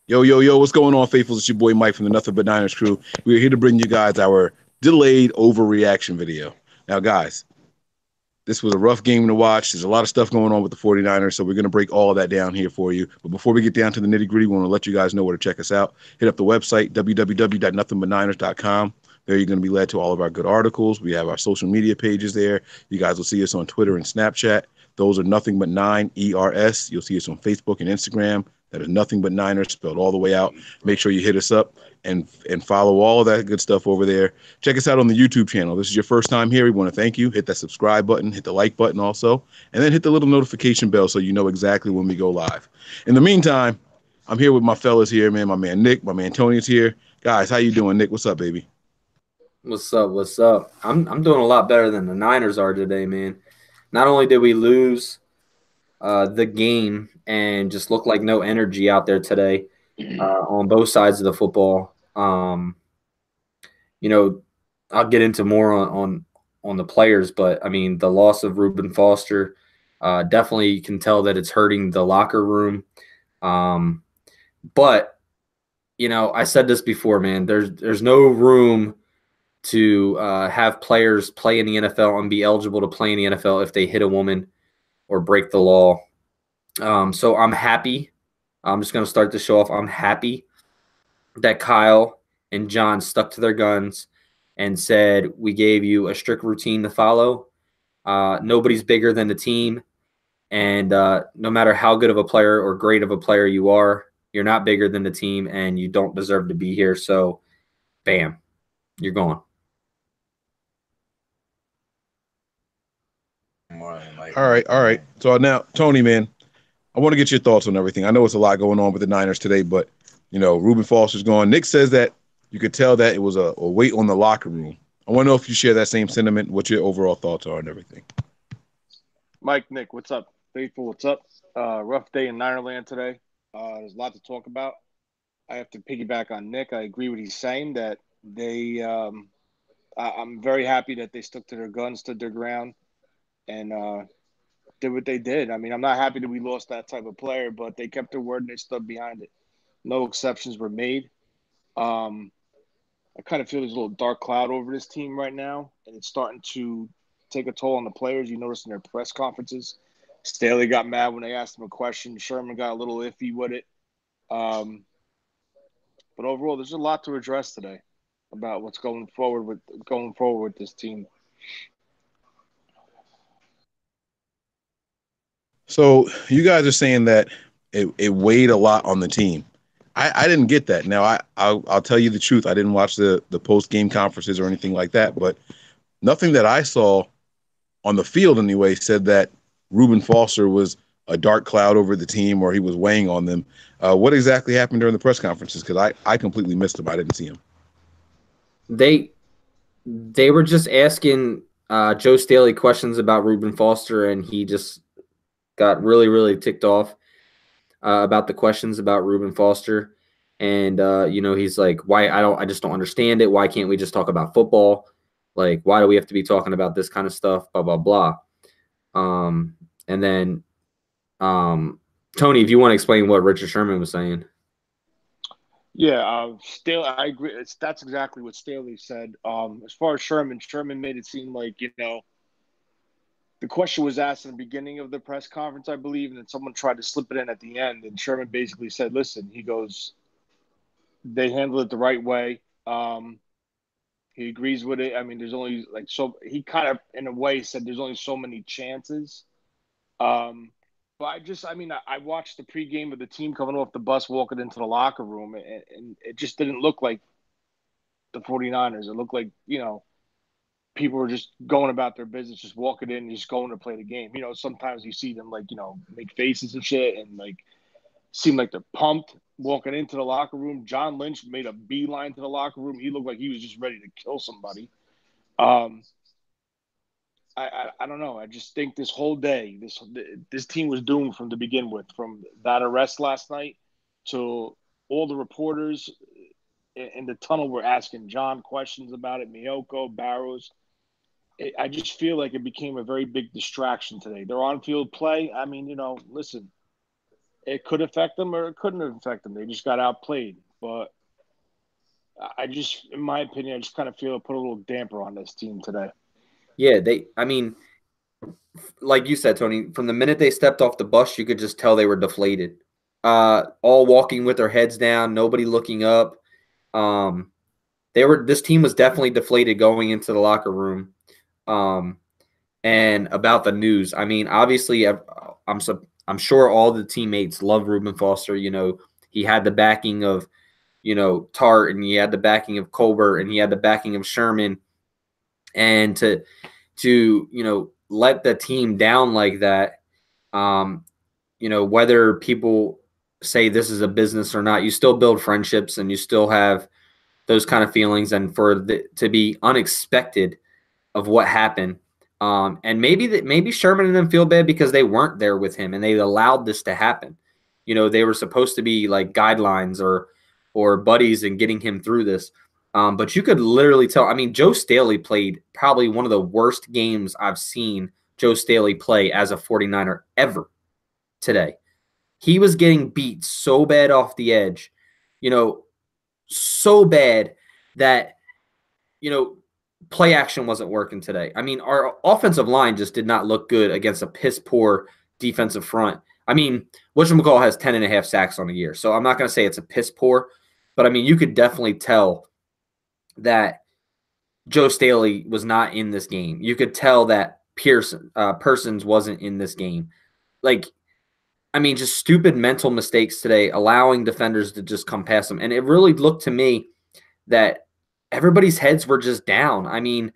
Yo, yo, yo, what's going on, faithfuls? It's your boy Mike from the Nothing But Niners crew. We're here to bring you guys our delayed overreaction video. Now, guys, this was a rough game to watch. There's a lot of stuff going on with the 49ers, so we're going to break all of that down here for you. But before we get down to the nitty gritty, we want to let you guys know where to check us out. Hit up the website, www.nothingbutniners.com. There you're going to be led to all of our good articles. We have our social media pages there. You guys will see us on Twitter and Snapchat. Those are Nothing But Nine, ERS. You'll see us on Facebook and Instagram. That is Nothing But Niners, spelled all the way out. Make sure you hit us up and follow all of that good stuff over there. Check us out on the YouTube channel. This is your first time here. We want to thank you. Hit that subscribe button, hit the like button also, and then hit the little notification bell so you know exactly when we go live. In the meantime, I'm here with my fellas here, man. My man Nick, my man Tony's here. Guys, how you doing, Nick? What's up, baby? What's up? What's up? I'm doing a lot better than the Niners are today, man. Not only did we lose the game and just look like no energy out there today on both sides of the football. You know, I'll get into more on the players, but I mean the loss of Reuben Foster definitely can tell that it's hurting the locker room. Um, but I said this before, man. There's no room to have players play in the NFL and be eligible to play in the NFL if they hit a woman or break the law. So I'm happy. I'm just going to start the show off. I'm happy that Kyle and John stuck to their guns and said, we gave you a strict routine to follow. Nobody's bigger than the team. And no matter how good of a player or great of a player you are, you're not bigger than the team and you don't deserve to be here. So, bam, you're gone. All right, all right. So now, Tony, man, I want to get your thoughts on everything. I know it's a lot going on with the Niners today, but Reuben Foster's gone. Nick says that you could tell that it was a weight on the locker room. I want to know if you share that same sentiment, what your overall thoughts are and everything. Mike, Nick, what's up? Faithful, what's up? Rough day in Ninerland today. There's a lot to talk about. I have to piggyback on Nick. I agree with he's saying that I'm very happy that they stuck to their guns, stood their ground, and did what they did. I mean, I'm not happy that we lost that type of player, but they kept their word and they stood behind it. No exceptions were made. I kind of feel there's a little dark cloud over this team right now, and it's starting to take a toll on the players. You notice in their press conferences, Staley got mad when they asked him a question. Sherman got a little iffy with it. But overall, there's a lot to address today about what's going forward with this team. So you guys are saying that it weighed a lot on the team. I didn't get that. Now I'll tell you the truth. I didn't watch the post game conferences or anything like that, but nothing that I saw on the field anyway said that Reuben Foster was a dark cloud over the team or he was weighing on them. What exactly happened during the press conferences? Because I completely missed him. I didn't see him. They were just asking Joe Staley questions about Reuben Foster, and he just got really, really ticked off about the questions about Reuben Foster. And he's like, "Why? I just don't understand it. Why can't we just talk about football? Like, why do we have to be talking about this kind of stuff? Blah blah blah." And then Tony, if you want to explain what Richard Sherman was saying. Yeah, Staley, I agree. That's exactly what Staley said. As far as Sherman made it seem like, the question was asked in the beginning of the press conference, I believe, and then someone tried to slip it in at the end. And Sherman basically said, listen, he goes, they handled it the right way. He agrees with it. I mean, there's only he kind of, in a way, said there's only so many chances. Um, but I watched the pregame of the team coming off the bus, walking into the locker room, and it just didn't look like the 49ers. It looked like, people were just going about their business, just walking in and just going to play the game. Sometimes you see them make faces and shit and seem like they're pumped walking into the locker room. John Lynch made a beeline to the locker room. He looked like he was just ready to kill somebody. Um, I don't know. I just think this whole day, this team was doomed from to begin with. From that arrest last night to all the reporters in the tunnel were asking John questions about it. Miyoko, Barrows. I just feel like it became a very big distraction today. Their on-field play. I mean, listen, it could affect them or it couldn't affect them. They just got outplayed. But in my opinion, I just kind of feel it put a little damper on this team today. Yeah, I mean, like you said, Tony, from the minute they stepped off the bus, you could just tell they were deflated. All walking with their heads down, nobody looking up. This team was definitely deflated going into the locker room. And about the news, I mean, obviously, I'm sure all the teammates love Reuben Foster. You know, he had the backing of, Tart, and he had the backing of Colbert, and he had the backing of Sherman. And to let the team down like that, whether people say this is a business or not, you still build friendships and you still have those kind of feelings. And to be unexpected of what happened, and maybe Sherman and them feel bad because they weren't there with him and they allowed this to happen. They were supposed to be like guidelines or buddies and getting him through this. But you could literally tell. I mean, Joe Staley played probably one of the worst games I've seen Joe Staley play as a 49er ever today. He was getting beat so bad off the edge, so bad that, play action wasn't working today. I mean, our offensive line just did not look good against a piss-poor defensive front. I mean, whatchamacall has 10.5 sacks on the year, so I'm not going to say it's a piss-poor, but, I mean, you could definitely tell that Joe Staley was not in this game. You could tell that Persons wasn't in this game. Like, I mean, just stupid mental mistakes today, allowing defenders to just come past them. And it really looked to me that everybody's heads were just down. I mean,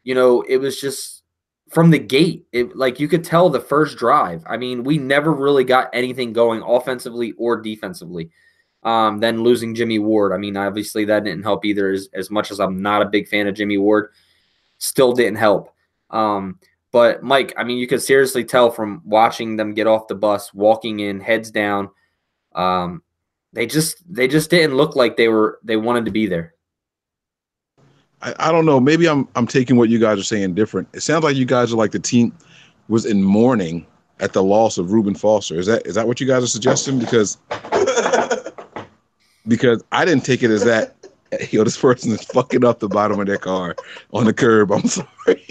it was just from the gate. Like, you could tell the first drive. I mean, we never really got anything going offensively or defensively. Then losing Jimmy Ward. I mean, obviously that didn't help either. As much as I'm not a big fan of Jimmy Ward, still didn't help. But Mike, I mean, you could seriously tell from watching them get off the bus, walking in, heads down. They just didn't look like they wanted to be there. I don't know. Maybe I'm taking what you guys are saying different. It sounds like you guys are like the team was in mourning at the loss of Reuben Foster. Is that what you guys are suggesting? Because I didn't take it as that. Yo, this person is fucking up the bottom of their car on the curb. I'm sorry.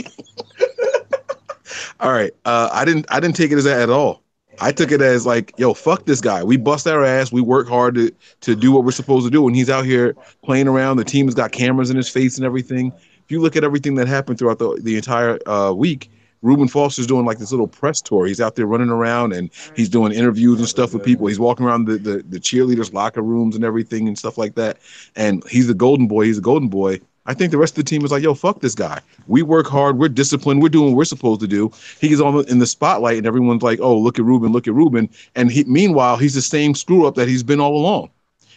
All right. I didn't take it as that at all. I took it as like, yo, fuck this guy. We bust our ass. We work hard to do what we're supposed to do. And he's out here playing around. The team has got cameras in his face and everything. If you look at everything that happened throughout the entire week, Reuben Foster's doing like this little press tour. He's out there running around and he's doing interviews and stuff with people. He's walking around the cheerleaders' locker rooms and everything and stuff like that. And he's the golden boy. He's a golden boy. I think the rest of the team is like, yo, fuck this guy. We work hard. We're disciplined. We're doing what we're supposed to do. He's in the spotlight and everyone's like, oh, look at Reuben, look at Reuben. And meanwhile, he's the same screw up that he's been all along.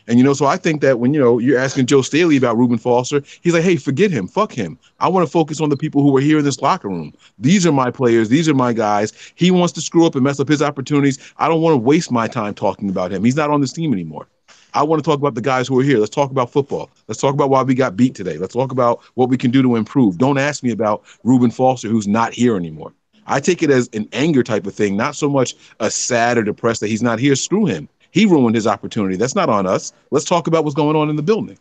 And, so I think that when, you're asking Joe Staley about Reuben Foster, he's like, hey, forget him. Fuck him. I want to focus on the people who are here in this locker room. These are my players. These are my guys. He wants to screw up and mess up his opportunities. I don't want to waste my time talking about him. He's not on this team anymore. I want to talk about the guys who are here. Let's talk about football. Let's talk about why we got beat today. Let's talk about what we can do to improve. Don't ask me about Reuben Foster, who's not here anymore. I take it as an anger type of thing, not so much a sad or depressed that he's not here. Screw him. He ruined his opportunity. That's not on us. Let's talk about what's going on in the building.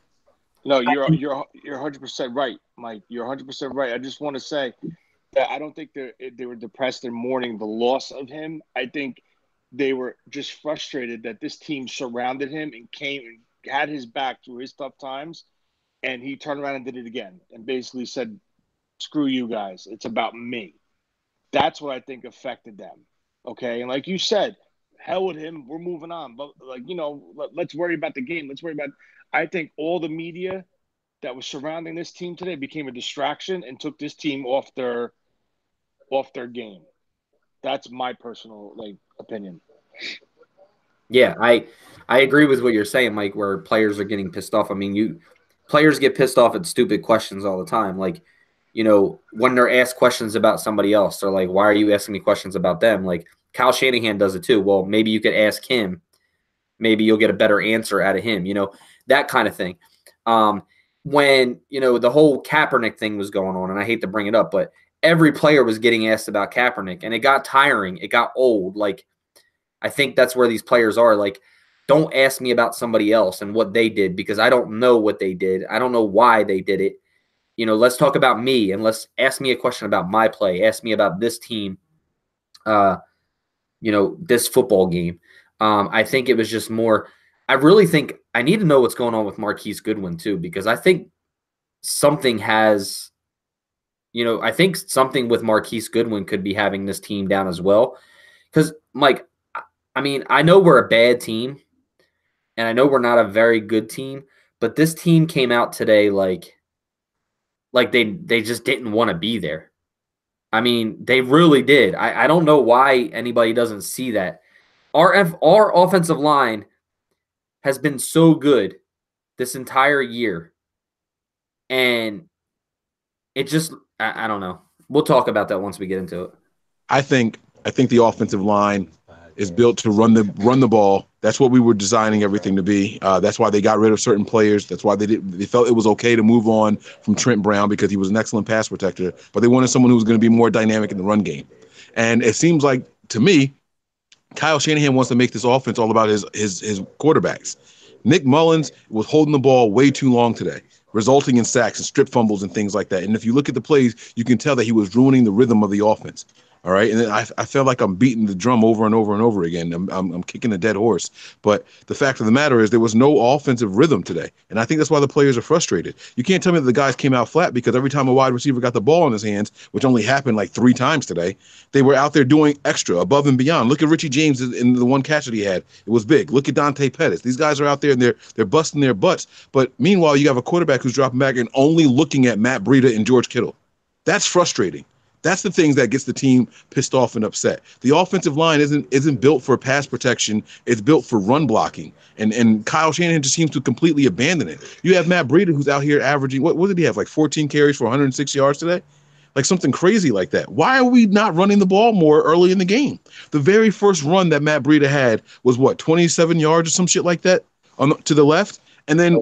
No, you're 100% right, Mike. You're 100% right. I just want to say that I don't think they were depressed and mourning the loss of him. I think they were just frustrated that this team surrounded him and came and had his back through his tough times, and he turned around and did it again and basically said, screw you guys. It's about me. That's what I think affected them. Okay. And like you said, hell with him. We're moving on. But let's worry about the game. I think all the media that was surrounding this team today became a distraction and took this team off their game. That's my personal opinion. Yeah, I agree with what you're saying, Mike, where players are getting pissed off. I mean, players get pissed off at stupid questions all the time. Like, when they're asked questions about somebody else, they're like, why are you asking me questions about them? Like, Kyle Shanahan does it too. Well, maybe you could ask him. Maybe you'll get a better answer out of him, that kind of thing. When, the whole Kaepernick thing was going on, and I hate to bring it up, but every player was getting asked about Kaepernick, and it got tiring. It got old. Like, I think that's where these players are. Like, don't ask me about somebody else and what they did because I don't know what they did. I don't know why they did it. You know, let's talk about me and let's ask me a question about my play. Ask me about this team, you know, this football game. I think it was just more – I really think I need to know what's going on with Marquise Goodwin too, because I think something has – you know, I think something with Marquise Goodwin could be having this team down as well. Because, Mike, I mean, I know we're a bad team, and I know we're not a very good team, but this team came out today like they just didn't want to be there. I mean, they really did. I don't know why anybody doesn't see that. Our offensive line has been so good this entire year, and it just I don't know. We'll talk about that once we get into it. I think the offensive line is built to run the ball. That's what we were designing everything to be. That's why they got rid of certain players. That's why they felt it was okay to move on from Trent Brown because he was an excellent pass protector. But they wanted someone who was going to be more dynamic in the run game. And it seems like, to me, Kyle Shanahan wants to make this offense all about his quarterbacks. Nick Mullins was holding the ball way too long today, resulting in sacks and strip fumbles and things like that. And if you look at the plays, you can tell that he was ruining the rhythm of the offense. All right. And then I feel like I'm beating the drum over and over and over again. I'm kicking a dead horse. But the fact of the matter is there was no offensive rhythm today. And I think that's why the players are frustrated. You can't tell me that the guys came out flat because every time a wide receiver got the ball in his hands, which only happened like 3 times today, they were out there doing extra above and beyond. Look at Richie James in the one catch that he had. It was big. Look at Dante Pettis. These guys are out there and they're busting their butts. But meanwhile, you have a quarterback who's dropping back and only looking at Matt Breida and George Kittle. That's frustrating. That's the things that gets the team pissed off and upset. The offensive line isn't built for pass protection. It's built for run blocking. And Kyle Shanahan just seems to completely abandon it. You have Matt Breida who's out here averaging, what did he have, like 14 carries for 106 yards today? Like something crazy like that. Why are we not running the ball more early in the game? The very first run that Matt Breida had was 27 yards or some shit like that to the left? And then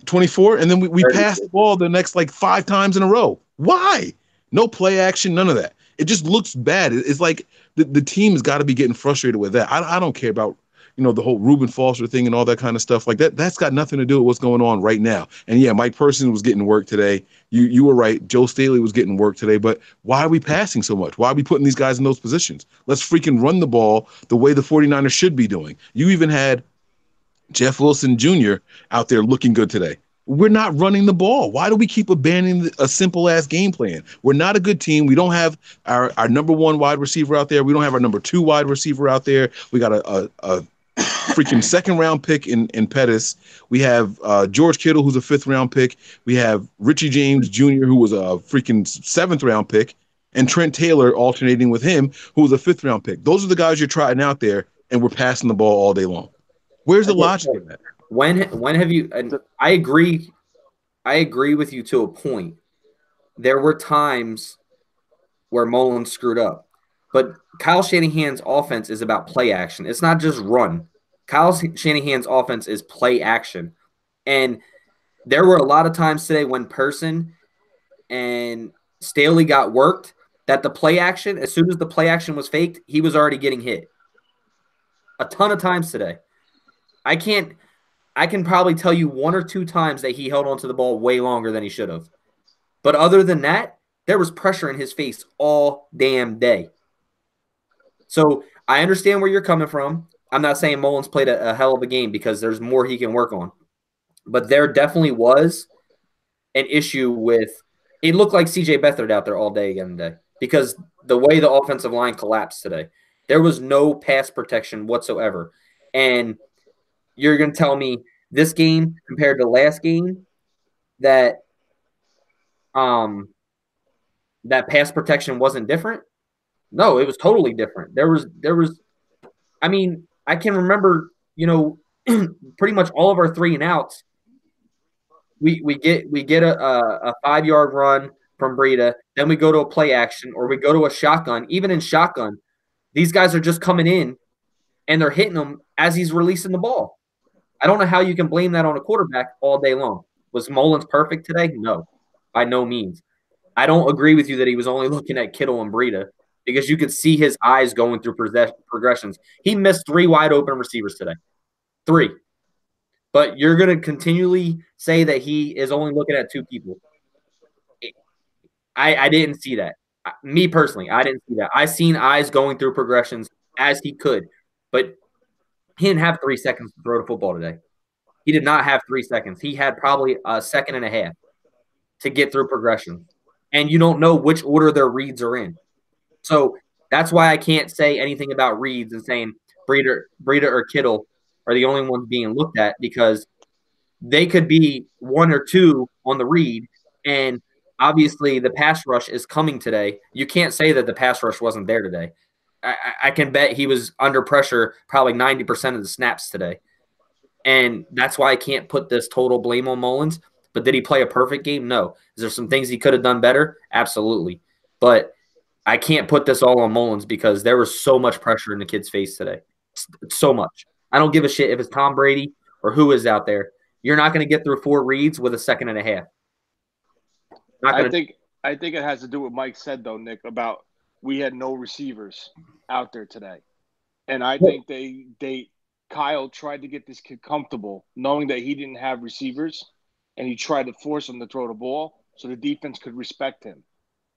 24, and then we passed the ball the next like 5 times in a row. Why? No play action, none of that. It just looks bad. It's like the team has got to be getting frustrated with that. I don't care about, the whole Reuben Foster thing and all that kind of stuff like that. That's got nothing to do with what's going on right now. And yeah, Mike Person was getting work today. You were right. Joe Staley was getting work today. But why are we passing so much? Why are we putting these guys in those positions? Let's freaking run the ball the way the 49ers should be doing. You even had Jeff Wilson Jr. out there looking good today. We're not running the ball. Why do we keep abandoning a simple-ass game plan? We're not a good team. We don't have our number 1 wide receiver out there. We don't have our number 2 wide receiver out there. We got a freaking second-round pick in Pettis. We have George Kittle, who's a 5th-round pick. We have Richie James Jr., who was a freaking 7th-round pick, and Trent Taylor alternating with him, who was a 5th-round pick. Those are the guys you're trying out there, and we're passing the ball all day long. Where's the logic in that? When have you? And I agree with you to a point. There were times where Mullins screwed up, but Kyle Shanahan's offense is about play action. It's not just run. Kyle Shanahan's offense is play action, and there were a lot of times today when Person and Staley got worked that the play action, as soon as the play action was faked, he was already getting hit. A ton of times today. I can probably tell you 1 or 2 times that he held onto the ball way longer than he should have. But other than that, there was pressure in his face all damn day. So I understand where you're coming from. I'm not saying Mullins played a hell of a game because there's more he can work on. But there definitely was an issue with – it looked like C.J. Beathard out there all day again today because the way the offensive line collapsed today. There was no pass protection whatsoever. And – you're going to tell me this game compared to last game that that pass protection wasn't different? No, it was totally different. There was I mean, I can remember, pretty much all of our 3 and outs. We get a 5-yard run from Breida, then we go to a play action or we go to a shotgun. Even in shotgun, these guys are just coming in and they're hitting him as he's releasing the ball. I don't know how you can blame that on a quarterback all day long. Was Mullins perfect today? No, by no means. I don't agree with you that he was only looking at Kittle and Breida. because you could see his eyes going through progressions. He missed 3 wide open receivers today. 3. But you're going to continually say that he is only looking at 2 people. I didn't see that. Me personally, I didn't see that. I seen eyes going through progressions as he could, but he didn't have 3 seconds to throw the football today. He did not have 3 seconds. He had probably a second and a half to get through progression. And you don't know which order their reads are in. So that's why I can't say anything about reads and saying Breida or Kittle are the only ones being looked at, because they could be 1 or 2 on the read, and obviously the pass rush is coming today. You can't say that the pass rush wasn't there today. I can bet he was under pressure probably 90% of the snaps today. And that's why I can't put this total blame on Mullins. But did he play a perfect game? No. Is there some things he could have done better? Absolutely. But I can't put this all on Mullins because there was so much pressure in the kid's face today. So much. I don't give a shit if it's Tom Brady or who is out there. You're not going to get through 4 reads with a second and a half. I think it has to do with what Mike said, though, Nick, about we had no receivers out there today. And I think Kyle tried to get this kid comfortable, knowing that he didn't have receivers, and he tried to force him to throw the ball so the defense could respect him.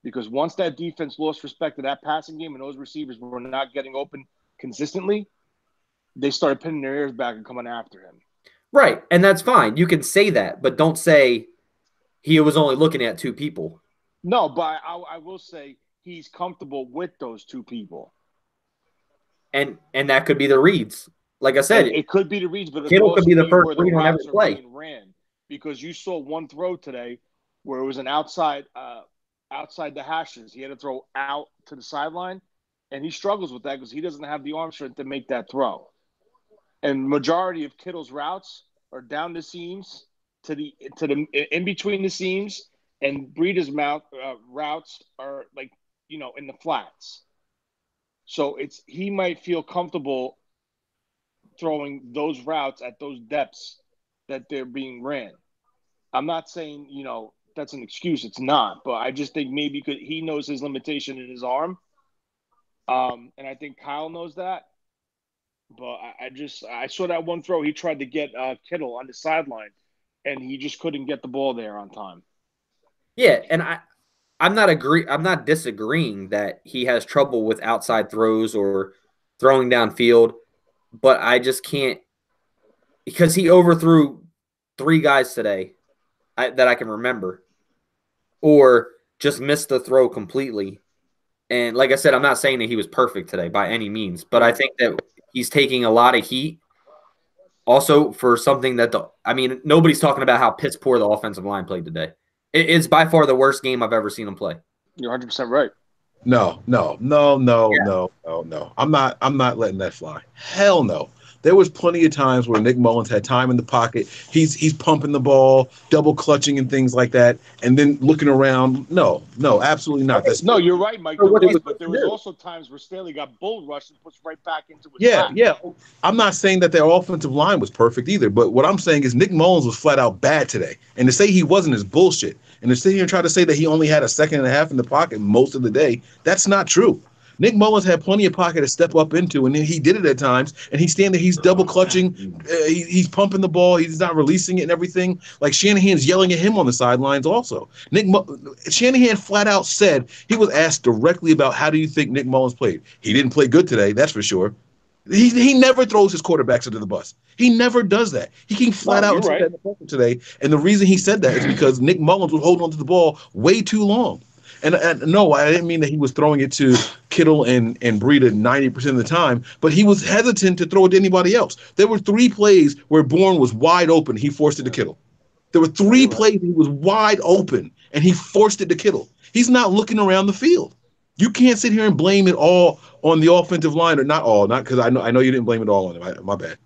Because once that defense lost respect to that passing game and those receivers were not getting open consistently, they started pinning their ears back and coming after him. Right, and that's fine. You can say that, but don't say he was only looking at 2 people. No, but I will say he's comfortable with those 2 people. And that could be the reads. Like I said, it could be the reads, but Kittle could be the first read on every play. Ran, because you saw one throw today where it was an outside the hashes. He had to throw out to the sideline, and he struggles with that because he doesn't have the arm strength to make that throw. And majority of Kittle's routes are down the seams to the in between the seams, and Breida's routes are in the flats. So he might feel comfortable throwing those routes at those depths that they're being ran. I'm not saying, that's an excuse. It's not. But I just think maybe he knows his limitation in his arm. And I think Kyle knows that. But I saw that one throw. He tried to get Kittle on the sideline, and he just couldn't get the ball there on time. Yeah, and I'm not disagreeing that he has trouble with outside throws or throwing downfield, but I just can't, because he overthrew 3 guys today that I can remember, or just missed the throw completely. And like I said, I'm not saying that he was perfect today by any means, but I think that he's taking a lot of heat also for something that nobody's talking about how piss poor the offensive line played today. It's by far the worst game I've ever seen him play. You're 100% right. No. I'm not letting that fly. Hell no. There was plenty of times where Nick Mullins had time in the pocket. He's pumping the ball, double clutching and things like that, and then looking around. No, absolutely not. You're right, Mike. But there was also times where Staley got bull rushed and pushed right back into his back. Yeah. I'm not saying that their offensive line was perfect either, but what I'm saying is Nick Mullins was flat out bad today. And to say he wasn't is bullshit. And to sit here and try to say that he only had a second and a half in the pocket most of the day, that's not true. Nick Mullins had plenty of pocket to step up into, and he did it at times. And he's standing there, he's double clutching, he's pumping the ball, he's not releasing it and everything. Like Shanahan's yelling at him on the sidelines also. Shanahan flat out said, he was asked directly about how do you think Nick Mullins played. He didn't play good today, that's for sure. He never throws his quarterbacks under the bus. He never does that. He came flat out right. Today, and the reason he said that is because Nick Mullins was holding on to the ball way too long. And no, I didn't mean that he was throwing it to Kittle and Breida 90% of the time, but he was hesitant to throw it to anybody else. There were 3 plays where Bourne was wide open. He forced it to Kittle. There were 3 plays he was wide open, and he forced it to Kittle. He's not looking around the field. You can't sit here and blame it all on the offensive line, or not because I know you didn't blame it all on him. My bad.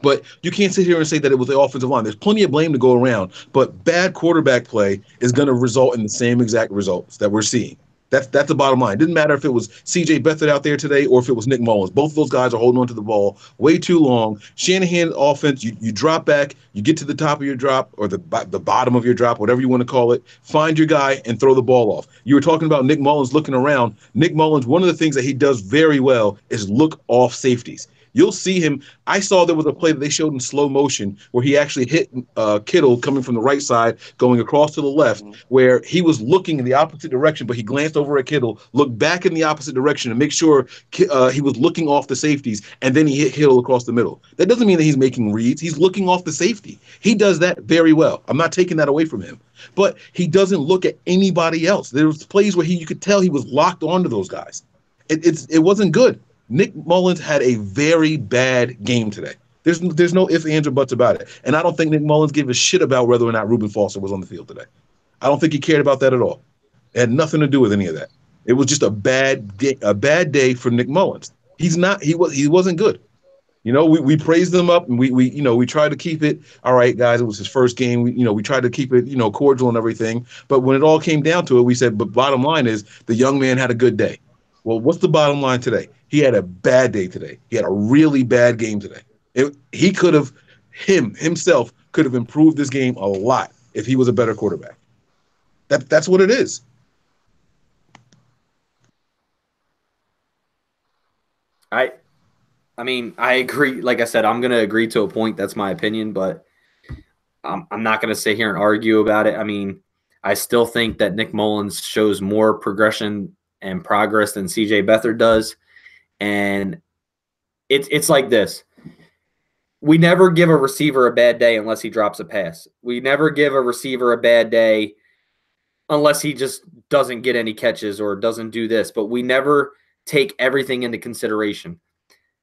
But you can't sit here and say that it was the offensive line. There's plenty of blame to go around, but bad quarterback play is going to result in the same exact results that we're seeing. That's the bottom line. It didn't matter if it was C.J. Beathard out there today or if it was Nick Mullins. Both of those guys are holding on to the ball way too long. Shanahan's offense, you drop back, you get to the top of your drop or the bottom of your drop, whatever you want to call it, find your guy and throw the ball off. You were talking about Nick Mullins looking around. Nick Mullins, one of the things that he does very well is look off safeties. You'll see him. I saw there was a play that they showed in slow motion where he actually hit Kittle coming from the right side, going across to the left, where he was looking in the opposite direction, but he glanced over at Kittle, looked back in the opposite direction to make sure he was looking off the safeties, and then he hit Kittle across the middle. That doesn't mean that he's making reads. He's looking off the safety. He does that very well. I'm not taking that away from him. But he doesn't look at anybody else. There was plays where you could tell he was locked onto those guys. It wasn't good. Nick Mullins had a very bad game today. There's no ifs, ands, or buts about it. And I don't think Nick Mullins gave a shit about whether or not Reuben Foster was on the field today. I don't think he cared about that at all. It had nothing to do with any of that. It was just a bad day for Nick Mullins. He wasn't good. You know, we praised him up and we tried to keep it, all right, guys, it was his first game. We tried to keep it, cordial and everything. But when it all came down to it, we said, but bottom line is the young man had a good day. Well, what's the bottom line today? He had a bad day today. He had a really bad game today. He could have, himself could have improved this game a lot if he was a better quarterback. That's what it is. I mean, I agree. Like I said, I'm going to agree to a point. That's my opinion, but I'm not going to sit here and argue about it. I mean, I still think that Nick Mullins shows more progression and progress than C.J. Beathard does. And it's like this. We never give a receiver a bad day unless he drops a pass. We never give a receiver a bad day unless he just doesn't get any catches or doesn't do this. But we never take everything into consideration.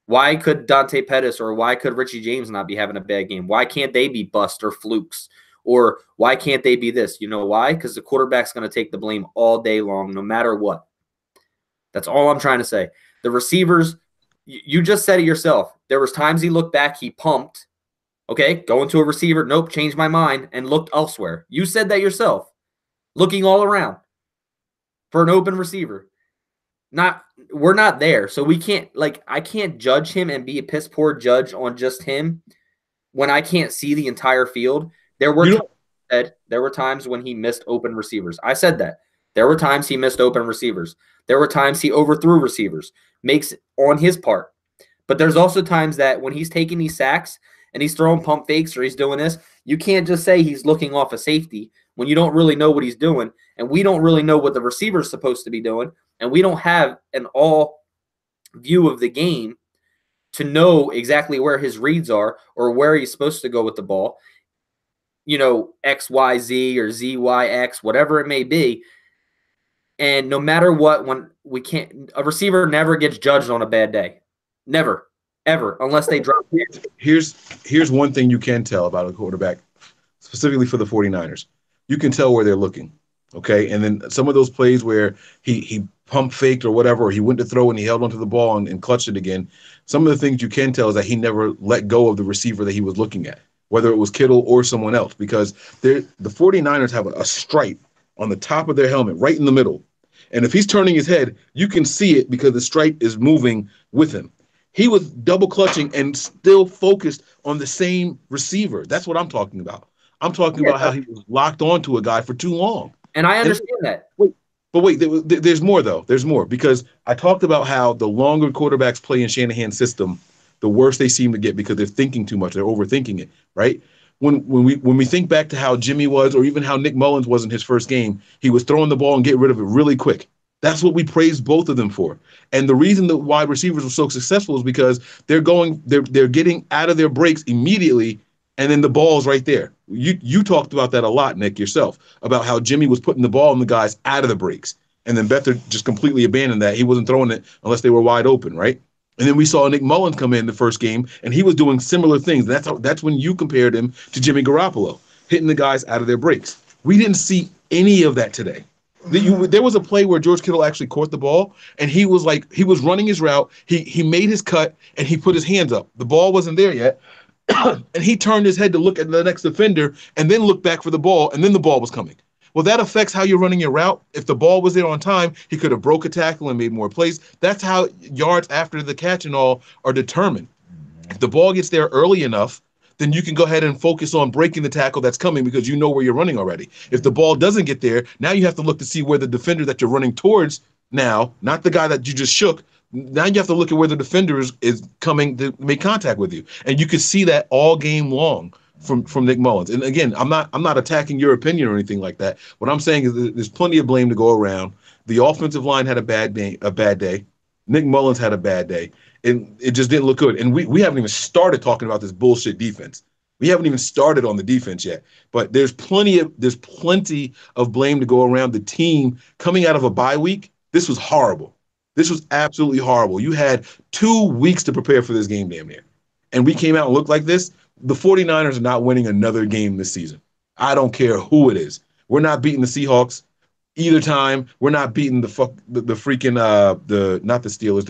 Why could Dante Pettis or why could Richie James not be having a bad game? Why can't they be bust or flukes? Or why can't they be this? You know why? Because the quarterback's going to take the blame all day long, no matter what. That's all I'm trying to say. The receivers, you just said it yourself. There was times he looked back, he pumped. Okay, going to a receiver, nope, changed my mind, and looked elsewhere. You said that yourself. Looking all around for an open receiver. We're not there. So we can't, I can't judge him and be a piss poor judge on just him when I can't see the entire field. There were times when he missed open receivers. I said that. There were times he missed open receivers. There were times he overthrew receivers, makes on his part. But there's also times that when he's taking these sacks and he's throwing pump fakes or he's doing this, you can't just say he's looking off a safety when you don't really know what he's doing. And we don't really know what the receiver's supposed to be doing. And we don't have an all view of the game to know exactly where his reads are or where he's supposed to go with the ball. X, Y, Z or Z, Y, X, whatever it may be. And no matter what, when we can't, a receiver never gets judged on a bad day. Never, ever, unless they drop. Here's one thing you can tell about a quarterback, specifically for the 49ers. You can tell where they're looking, okay? And then some of those plays where he pump faked or whatever, or he went to throw and he held onto the ball and clutched it again, some of the things you can tell is that he never let go of the receiver that he was looking at, whether it was Kittle or someone else, because the 49ers have a stripe on the top of their helmet, right in the middle. And if he's turning his head, you can see it because the stripe is moving with him. He was double clutching and still focused on the same receiver. That's what I'm talking about. I'm talking about how he was locked onto a guy for too long. And I understand that. Wait, there's more, though. There's more, because I talked about how the longer quarterbacks play in Shanahan's system, the worse they seem to get because they're thinking too much. They're overthinking it, right? When we think back to how Jimmy was, or even how Nick Mullins was in his first game, he was throwing the ball and getting rid of it really quick. That's what we praised both of them for. And the reason the wide receivers were so successful is because they're getting out of their breaks immediately, and then the ball's right there. You talked about that a lot, Nick, yourself, about how Jimmy was putting the ball on the guys out of the breaks. And then Beathard just completely abandoned that. He wasn't throwing it unless they were wide open, right? And then we saw Nick Mullins come in the first game, and he was doing similar things. That's when you compared him to Jimmy Garoppolo, hitting the guys out of their breaks. We didn't see any of that today. There was a play where George Kittle actually caught the ball, and he was running his route. He made his cut, and he put his hands up. The ball wasn't there yet, and he turned his head to look at the next defender and then looked back for the ball, and then the ball was coming. Well, that affects how you're running your route. If the ball was there on time, he could have broke a tackle and made more plays. That's how yards after the catch and all are determined. If the ball gets there early enough, then you can go ahead and focus on breaking the tackle that's coming because you know where you're running already. If the ball doesn't get there, now you have to look to see where the defender that you're running towards now, not the guy that you just shook. Now you have to look at where the defender is coming to make contact with you. And you can see that all game long from Nick Mullins. And again, I'm not attacking your opinion or anything like that. What I'm saying is there's plenty of blame to go around. The offensive line had a bad day. Nick Mullins had a bad day. And it just didn't look good. And we haven't even started talking about this bullshit defense. We haven't even started on the defense yet. But there's plenty of blame to go around the team coming out of a bye week. This was horrible. This was absolutely horrible. You had 2 weeks to prepare for this game damn near. And we came out and looked like this. The 49ers are not winning another game this season. I don't care who it is. We're not beating the Seahawks either time. We're not beating the freaking not the Steelers,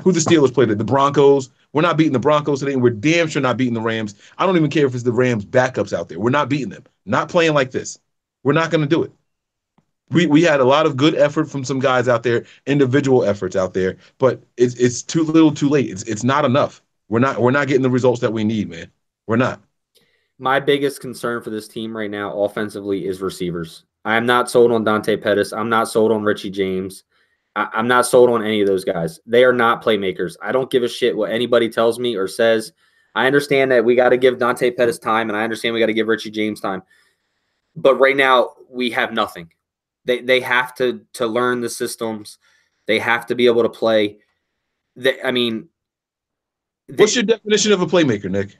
who the Steelers played at, the Broncos. We're not beating the Broncos today, and we're damn sure not beating the Rams. I don't even care if it's the Rams backups out there. We're not beating them. Not playing like this. We're not going to do it. We had a lot of good effort from some guys out there, individual efforts out there, but it's too little, too late. It's not enough. We're not getting the results that we need, man. We're not. My biggest concern for this team right now offensively is receivers. I am not sold on Dante Pettis. I'm not sold on Richie James. I'm not sold on any of those guys. They are not playmakers. I don't give a shit what anybody tells me or says. I understand that we got to give Dante Pettis time, and I understand we got to give Richie James time. But right now, we have nothing. They have to learn the systems. They have to be able to play. What's your definition of a playmaker, Nick?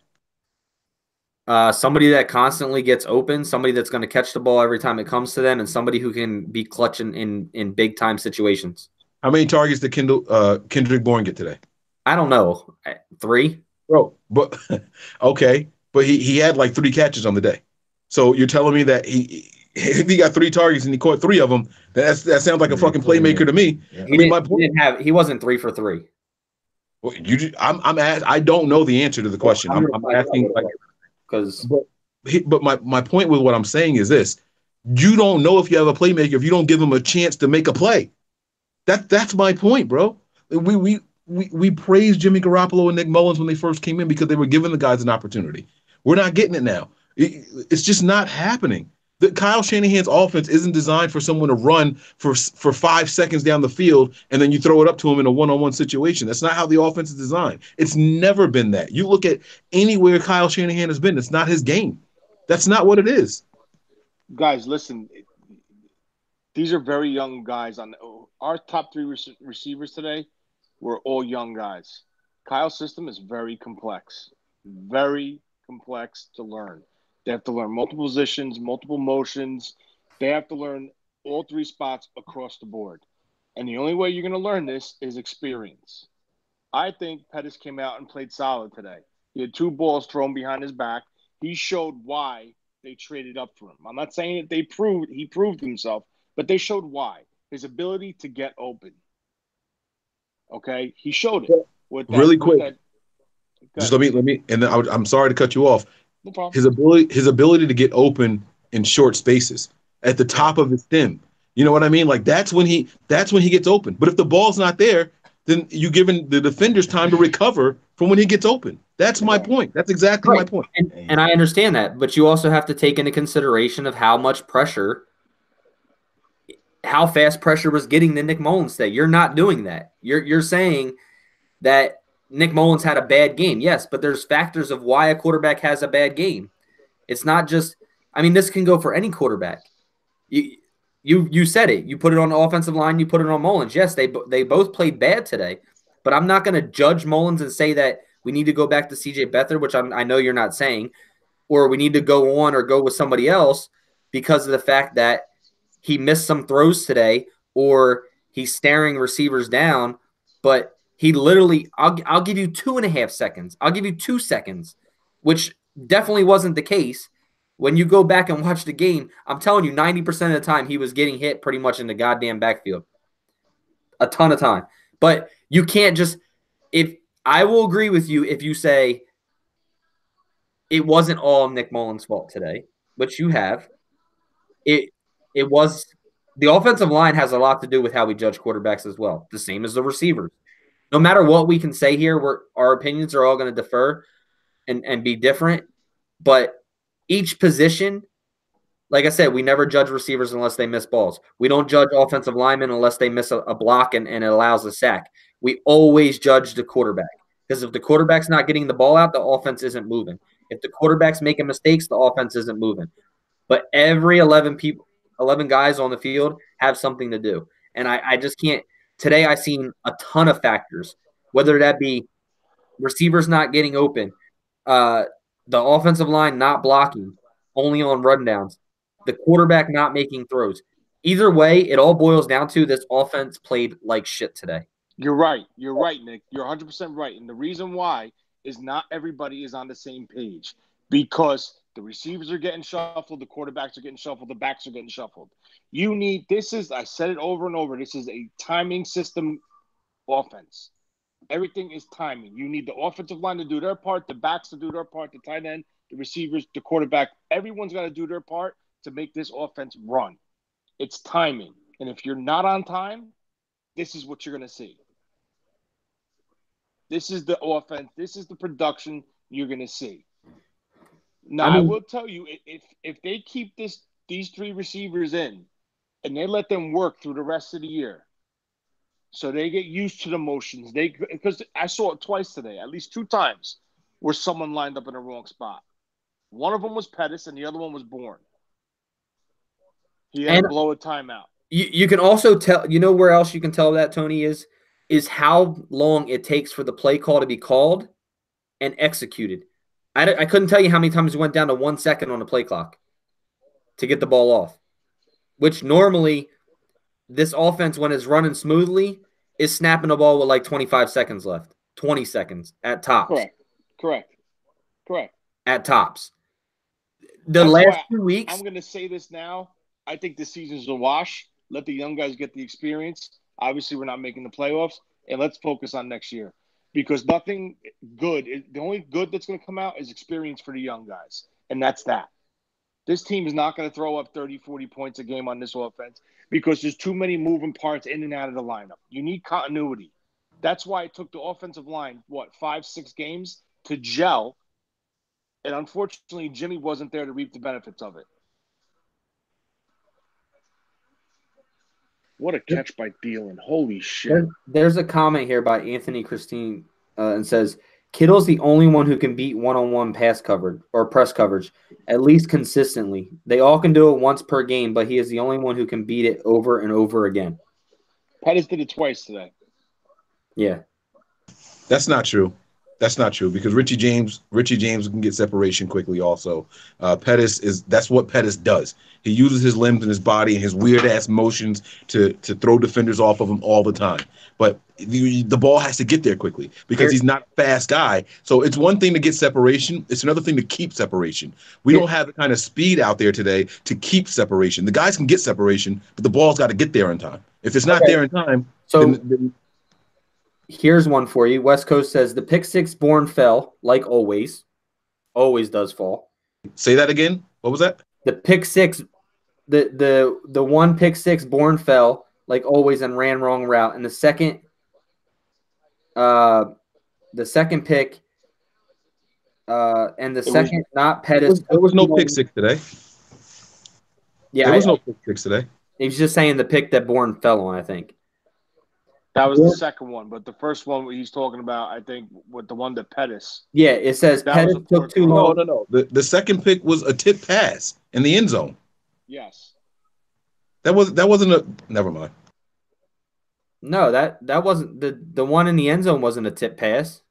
Somebody that constantly gets open, somebody that's going to catch the ball every time it comes to them, and somebody who can be clutch in big time situations. How many targets did Kendrick Bourne get today? I don't know. 3? Bro, but okay. But he had like 3 catches on the day. So you're telling me that if he got 3 targets and he caught 3 of them, that sounds like a fucking playmaker to me. Yeah. My point, he wasn't 3 for 3. Well, I don't know the answer to the question. I'm asking like because but my point with what I'm saying is this: you don't know if you have a playmaker if you don't give him a chance to make a play. That's my point, bro. We praised Jimmy Garoppolo and Nick Mullins when they first came in because they were giving the guys an opportunity. We're not getting it now. It's just not happening. Kyle Shanahan's offense isn't designed for someone to run for 5 seconds down the field and then you throw it up to him in a one-on-one situation. That's not how the offense is designed. It's never been that. You look at anywhere Kyle Shanahan has been, it's not his game. That's not what it is. Guys, listen. These are very young guys. Our top 3 receivers today were all young guys. Kyle's system is very complex to learn. They have to learn multiple positions, multiple motions. They have to learn all 3 spots across the board. And the only way you're going to learn this is experience. I think Pettis came out and played solid today. He had 2 balls thrown behind his back. He showed why they traded up for him. I'm not saying that he proved himself, but they showed why. His ability to get open. Okay? He showed it. Really quick. Just let me and then I'm sorry to cut you off. No problem. His ability to get open in short spaces at the top of his stem. You know what I mean? Like that's when he gets open. But if the ball's not there, then you're giving the defenders time to recover from when he gets open. That's my point. That's exactly my point. And I understand that, but you also have to take into consideration of how fast pressure was getting to Nick Mullins today. You're not doing that. You're saying that Nick Mullins had a bad game. Yes, but there's factors of why a quarterback has a bad game. It's not just – this can go for any quarterback. You said it. You put it on the offensive line. You put it on Mullins. Yes, they both played bad today, but I'm not going to judge Mullins and say that we need to go back to C.J. Beathard, which I know you're not saying, or we need to go on or go with somebody else because of the fact that he missed some throws today or he's staring receivers down, but – he literally, I'll give you 2.5 seconds. I'll give you 2 seconds, which definitely wasn't the case. When you go back and watch the game, I'm telling you, 90% of the time he was getting hit pretty much in the goddamn backfield. A ton of time. But you can't just – I will agree with you if you say it wasn't all Nick Mullins' fault today, which you have. it was the offensive line has a lot to do with how we judge quarterbacks as well, the same as the receivers. No matter what we can say here, our opinions are all going to differ and be different. But each position, like I said, we never judge receivers unless they miss balls. We don't judge offensive linemen unless they miss a block and it allows a sack. We always judge the quarterback because if the quarterback's not getting the ball out, the offense isn't moving. If the quarterback's making mistakes, the offense isn't moving. But every 11 guys on the field have something to do. And I just can't – today I've seen a ton of factors, whether that be receivers not getting open, the offensive line not blocking, only on rundowns, the quarterback not making throws. Either way, it all boils down to this offense played like shit today. You're right. You're right, Nick. You're 100% right. And the reason why is not everybody is on the same page because the receivers are getting shuffled, the quarterbacks are getting shuffled, the backs are getting shuffled. I said it over and over, this is a timing system offense. Everything is timing. You need the offensive line to do their part, the backs to do their part, the tight end, the receivers, the quarterback. Everyone's got to do their part to make this offense run. It's timing. And if you're not on time, this is what you're going to see. This is the offense. This is the production you're going to see. Now, I will tell you, if they keep these three receivers in and they let them work through the rest of the year, so they get used to the motions. Because I saw it twice today, at least 2 times, where someone lined up in the wrong spot. One of them was Pettis, and the other one was Bourne. He had to blow a timeout. You can also tell. You know where else you can tell that, Tony, is how long it takes for the play call to be called and executed. I couldn't tell you how many times we went down to 1 second on the play clock to get the ball off, which normally this offense, when it's running smoothly, is snapping the ball with like 25 seconds left, 20 seconds at tops. Correct. At tops. The last 2 weeks. I'm going to say this now. I think the season's a wash. Let the young guys get the experience. Obviously, we're not making the playoffs, and let's focus on next year. Because nothing good – the only good that's going to come out is experience for the young guys, and that's that. This team is not going to throw up 30, 40 points a game on this offense because there's too many moving parts in and out of the lineup. You need continuity. That's why it took the offensive line, 5, 6 games to gel, and unfortunately, Jimmy wasn't there to reap the benefits of it. What a catch by Thielen. Holy shit. There's a comment here by Anthony Christine and says, Kittle's the only one who can beat one-on-one pass coverage or press coverage, at least consistently. They all can do it once per game, but he is the only one who can beat it over and over again. Pettis did it twice today. Yeah. That's not true. That's not true because Richie James can get separation quickly also. That's what Pettis does. He uses his limbs and his body and his weird ass motions to throw defenders off of him all the time. But the ball has to get there quickly because he's not a fast guy. So it's one thing to get separation. It's another thing to keep separation. We don't have the kind of speed out there today to keep separation. The guys can get separation, but the ball's got to get there in time. If it's not there in time, then here's one for you. West Coast says the pick six Bourne fell, like always. Always does fall. Say that again. What was that? The pick six, the one pick six Bourne fell, like always, and ran wrong route. And the second pick, and the second not Pettis. There was no pick six today. Yeah, there was no pick six today. He was just saying the pick that Bourne fell on, I think. That was the second one, but the first one he's talking about, I think, with the one that Pettis. Yeah, it says Pettis took too long. No. The second pick was a tip pass in the end zone. Yes. That wasn't a. Never mind. No, that wasn't the one in the end zone wasn't a tip pass.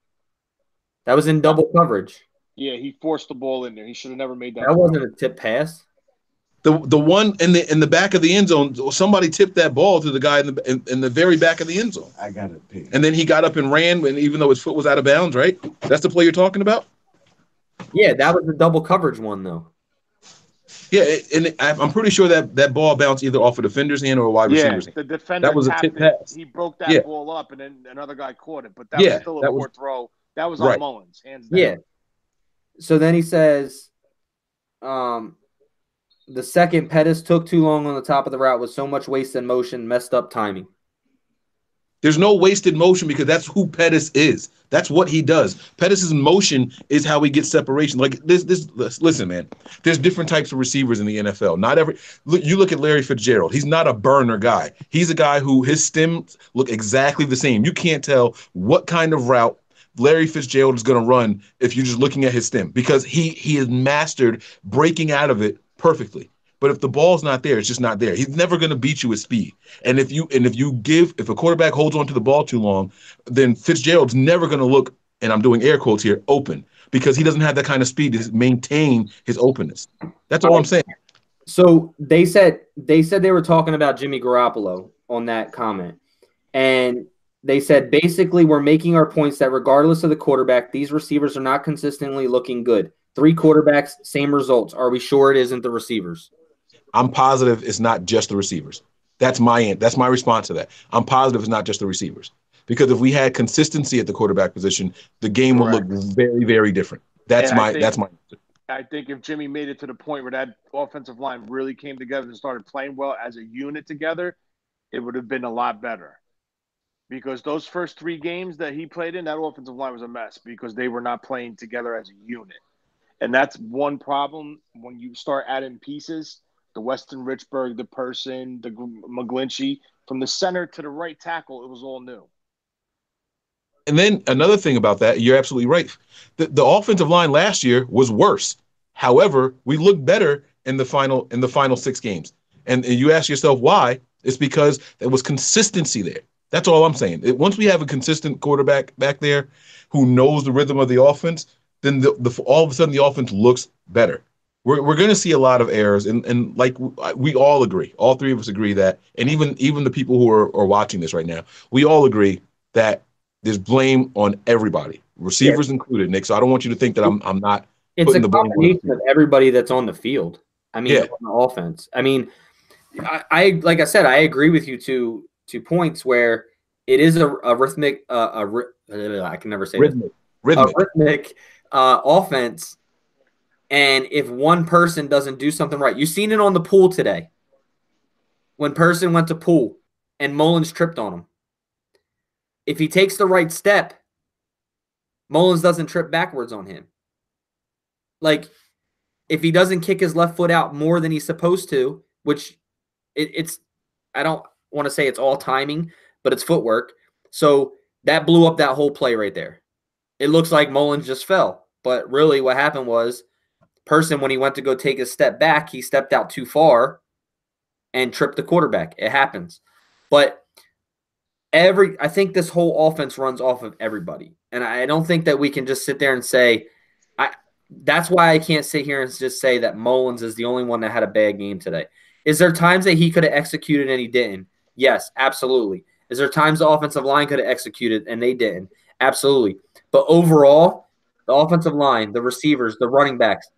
That was in double coverage. Yeah, he forced the ball in there. He should have never made that. That wasn't a tip pass. The one in the back of the end zone, somebody tipped that ball to the guy in the very back of the end zone. I got it picked. And then he got up and ran, and even though his foot was out of bounds, right? That's the play you're talking about? Yeah, that was the double coverage one, though. Yeah, and I'm pretty sure that ball bounced either off a defender's hand or a wide receiver's hand. The defender that was a tip pass. He broke that ball up, and then another guy caught it. But that was still a poor throw. That was on Mullins, hands down. Yeah. So then he says, The second, Pettis took too long on the top of the route with so much wasted motion, messed up timing. There's no wasted motion because that's who Pettis is. That's what he does. Pettis' motion is how he gets separation. Like listen, man. There's different types of receivers in the NFL. Not every. You look at Larry Fitzgerald. He's not a burner guy. He's a guy who his stems look exactly the same. You can't tell what kind of route Larry Fitzgerald is going to run if you're just looking at his stem because he has mastered breaking out of it perfectly. But if the ball's not there, it's just not there. He's never going to beat you with speed. And if a quarterback holds on to the ball too long, then Fitzgerald's never going to look, and I'm doing air quotes here, open because he doesn't have that kind of speed to maintain his openness. That's all I'm saying. So they said they were talking about Jimmy Garoppolo on that comment, and they said basically we're making our points that regardless of the quarterback, these receivers are not consistently looking good. 3 quarterbacks, same results. Are we sure it isn't the receivers? I'm positive it's not just the receivers. That's my response to that. I'm positive it's not just the receivers. Because if we had consistency at the quarterback position, the game would look very, very different. I think if Jimmy made it to the point where that offensive line really came together and started playing well as a unit together, it would have been a lot better. Because those first 3 games that he played in, that offensive line was a mess because they were not playing together as a unit. And that's one problem when you start adding pieces. The Weston Richburg, the Person, the McGlinchey, from the center to the right tackle, it was all new. And then another thing about that, you're absolutely right. The offensive line last year was worse. However, we looked better in the final 6 games. And you ask yourself why? It's because there was consistency there. That's all I'm saying. Once we have a consistent quarterback back there who knows the rhythm of the offense, then all of a sudden the offense looks better. We're going to see a lot of errors, and like we all agree, all 3 of us agree that, and even the people who are watching this right now, we all agree that there's blame on everybody, receivers included, Nick. So I don't want you to think that I'm not. It's a combination of everybody that's on the field. I mean, on the offense. I mean, I like I said, I agree with you to points where it is a rhythmic. I can never say rhythmic offense. And if one person doesn't do something right, you've seen it on the pool today. When Person went to pool and Mullins tripped on him. If he takes the right step, Mullins doesn't trip backwards on him. Like, if he doesn't kick his left foot out more than he's supposed to, which it's I don't want to say it's all timing, but it's footwork. So that blew up that whole play right there. It looks like Mullins just fell. But really what happened was Person, when he went to go take a step back, he stepped out too far and tripped the quarterback. It happens. But I think this whole offense runs off of everybody. And I don't think that we can just sit there and say, that's why I can't sit here and just say that Mullins is the only one that had a bad game today. Is there times that he could have executed and he didn't? Yes, absolutely. Is there times the offensive line could have executed and they didn't? Absolutely. But overall, the offensive line, the receivers, the running backs,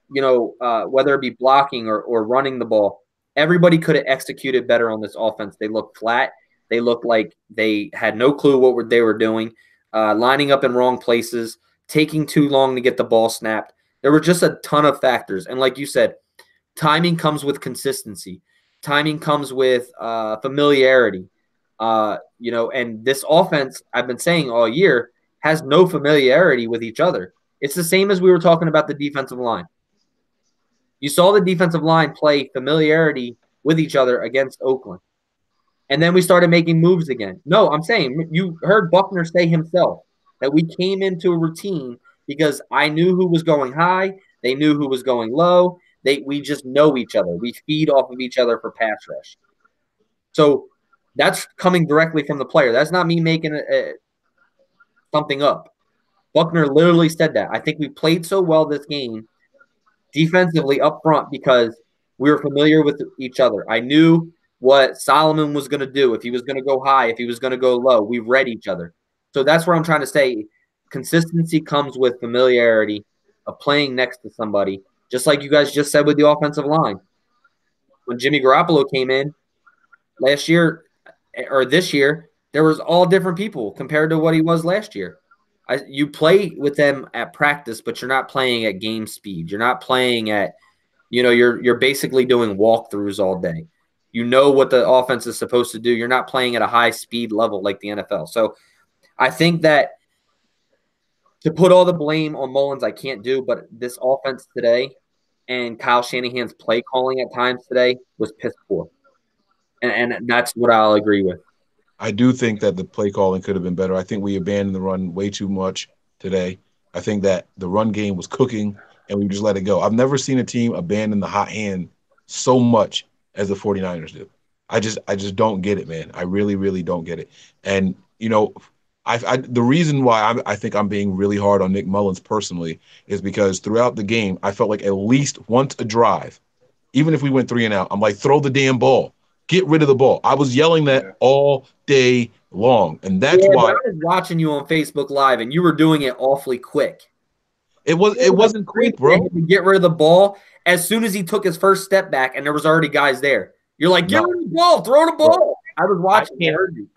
whether it be blocking or running the ball, everybody could have executed better on this offense. They looked flat. They looked like they had no clue what they were doing, lining up in wrong places, taking too long to get the ball snapped. There were just a ton of factors. And like you said, timing comes with consistency. Timing comes with familiarity. And this offense, I've been saying all year, has no familiarity with each other. It's the same as we were talking about the defensive line. You saw the defensive line play familiarity with each other against Oakland. And then we started making moves again. No, I'm saying, you heard Buckner say himself that we came into a routine because I knew who was going high. They knew who was going low. We just know each other. We feed off of each other for pass rush. So that's coming directly from the player. That's not me making something up. Buckner literally said that. I think we played so well this game defensively up front because we were familiar with each other. I knew what Solomon was going to do, if he was going to go high, if he was going to go low. We read each other. So that's what I'm trying to say. Consistency comes with familiarity of playing next to somebody, just like you guys just said with the offensive line. When Jimmy Garoppolo came in last year or this year, there was all different people compared to what he was last year. You play with them at practice, but you're not playing at game speed. You're not playing at You know, you're basically doing walkthroughs all day. You know what the offense is supposed to do. You're not playing at a high speed level like the NFL. So I think that to put all the blame on Mullins, I can't do, but this offense today and Kyle Shanahan's play calling at times today was piss poor. And that's what I'll agree with. I do think that the play calling could have been better. I think we abandoned the run way too much today. I think that the run game was cooking and we just let it go. I've never seen a team abandon the hot hand so much as the 49ers do. I just don't get it, man. I really, really don't get it. And, you know, the reason why I think I'm being really hard on Nick Mullins personally is because throughout the game, I felt like at least once a drive, even if we went 3 and out, I'm like, throw the damn ball. Get rid of the ball. I was yelling that all day long. And that's why I was watching you on Facebook Live and you were doing it awfully quick. It wasn't quick, bro. Get rid of the ball as soon as he took his first step back and there was already guys there. You're like, get rid of the ball, throw the ball. I was watching.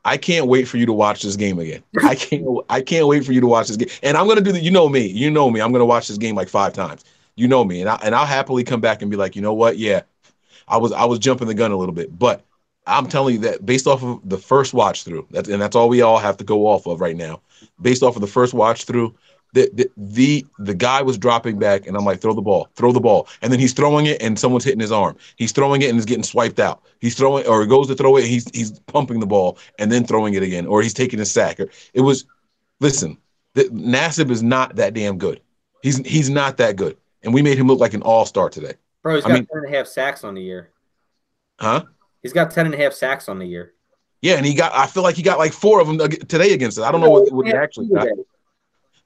I can't wait for you to watch this game again. I can't wait for you to watch this game. And I'm gonna do that. You know me. I'm gonna watch this game like 5 times. You know me. And I'll happily come back and be like, you know what? Yeah, I was jumping the gun a little bit. But I'm telling you that based off of the first watch through, that's all we all have to go off of right now. Based off of the first watch through, the guy was dropping back, and I'm like, throw the ball, and then he's throwing it, and someone's hitting his arm. He's throwing it, and it's getting swiped out. He's throwing, or he goes to throw it, he's pumping the ball, and then throwing it again, or he's taking a sack. Listen, Nassib is not that damn good. He's not that good, and we made him look like an all-star today. Bro, he's got 10.5 sacks on the year. Huh? He's got 10.5 sacks on the year. Yeah, and I feel like he got like 4 of them today against us. I don't know what he actually got.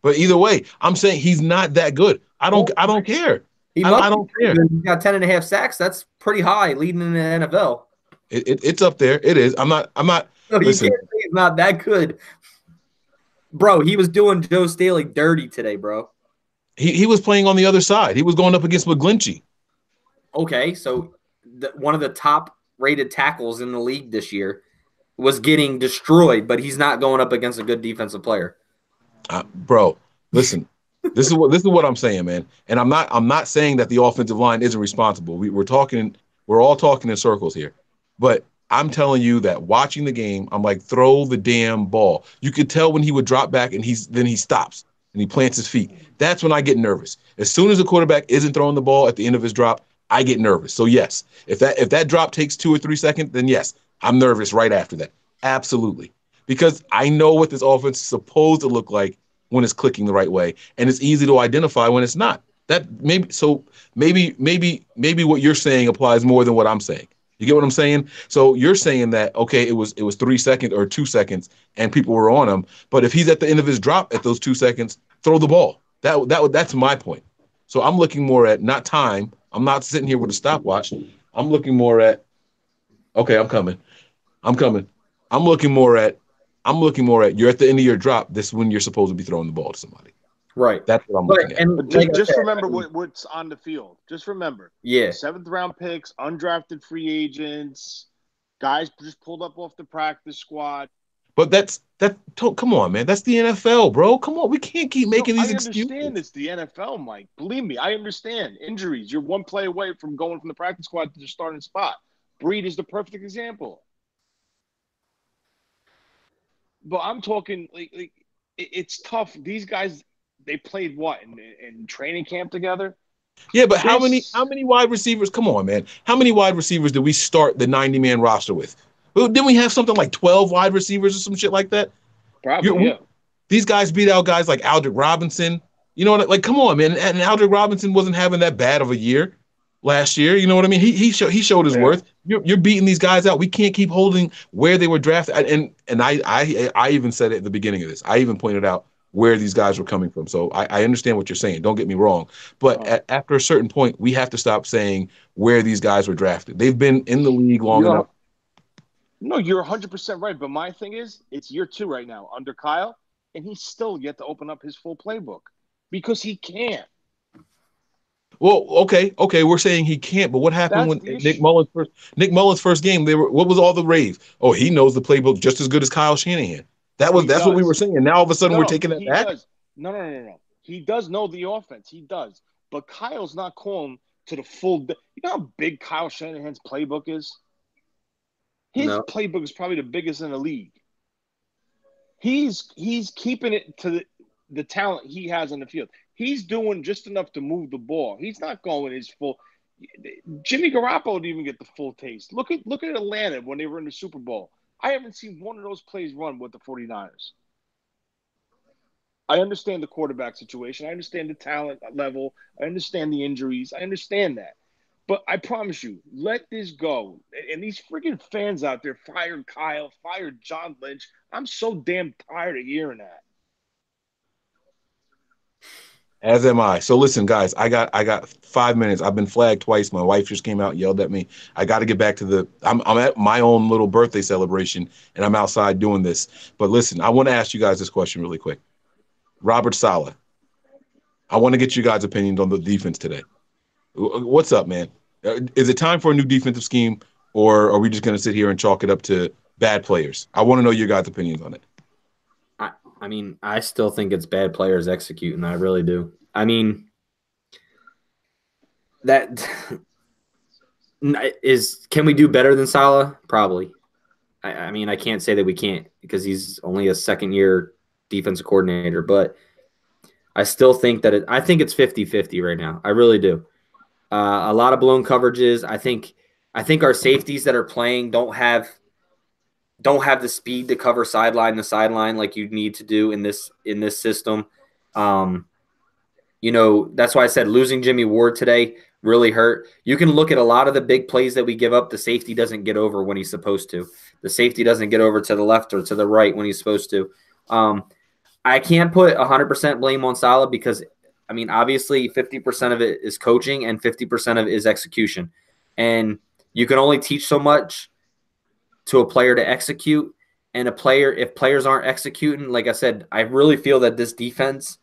But either way, I'm saying he's not that good. I don't care. I don't care. He's got 10.5 sacks. That's pretty high, leading in the NFL. It's up there. It is. I'm not. No, you can't say he's not that good, bro. He was doing Joe Staley dirty today, bro. He was playing on the other side. He was going up against McGlinchey. Okay, so one of the top-rated tackles in the league this year was getting destroyed, but he's not going up against a good defensive player. Bro, listen. This is what I'm saying, man. And I'm not saying that the offensive line isn't responsible. We're all talking in circles here. But I'm telling you that watching the game, I'm like, throw the damn ball. You could tell when he would drop back and then he stops and he plants his feet. That's when I get nervous. As soon as the quarterback isn't throwing the ball at the end of his drop, I get nervous. So yes, if that drop takes 2 or 3 seconds, then yes, I'm nervous right after that. Absolutely. Because I know what this offense is supposed to look like when it's clicking the right way, and it's easy to identify when it's not. Maybe what you're saying applies more than what I'm saying. You get what I'm saying? So you're saying that, okay, it was 3 seconds or 2 seconds and people were on him, but if he's at the end of his drop at those 2 seconds, throw the ball. That's my point. So I'm looking more at not time. I'm not sitting here with a stopwatch. I'm looking more at, okay, I'm coming. I'm looking more at you're at the end of your drop. This is when you're supposed to be throwing the ball to somebody. Right. That's what I'm looking at. And just remember what's on the field. Just remember. Yeah. 7th round picks, undrafted free agents, guys just pulled up off the practice squad. But come on, man. That's the NFL, bro. Come on. We can't keep making these excuses. I understand it's the NFL, Mike. Believe me, I understand. Injuries. You're one play away from going from the practice squad to the starting spot. Breed is the perfect example. But I'm talking like it's tough. These guys, they played what in training camp together? Yeah, but how many wide receivers? Come on, man. How many wide receivers did we start the 90-man roster with? Didn't we have something like 12 wide receivers or some shit like that? Probably, yeah. These guys beat out guys like Aldrick Robinson. You know what? Like, come on, man. And Aldrick Robinson wasn't having that bad of a year last year. You know what I mean? He showed his worth. You're beating these guys out. We can't keep holding where they were drafted. And I even said it at the beginning of this. I even pointed out where these guys were coming from. So I understand what you're saying. Don't get me wrong. But after a certain point, we have to stop saying where these guys were drafted. They've been in the league long enough. No, you're 100% right. But my thing is, it's year 2 right now under Kyle, and he's still yet to open up his full playbook because he can't. Well, okay, we're saying he can't, but what happened when Nick Mullins' first game? What was all the rave? Oh, he knows the playbook just as good as Kyle Shanahan. That's what we were saying. Now all of a sudden we're taking that back. No. He does know the offense. He does, but Kyle's not calling to the full. You know how big Kyle Shanahan's playbook is? His playbook is probably the biggest in the league. He's keeping it to the talent he has on the field. He's doing just enough to move the ball. He's not going his full. Jimmy Garoppolo didn't even get the full taste. Look at Atlanta when they were in the Super Bowl. I haven't seen one of those plays run with the 49ers. I understand the quarterback situation. I understand the talent level. I understand the injuries. I understand that. But I promise you, let this go. And these freaking fans out there fired Kyle, fired John Lynch. I'm so damn tired of hearing that. As am I. So listen, guys, I got 5 minutes. I've been flagged twice. My wife just came out and yelled at me. I got to get back to I'm at my own little birthday celebration, and I'm outside doing this. But listen, I want to ask you guys this question really quick. Robert Saleh, I want to get you guys' opinions on the defense today. What's up, man? Is it time for a new defensive scheme, or are we just going to sit here and chalk it up to bad players? I want to know your guys' opinions on it. I mean, I still think it's bad players executing. I really do. I mean, can we do better than Saleh? Probably. I mean, I can't say that we can't because he's only a second-year defensive coordinator, but I still think that I think it's 50-50 right now. I really do. A lot of blown coverages. I think our safeties that are playing don't have the speed to cover sideline to sideline like you need to do in this system. You know, that's why I said losing Jimmy Ward today really hurt. You can look at a lot of the big plays that we give up. The safety doesn't get over when he's supposed to. The safety doesn't get over to the left or to the right when he's supposed to. I can't put 100% blame on Saleh because, I mean, obviously 50% of it is coaching and 50% of it is execution. And you can only teach so much to a player to execute. And if players aren't executing, like I said, I really feel that this defense,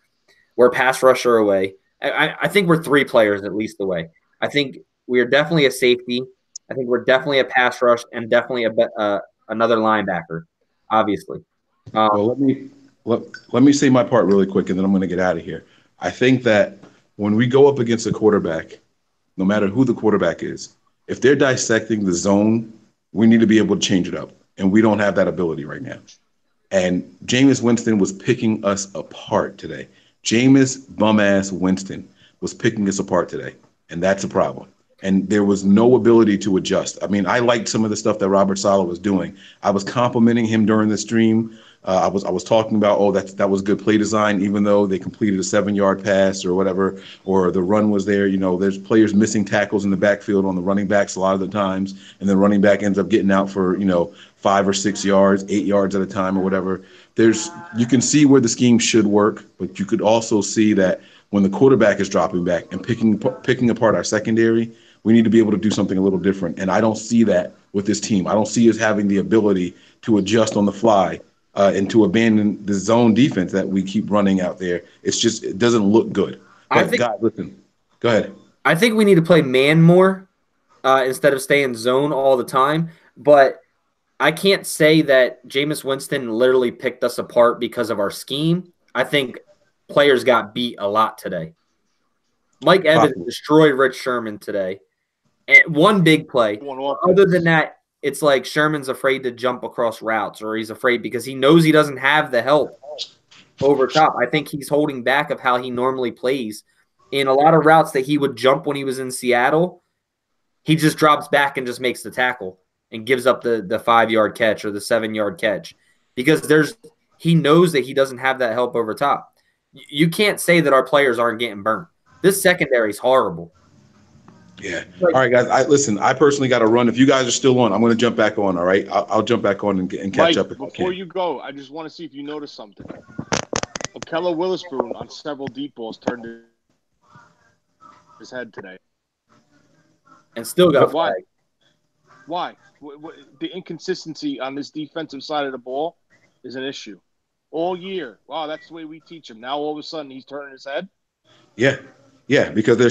we're a pass rusher away. I think we're 3 players at least away. I think we are definitely a safety. I think we're definitely a pass rush and definitely another linebacker, obviously. Well, let me say my part really quick, and then I'm going to get out of here. I think that when we go up against a quarterback, no matter who the quarterback is, if they're dissecting the zone, we need to be able to change it up, and we don't have that ability right now. And Jameis Winston was picking us apart today. Jameis bum-ass Winston was picking us apart today, and that's a problem. And there was no ability to adjust. I mean, I liked some of the stuff that Robert Saleh was doing. I was complimenting him during the stream. I was talking about, that was good play design, even though they completed a 7-yard pass or whatever, or the run was there. You know, there's players missing tackles in the backfield on the running backs a lot of the times, and the running back ends up getting out for, 5 or 6 yards, 8 yards at a time or whatever. You can see where the scheme should work, but you could also see that when the quarterback is dropping back and picking apart our secondary, we need to be able to do something a little different. And I don't see that with this team. I don't see us having the ability to adjust on the fly and to abandon the zone defense that we keep running out there. It doesn't look good. But guys, listen, go ahead. I think we need to play man more instead of staying zone all the time. But I can't say that Jameis Winston literally picked us apart because of our scheme. I think players got beat a lot today. Mike Evans destroyed Rich Sherman today. And one big play. Other than that, it's like Sherman's afraid to jump across routes, or he's afraid because he knows he doesn't have the help over top. I think he's holding back of how he normally plays. In a lot of routes that he would jump when he was in Seattle, he just drops back and just makes the tackle and gives up the 5-yard catch or the 7-yard catch because he knows that he doesn't have that help over top. You can't say that our players aren't getting burnt. This secondary is horrible. Yeah. All right, guys. I personally got to run. If you guys are still on, I'm going to jump back on. All right. I'll jump back on and catch Mike, up. Before you go, I just want to see if you noticed something. Okello Witherspoon on several deep balls turned his head today. And still got flagged. Why? The inconsistency on this defensive side of the ball is an issue. All year. Wow, that's the way we teach him. Now all of a sudden he's turning his head? Yeah. Yeah, because they're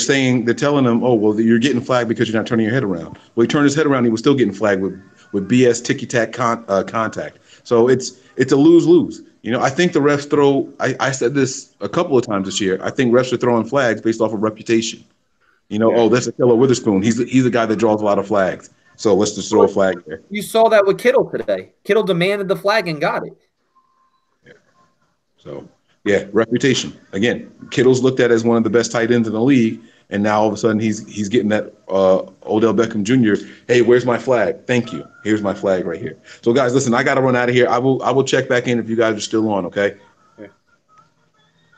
telling him, oh, well, you're getting flagged because you're not turning your head around. Well, he turned his head around. He was still getting flagged with BS ticky-tack contact. So it's a lose-lose. I think the refs I said this a couple of times this year. I think refs are throwing flags based off of reputation. You know, Yeah. oh, that's Ahkello Witherspoon. He's the guy that draws a lot of flags. So let's just throw a flag there. You saw that with Kittle today. Kittle demanded the flag and got it. So, yeah, reputation. Again, Kittle's looked at as one of the best tight ends in the league, and now all of a sudden he's getting that Odell Beckham Jr. Hey, where's my flag? Thank you. Here's my flag right here. So, guys, listen, I got to run out of here. I will check back in if you guys are still on. Okay. Yeah.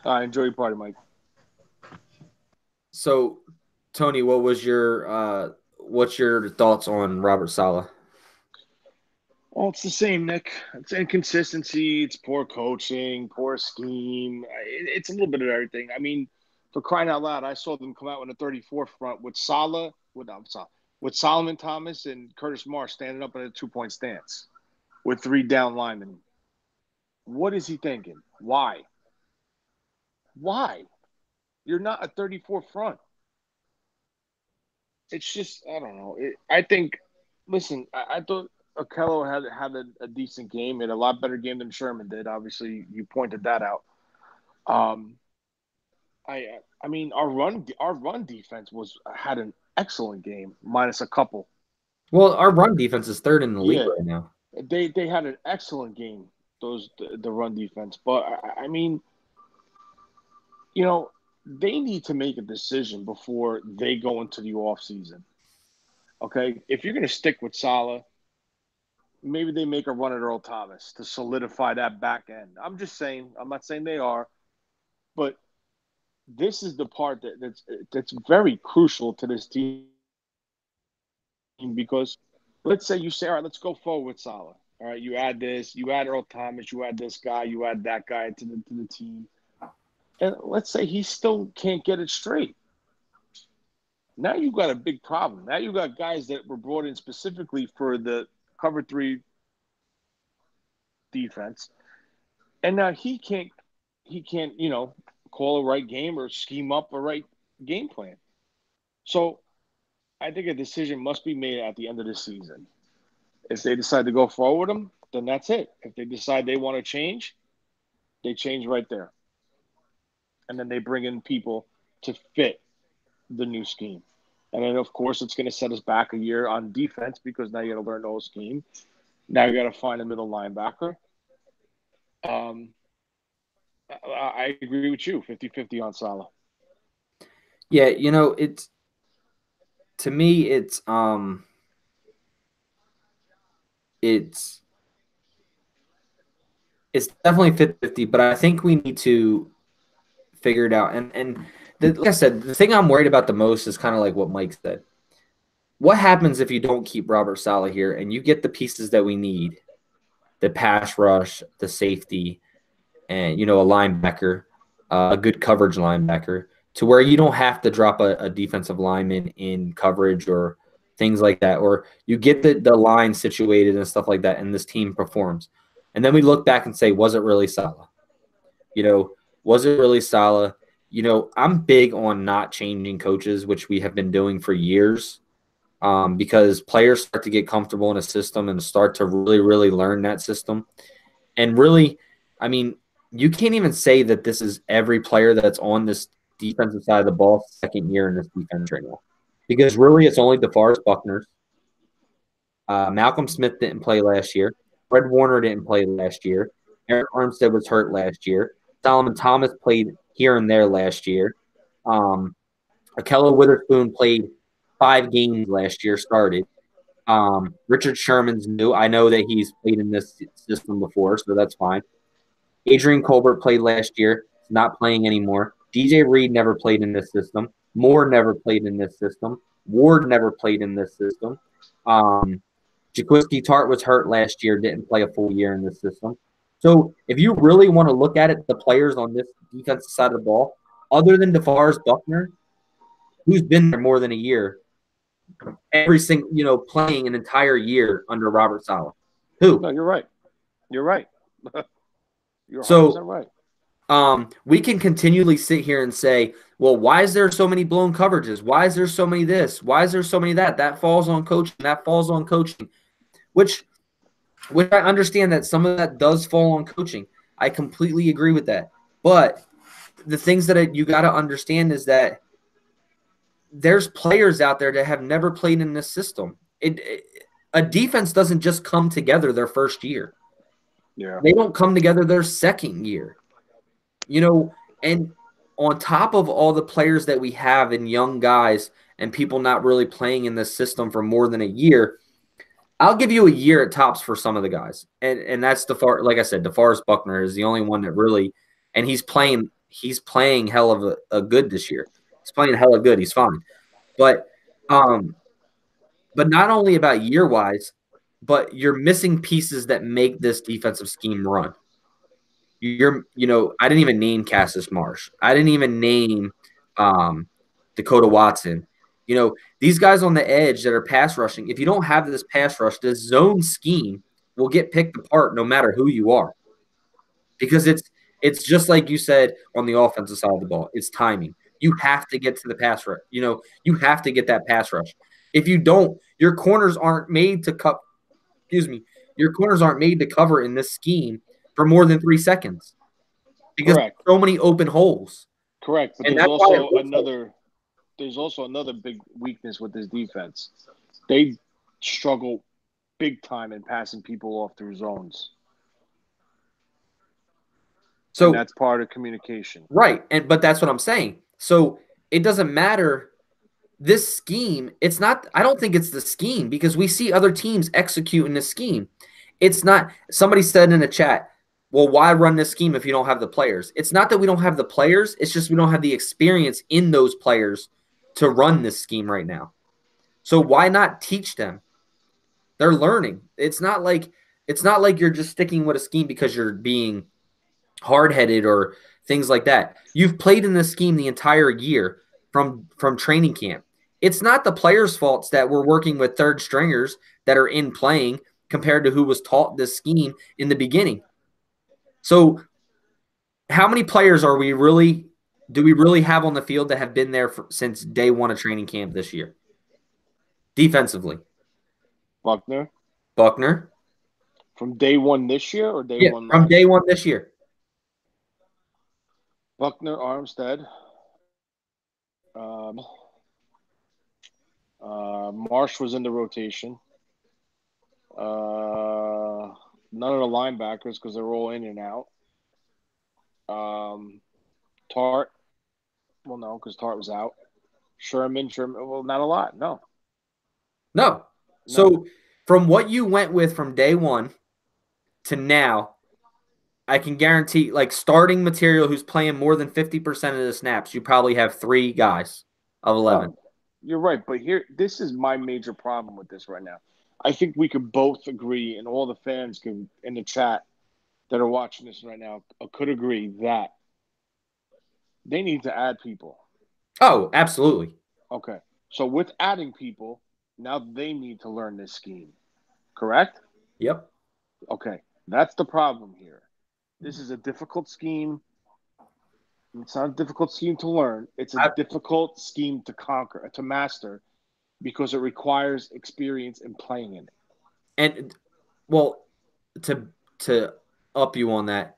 I enjoy your party, Mike. So, Tony, what's your thoughts on Robert Saleh? Well, it's the same, Nick. It's inconsistency. It's poor coaching, poor scheme. It's a little bit of everything. I mean, for crying out loud, I saw them come out in a 34 front with with Solomon Thomas and Curtis Marsh standing up in a 2-point stance with 3 down linemen. What is he thinking? Why? Why? You're not a 34 front. It's just, I don't know. I think, listen, I thought Ahkello had a decent game and a lot better game than Sherman did. Obviously, you pointed that out. I mean, our run defense had an excellent game, minus a couple. Well, our run defense is 3rd in the league right now. They had an excellent game, the run defense. But I mean, you know, they need to make a decision before they go into the offseason. Okay? If you're going to stick with Saleh, maybe they make a run at Earl Thomas to solidify that back end. I'm just saying. I'm not saying they are. But this is the part that's very crucial to this team, because let's say you say, all right, let's go forward with Saleh. All right, you add this, you add Earl Thomas, you add this guy, you add that guy to the team. And let's say he still can't get it straight. Now you've got a big problem. Now you've got guys that were brought in specifically for the cover 3 defense. And now he can't, you know, call a right game or scheme up a right game plan. So I think a decision must be made at the end of the season. If they decide to go forward with him, then that's it. If they decide they want to change, they change right there. And then they bring in people to fit the new scheme. And then, of course, it's going to set us back a year on defense, because now you got to learn the whole scheme. Now you got to find a middle linebacker. I agree with you, 50-50 on Saleh. Yeah, you know, to me, it's definitely 50-50, but I think we need to figure it out. And like I said, the thing I'm worried about the most is kind of like what Mike said. What happens if you don't keep Robert Saleh here and you get the pieces that we need, the pass rush, the safety, and, you know, a linebacker, a good coverage linebacker, to where you don't have to drop a defensive lineman in coverage or things like that, or you get the line situated and stuff like that, and this team performs. And then we look back and say, was it really Saleh? You know, was it really Saleh? You know, I'm big on not changing coaches, which we have been doing for years, because players start to get comfortable in a system and start to really, really learn that system. And really, I mean, you can't even say that this is every player that's on this defensive side of the ball second year in this defense right now, because really it's only DeForest Buckner. Malcolm Smith didn't play last year. Fred Warner didn't play last year. Eric Armstead was hurt last year. Solomon Thomas played here and there last year. Ahkello Witherspoon played 5 games last year, started. Richard Sherman's new. I know that he's played in this system before, so that's fine. Adrian Colbert played last year, not playing anymore. DJ Reed never played in this system. Moore never played in this system. Ward never played in this system. Jaquiski Tart was hurt last year, didn't play a full year in this system. So if you really want to look at it, the players on this defensive side of the ball, other than DeForest Buckner, who's been there more than a year, every single, you know, playing an entire year under Robert Saleh. Who? No, you're right. You're right. You're 100% so right. We can continually sit here and say, well, why is there so many blown coverages? Why is there so many this? Why is there so many that? That falls on coaching. That falls on coaching, which I understand that some of that does fall on coaching. I completely agree with that. But the things that you got to understand is that there's players out there that have never played in this system. A defense doesn't just come together their first year. Yeah. They don't come together their second year. And on top of all the players that we have and young guys and people not really playing in this system for more than a year, I'll give you a year at tops for some of the guys. And that's like I said, DeForest Buckner is the only one that really – and he's playing hell of a good this year. He's playing hella good. He's fine. But not only about year-wise, but you're missing pieces that make this defensive scheme run. I didn't even name Cassius Marsh. I didn't even name Dakota Watson. These guys on the edge that are pass rushing, if you don't have this pass rush, this zone scheme will get picked apart no matter who you are. Because it's just like you said on the offensive side of the ball. It's timing. You have to get to the pass rush. You have to get that pass rush. If you don't, your corners aren't made to cut. Excuse me. Your corners aren't made to cover in this scheme for more than 3 seconds because there's so many open holes. Correct. But there's also another big weakness with this defense. They struggle big time in passing people off through zones. So and that's part of communication. Right. But that's what I'm saying. So it doesn't matter. This scheme, it's not – I don't think it's the scheme because we see other teams executing this scheme. It's not – somebody said in the chat, well, why run this scheme if you don't have the players? It's not that we don't have the players. It's just we don't have the experience in those players to run this scheme right now. So why not teach them? They're learning. It's not like you're just sticking with a scheme because you're being hard-headed or things like that. You've played in this scheme the entire year from training camp. It's not the players' faults that we're working with third stringers that are in playing compared to who was taught this scheme in the beginning. So how many players do we really have on the field that have been there since day one of training camp this year? Defensively. Buckner. From day one this year or day one? From day one this year. Buckner, Armstead. Marsh was in the rotation. None of the linebackers because they're all in and out. Tart. Well, no, because Tart was out. Sherman. Well, not a lot. No. So from what you went with from day one to now, I can guarantee, like starting material who's playing more than 50% of the snaps, you probably have 3 guys of 11. You're right, but this is my major problem with this right now. I think we could both agree, and all the fans in the chat that are watching this right now could agree that they need to add people. Oh, absolutely. Okay. So with adding people, now they need to learn this scheme. Correct? Yep. Okay. That's the problem here. This is a difficult scheme. It's not a difficult scheme to learn. It's a difficult scheme to conquer, to master, because it requires experience in playing in it. And, well, to up you on that,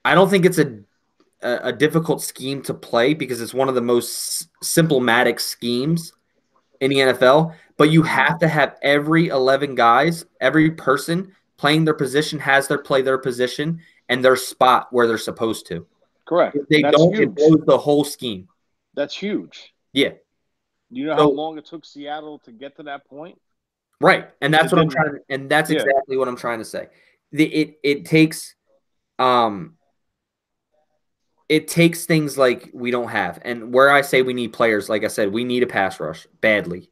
I don't think it's a difficult scheme to play because it's one of the most symptomatic schemes in the NFL. But you have to have every 11 guys, every person playing their position has play their position and their spot where they're supposed to. Correct. If they don't, it blows the whole scheme. That's huge. Yeah. Do you know how long it took Seattle to get to that point? Right. And that's what I'm trying to, and that's exactly what I'm trying to say. It takes things like we don't have. And where I say we need players, like I said, we need a pass rush badly.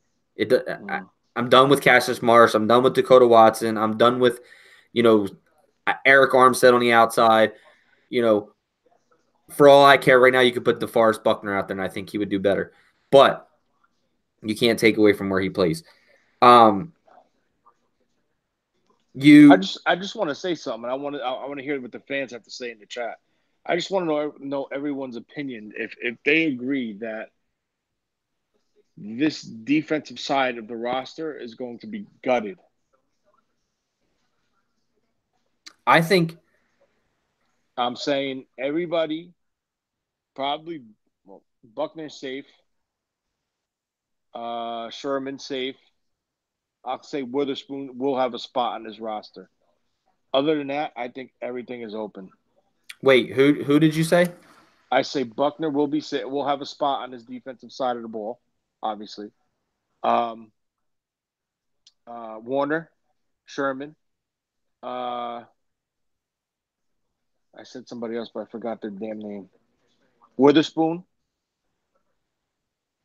I'm done with Cassius Marsh. I'm done with Dakota Watson. I'm done with, Eric Armstead on the outside. For all I care right now, you could put DeForest Buckner out there, and I think he would do better. But you can't take away from where he plays. I just want to say something. I want to hear what the fans have to say in the chat. I just want to know everyone's opinion if they agree that this defensive side of the roster is going to be gutted. I think I'm saying everybody probably Buckner's safe. Sherman safe. I'll say Witherspoon will have a spot on his roster. Other than that, I think everything is open. Wait, who did you say? I say Buckner will have a spot on his defensive side of the ball, obviously. Warner, Sherman. I said somebody else, but I forgot their damn name. Witherspoon.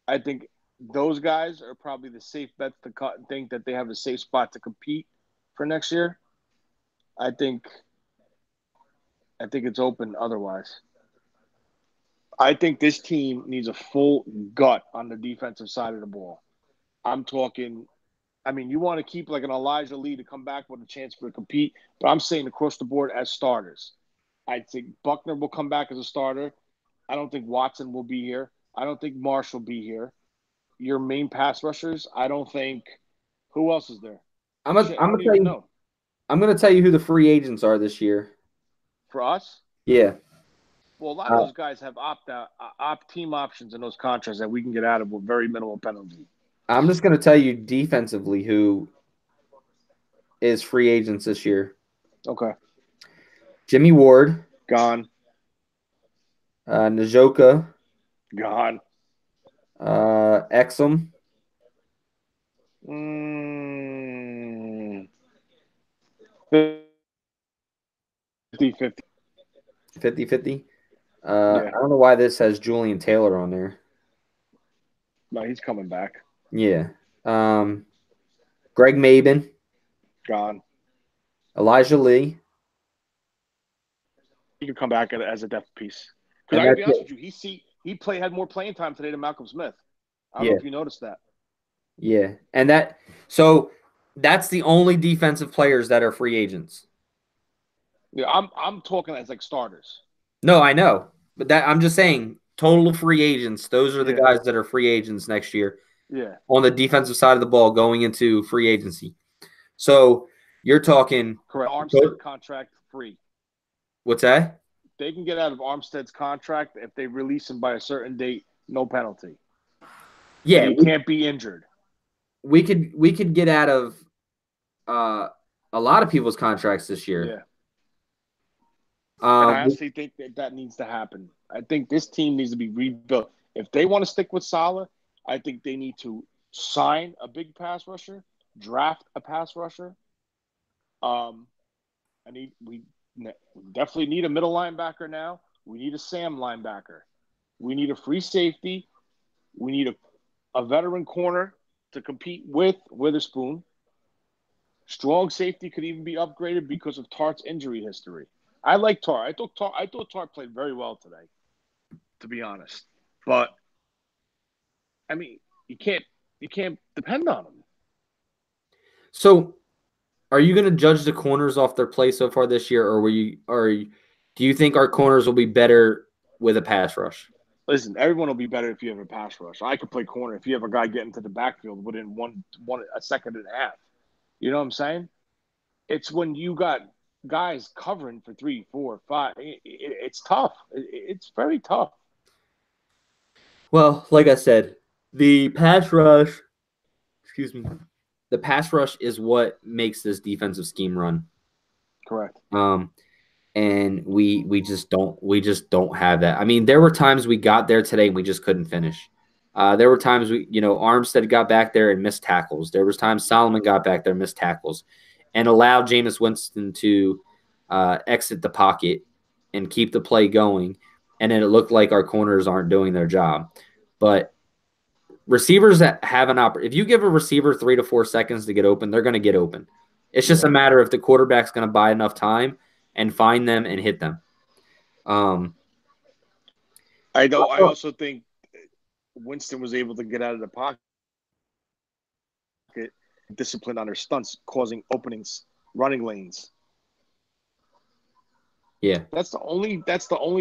I think those guys are probably the safe bets to think that they have a safe spot to compete for next year. I think it's open otherwise. I think this team needs a full gut on the defensive side of the ball. I'm talking, you want to keep like an Elijah Lee to come back with a chance for to compete, but I'm saying across the board as starters. I think Buckner will come back as a starter. I don't think Watson will be here. I don't think Marsh will be here. Your main pass rushers, I don't think. Who else is there? I'm gonna tell you who the free agents are this year. For us? Yeah. Well, a lot of those guys have team options in those contracts that we can get out of with very minimal penalty. I'm just gonna tell you defensively who is free agents this year. Okay. Jimmy Ward. Gone. Njoka. Gone. Exum. 50-50. 50-50? Yeah. I don't know why this has Julian Taylor on there. No, he's coming back. Yeah. Greg Maben. Gone. Elijah Lee. He could come back as a depth piece. Because I gotta be honest with you, he had more playing time today than Malcolm Smith. I don't know if you noticed that. Yeah. And that's the only defensive players that are free agents. Yeah, I'm talking as like starters. No, I know. But I'm just saying total free agents. Those are the guys that are free agents next year. Yeah. On the defensive side of the ball going into free agency. So you're talking correct. Armstead contract free. What's that? They can get out of Armstead's contract if they release him by a certain date, no penalty. Yeah, he can't be injured. We could get out of a lot of people's contracts this year. Yeah. And I honestly think that needs to happen. I think this team needs to be rebuilt. If they want to stick with Saleh, I think they need to sign a big pass rusher, draft a pass rusher. We definitely need a middle linebacker now. We need a Sam linebacker. We need a free safety. We need a veteran corner to compete with Witherspoon. Strong safety could even be upgraded because of Tartt's injury history. I like Tartt. I thought Tartt played very well today, to be honest. But you can't depend on him. So, are you going to judge the corners off their play so far this year, or do you think our corners will be better with a pass rush? Listen, everyone will be better if you have a pass rush. I could play corner if you have a guy getting to the backfield within a second and a half. You know what I'm saying? It's when you got guys covering for 3, 4, 5. It's tough. It's very tough. Well, like I said, the pass rush is what makes this defensive scheme run. Correct. And we just don't have that. There were times we got there today and we just couldn't finish. There were times Armstead got back there and missed tackles. There was times Solomon got back there and missed tackles and allowed Jameis Winston to exit the pocket and keep the play going. And then it looked like our corners aren't doing their job. But receivers that have if you give a receiver 3 to 4 seconds to get open, they're going to get open. It's just a matter of the quarterback's going to buy enough time and find them and hit them. I also think Winston was able to get out of the pocket, disciplined on their stunts, causing openings, running lanes. Yeah, that's the only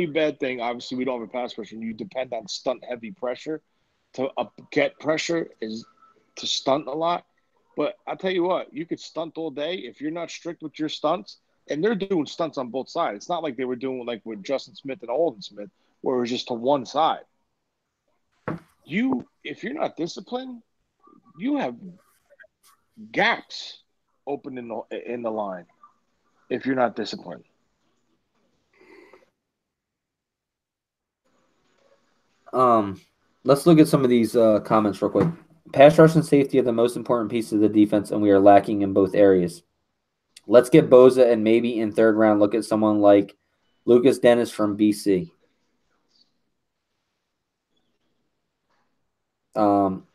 bad thing. Obviously, we don't have a pass rush, and you depend on stunt heavy pressure to get pressure is to stunt a lot. But I'll tell you what, you could stunt all day if you're not strict with your stunts. And they're doing stunts on both sides. It's not like they were doing like with Justin Smith and Aldon Smith, where it was just to one side. If you're not disciplined, you have gaps open in the line if you're not disciplined. Let's look at some of these comments real quick. Pass rush and safety are the most important pieces of the defense, and we are lacking in both areas. Let's get Bosa and maybe in third round look at someone like Lucas Dennis from BC.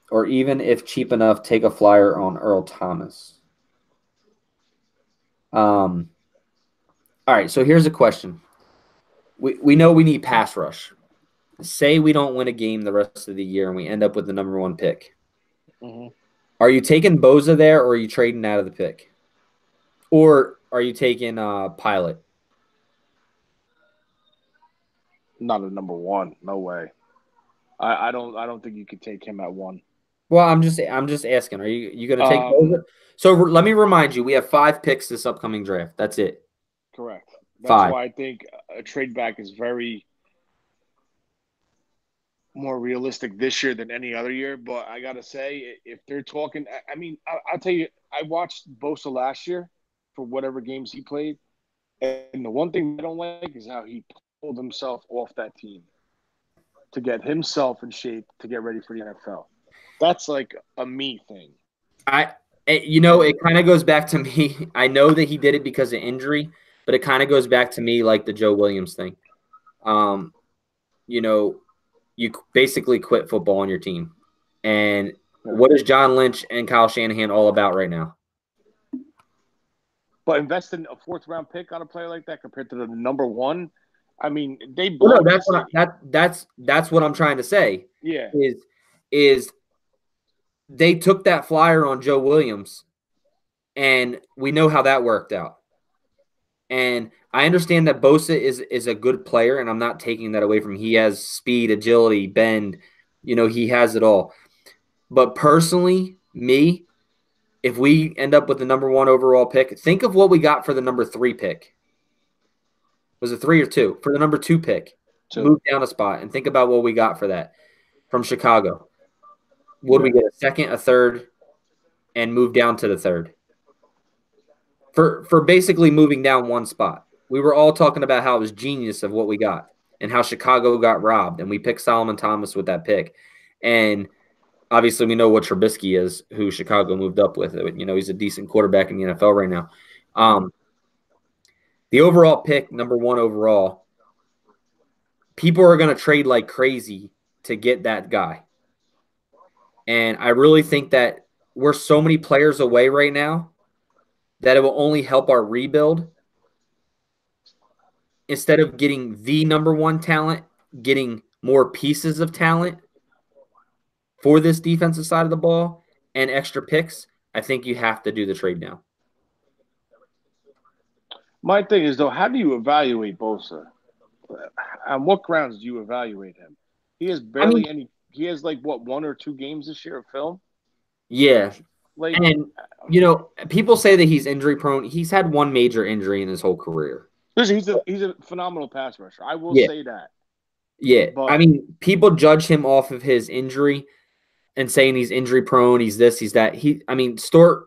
Or even if cheap enough, take a flyer on Earl Thomas. All right, so here's a question. We know we need pass rush. Say we don't win a game the rest of the year and we end up with the number 1 pick. Mm-hmm. Are you taking Bosa there, or are you trading out of the pick? Or are you taking Pilot? Not a number 1. No way. I don't think you could take him at 1. Well, I'm just asking. Are you going to take Bosa? So let me remind you, we have 5 picks this upcoming draft. That's it. Correct. That's 5. why I think a trade back is very more realistic this year than any other year. But I gotta say, if they're talking, I mean, I'll tell you, I watched Bosa last year for whatever games he played, and the one thing I don't like is how he pulled himself off that team to get himself in shape to get ready for the NFL. That's like a me thing. It kind of goes back to me. I know that he did it because of injury, but it kind of goes back to me like the Joe Williams thing. You basically quit football on your team. And what is John Lynch and Kyle Shanahan all about right now? But investing a 4th-round pick on a player like that compared to the number 1, I mean, they. Well, no, that's what I'm trying to say. Yeah, is they took that flyer on Joe Williams, and we know how that worked out. And I understand that Bosa is a good player, and I'm not taking that away from him. He has speed, agility, bend. He has it all. But personally, if we end up with the number 1 overall pick, think of what we got for the number 3 pick. Was it 3 or 2? For the number 2 pick. 2. Move down a spot and think about what we got for that from Chicago. Would we get a 2nd, a 3rd, and move down to the 3rd? For basically moving down 1 spot. We were all talking about how it was genius of what we got and how Chicago got robbed, and we picked Solomon Thomas with that pick. And obviously we know what Trubisky is, who Chicago moved up with. He's a decent quarterback in the NFL right now. The overall pick, number 1 overall, people are going to trade like crazy to get that guy. And I really think that we're so many players away right now that it will only help our rebuild. Instead of getting the number 1 talent, getting more pieces of talent for this defensive side of the ball and extra picks, I think you have to do the trade now. My thing is, though, how do you evaluate Bosa? On what grounds do you evaluate him? He has barely any – he has, 1 or 2 games this year of film? Yeah. And, people say that he's injury prone. He's had 1 major injury in his whole career. Listen, he's a phenomenal pass rusher. I will say that. Yeah. But, people judge him off of his injury and saying he's injury prone, he's this, he's that. Stort,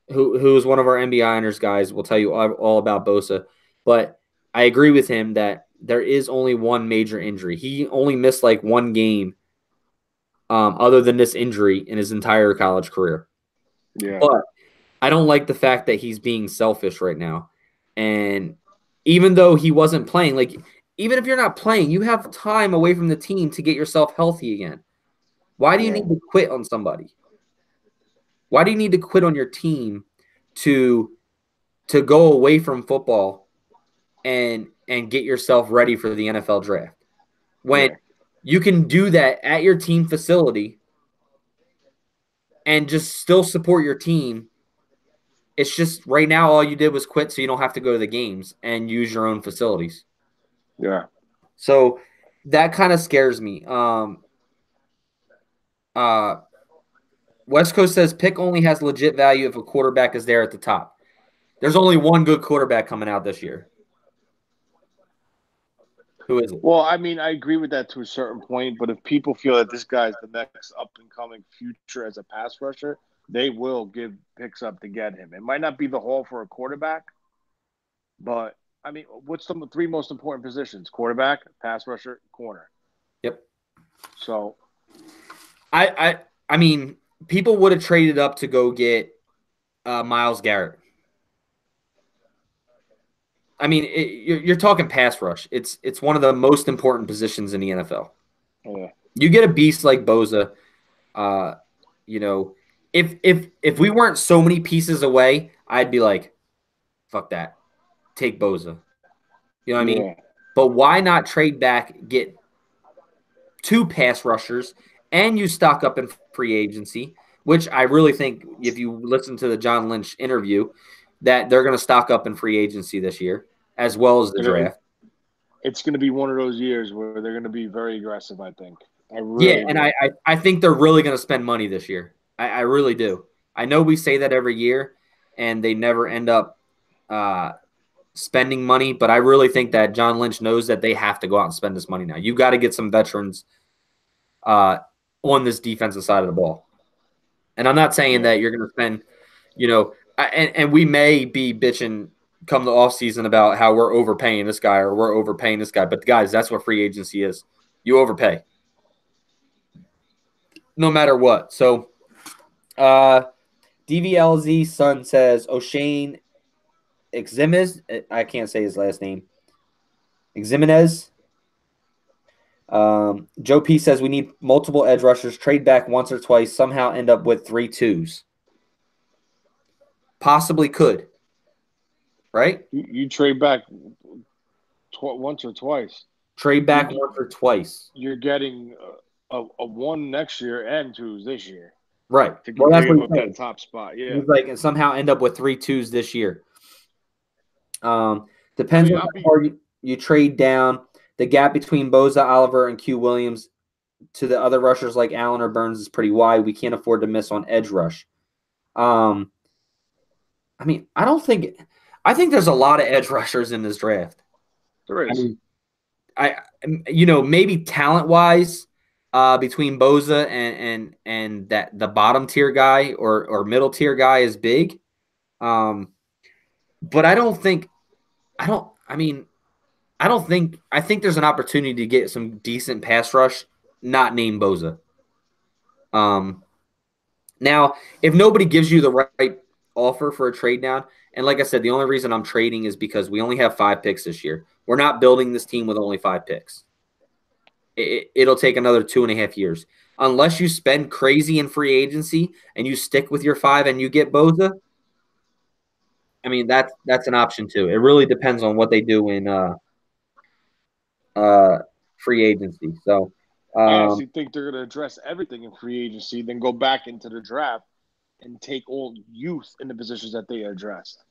who is one of our NBA Honors guys, will tell you all about Bosa. But I agree with him that there is only 1 major injury. He only missed 1 game other than this injury in his entire college career. Yeah. But I don't like the fact that he's being selfish right now. And even though he wasn't playing, even if you're not playing, you have time away from the team to get yourself healthy again. Why do you need to quit on somebody? Why do you need to quit on your team to go away from football and get yourself ready for the NFL draft? When you can do that at your team facility and just still support your team. It's just right now all you did was quit so you don't have to go to the games and use your own facilities. Yeah. So that kind of scares me. West Coast says pick only has legit value if a quarterback is there at the top. There's only 1 good quarterback coming out this year. Who is it? Well, I mean, I agree with that to a certain point, but if people feel that this guy's the next up and coming future as a pass rusher, they will give picks up to get him. It might not be the haul for a quarterback, but I mean, what's the three most important positions? Quarterback, pass rusher, corner. Yep. So I mean, people would have traded up to go get Myles Garrett. I mean, you're talking pass rush. It's one of the most important positions in the NFL. yeah. You get a beast like Boza. You know, if we weren't so many pieces away, I'd be like, fuck that, take Boza. You know what I mean? But why not trade back, get two pass rushers, and you stock up in free agency, which I really think if you listen to the John Lynch interview, that they're going to stock up in free agency this year as well as the draft. It's going to be one of those years where they're going to be very aggressive, I think. I think they're really going to spend money this year. I really do. I know we say that every year, and they never end up spending money, but I really think that John Lynch knows that they have to go out and spend this money now. You got to get some veterans on this defensive side of the ball. And I'm not saying that you're going to spend, and we may be bitching come the offseason about how we're overpaying this guy or we're overpaying this guy. But, guys, that's what free agency is. You overpay. No matter what. So, DVLZ son says O'Shane Ximenez. I can't say his last name. Ximenez. Joe P says we need multiple edge rushers, trade back once or twice, somehow end up with 3 2s. Possibly could. Right? You trade back once or twice. Trade back once or twice. You're getting a 1 next year and 2s this year. Right. To that's what that top spot. Yeah. He's like, and somehow end up with 3 2s this year. Depends on how far you trade down. The gap between Boza, Oliver, and Q Williams to the other rushers like Allen or Burns is pretty wide. We can't afford to miss on edge rush. I mean, I think there's a lot of edge rushers in this draft. There is. I maybe talent-wise, between Boza and that the bottom tier guy or middle tier guy is big. But I think there's an opportunity to get some decent pass rush, not named Boza. Now, if nobody gives you the right offer for a trade down, and like I said, the only reason I'm trading is because we only have 5 picks this year. We're not building this team with only 5 picks. It'll take another 2.5 years. Unless you spend crazy in free agency and you stick with your 5 and you get Boza, I mean, that's an option too. It really depends on what they do in free agency. So I actually think they're going to address everything in free agency, then go back into the draft and take all youth in the positions that they addressed.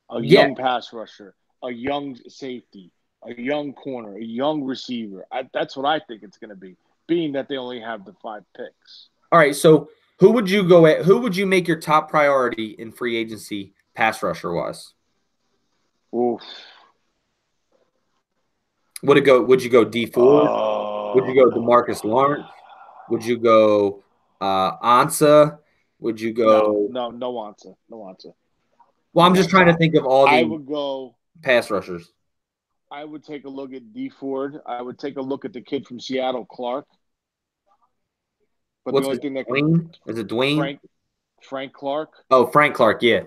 A young pass rusher, a young safety, a young corner, a young receiver. That's what I think it's going to be, being that they only have the 5 picks. All right, so who would you go at? Who would you make your top priority in free agency pass rusher was? Oof. Would you go D Ford? Would you go DeMarcus Lawrence? Would you go Ansah? Would you go No Ansah. No Ansah. Well, I'm just trying to think of all the I would go pass rushers. I would take a look at D Ford. I would take a look at the kid from Seattle, Clark. But What's the only thing that is it Dwayne? Frank Clark. Oh, Frank Clark, yeah.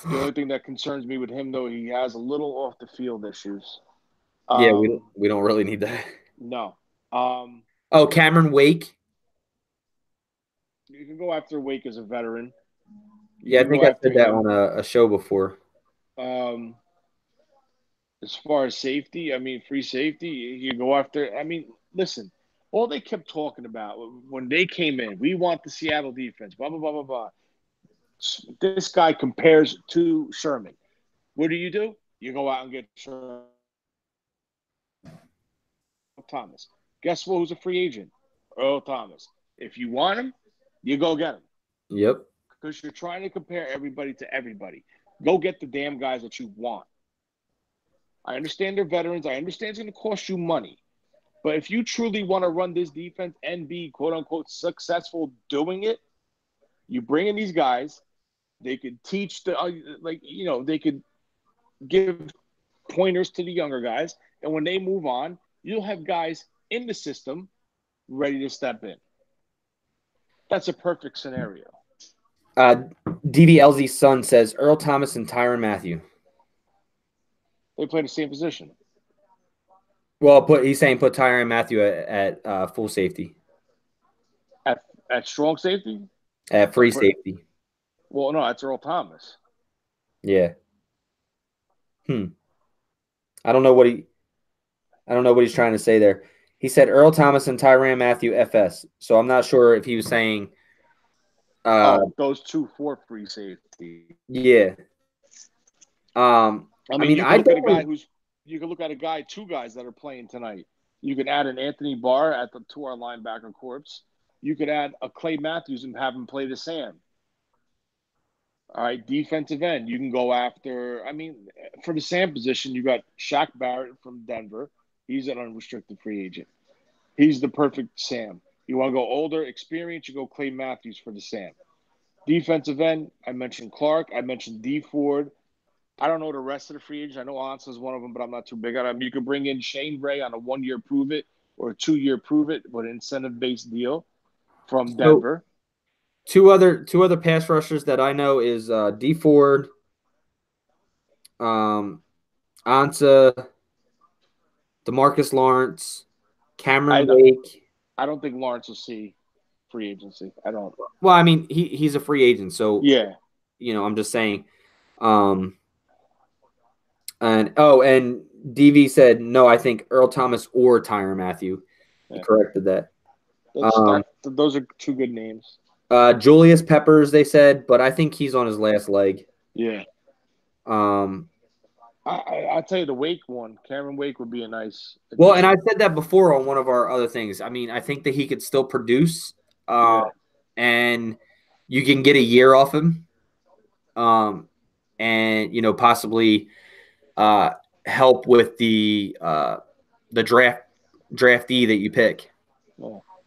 The only thing that concerns me with him, though, he has a little off the field issues. Yeah, we don't really need that. No. Cameron Wake. You can go after Wake as a veteran. I think I said that on a show before. As far as safety, I mean, free safety, you go after. I mean, listen, all they kept talking about when they came in, we want the Seattle defense, blah, blah, blah, blah, blah. This guy compares to Sherman. What do? You go out and get Sherman. Thomas. Guess who's a free agent? Earl Thomas. If you want him, you go get him. Yep. Because you're trying to compare everybody to everybody. Go get the damn guys that you want. I understand they're veterans. I understand it's going to cost you money. But if you truly want to run this defense and be quote unquote successful doing it, you bring in these guys. They could teach they could give pointers to the younger guys. And when they move on, you'll have guys in the system ready to step in. That's a perfect scenario. DVLZ's son says Earl Thomas and Tyrann Mathieu. They play the same position. Well, he's saying put Tyrann Mathieu at full safety. At strong safety? At free safety. Well, no, that's Earl Thomas. Yeah. I don't know what he's trying to say there. He said Earl Thomas and Tyrann Mathieu FS. So I'm not sure if he was saying those two for free safety. Yeah. I mean, you can look at two guys that are playing tonight. You could add an Anthony Barr to our linebacker corps. You could add a Clay Matthews and have him play the Sam. All right, defensive end. You can go after. I mean, for the Sam position, you got Shaq Barrett from Denver. He's an unrestricted free agent. He's the perfect Sam. You want to go older, experience, you go Clay Matthews for the Sam. Defensive end, I mentioned Clark. I mentioned D Ford. I don't know the rest of the free agents. I know Ansah is one of them, but I'm not too big on him. You could bring in Shane Ray on a 1-year prove it or a 2-year prove it, but an incentive-based deal from Denver. Two other pass rushers that I know is D Ford, Ansah, DeMarcus Lawrence, Cameron Wake. I don't think Lawrence will see free agency. I don't. Well, I mean, he's a free agent, so yeah. I'm just saying. And DV said no. I think Earl Thomas or Tyrann Mathieu. He corrected that. Those are two good names. Julius Peppers, they said, but I think he's on his last leg. Yeah. I'll tell you the Wake one. Cameron Wake would be a nice addition. Well, and I said that before on one of our other things. I mean, I think that he could still produce, and you can get a year off him, and possibly help with the draftee that you pick.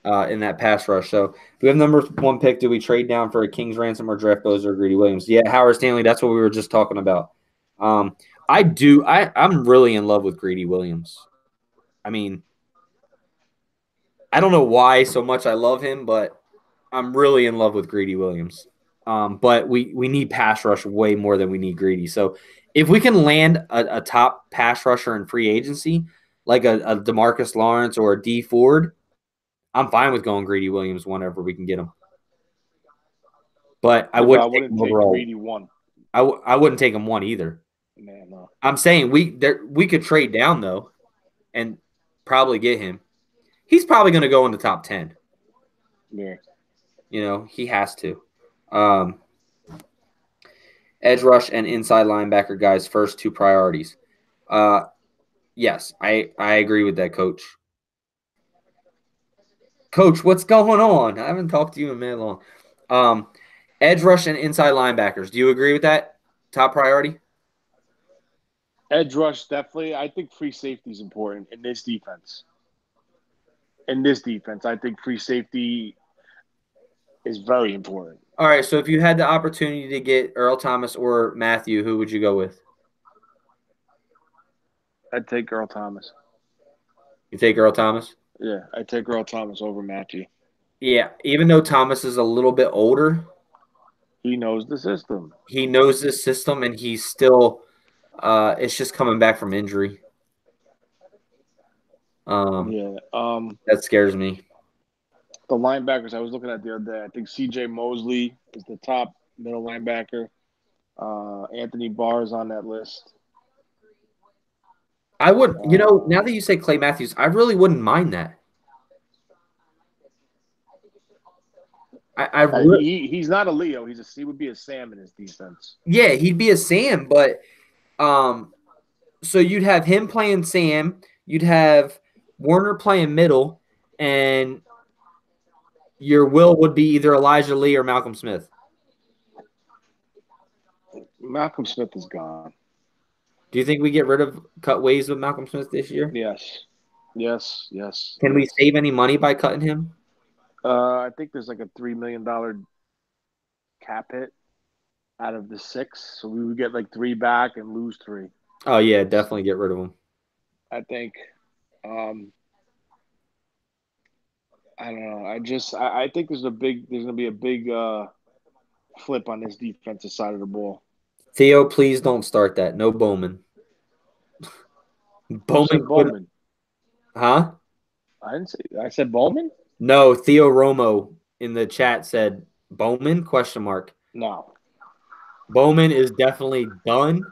In that pass rush. So we have number 1 pick. Do we trade down for a King's ransom or draft Bosa or Greedy Williams? Yeah, Howard Stanley. That's what we were just talking about. I'm really in love with Greedy Williams. I mean, I don't know why so much I love him, but I'm really in love with Greedy Williams. But we need pass rush way more than we need Greedy. So if we can land a top pass rusher in free agency, like a DeMarcus Lawrence or a D Ford, I'm fine with going Greedy Williams whenever we can get him. But I wouldn't take Greedy 1. I wouldn't take him 1 either. Man, no. I'm saying we could trade down though, and probably get him. He's probably going to go in the top 10. Yeah. He has to. Edge rush and inside linebacker guys, first 2 priorities. Yes, I agree with that, Coach. Coach, what's going on? I haven't talked to you in a minute long. Edge rush and inside linebackers. Do you agree with that? Top priority? Edge rush, definitely. I think free safety is important in this defense. I think free safety is very important. All right, so if you had the opportunity to get Earl Thomas or Mathieu, who would you go with? I'd take Earl Thomas. You take Earl Thomas? Yeah, I'd take Earl Thomas over Mathieu. Yeah, even though Thomas is a little bit older. He knows the system. He knows this system, and he's still it's just coming back from injury. That scares me. The linebackers I was looking at the other day, I think C.J. Mosley is the top middle linebacker. Anthony Barr is on that list. I would, now that you say Clay Matthews, I really wouldn't mind that. He's not a Leo. He would be a Sam in his defense. Yeah, he'd be a Sam, but so you'd have him playing Sam, you'd have Warner playing middle, and your will would be either Elijah Lee or Malcolm Smith. Malcolm Smith is gone. Do you think we get rid of cut ways with Malcolm Smith this year? Yes. Yes. Can we save any money by cutting him? I think there's like a $3 million cap hit out of the 6, so we would get like 3 back and lose 3. Oh yeah, definitely get rid of him. I think. I don't know. I think there's gonna be a big flip on this defensive side of the ball. Theo, please don't start that. No Bowman. Bowman. Huh? I didn't say. I said Bowman. No, Theo Romo in the chat said Bowman ? No. Bowman is definitely done.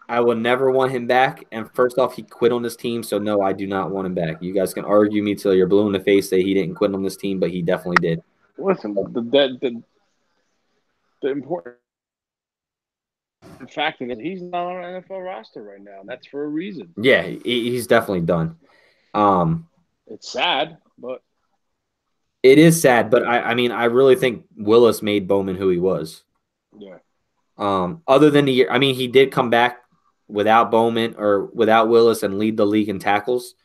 I will never want him back. And first off, he quit on this team, so no, I do not want him back. You guys can argue me till you're blue in the face that he didn't quit on this team, but he definitely did. Listen, the important fact is he's not on an NFL roster right now. That's for a reason. Yeah, he's definitely done. It's sad, but it is sad. But I mean, I really think Willis made Bowman who he was. Yeah. Other than the year, I mean, he did come back without Bowman or without Willis and lead the league in tackles,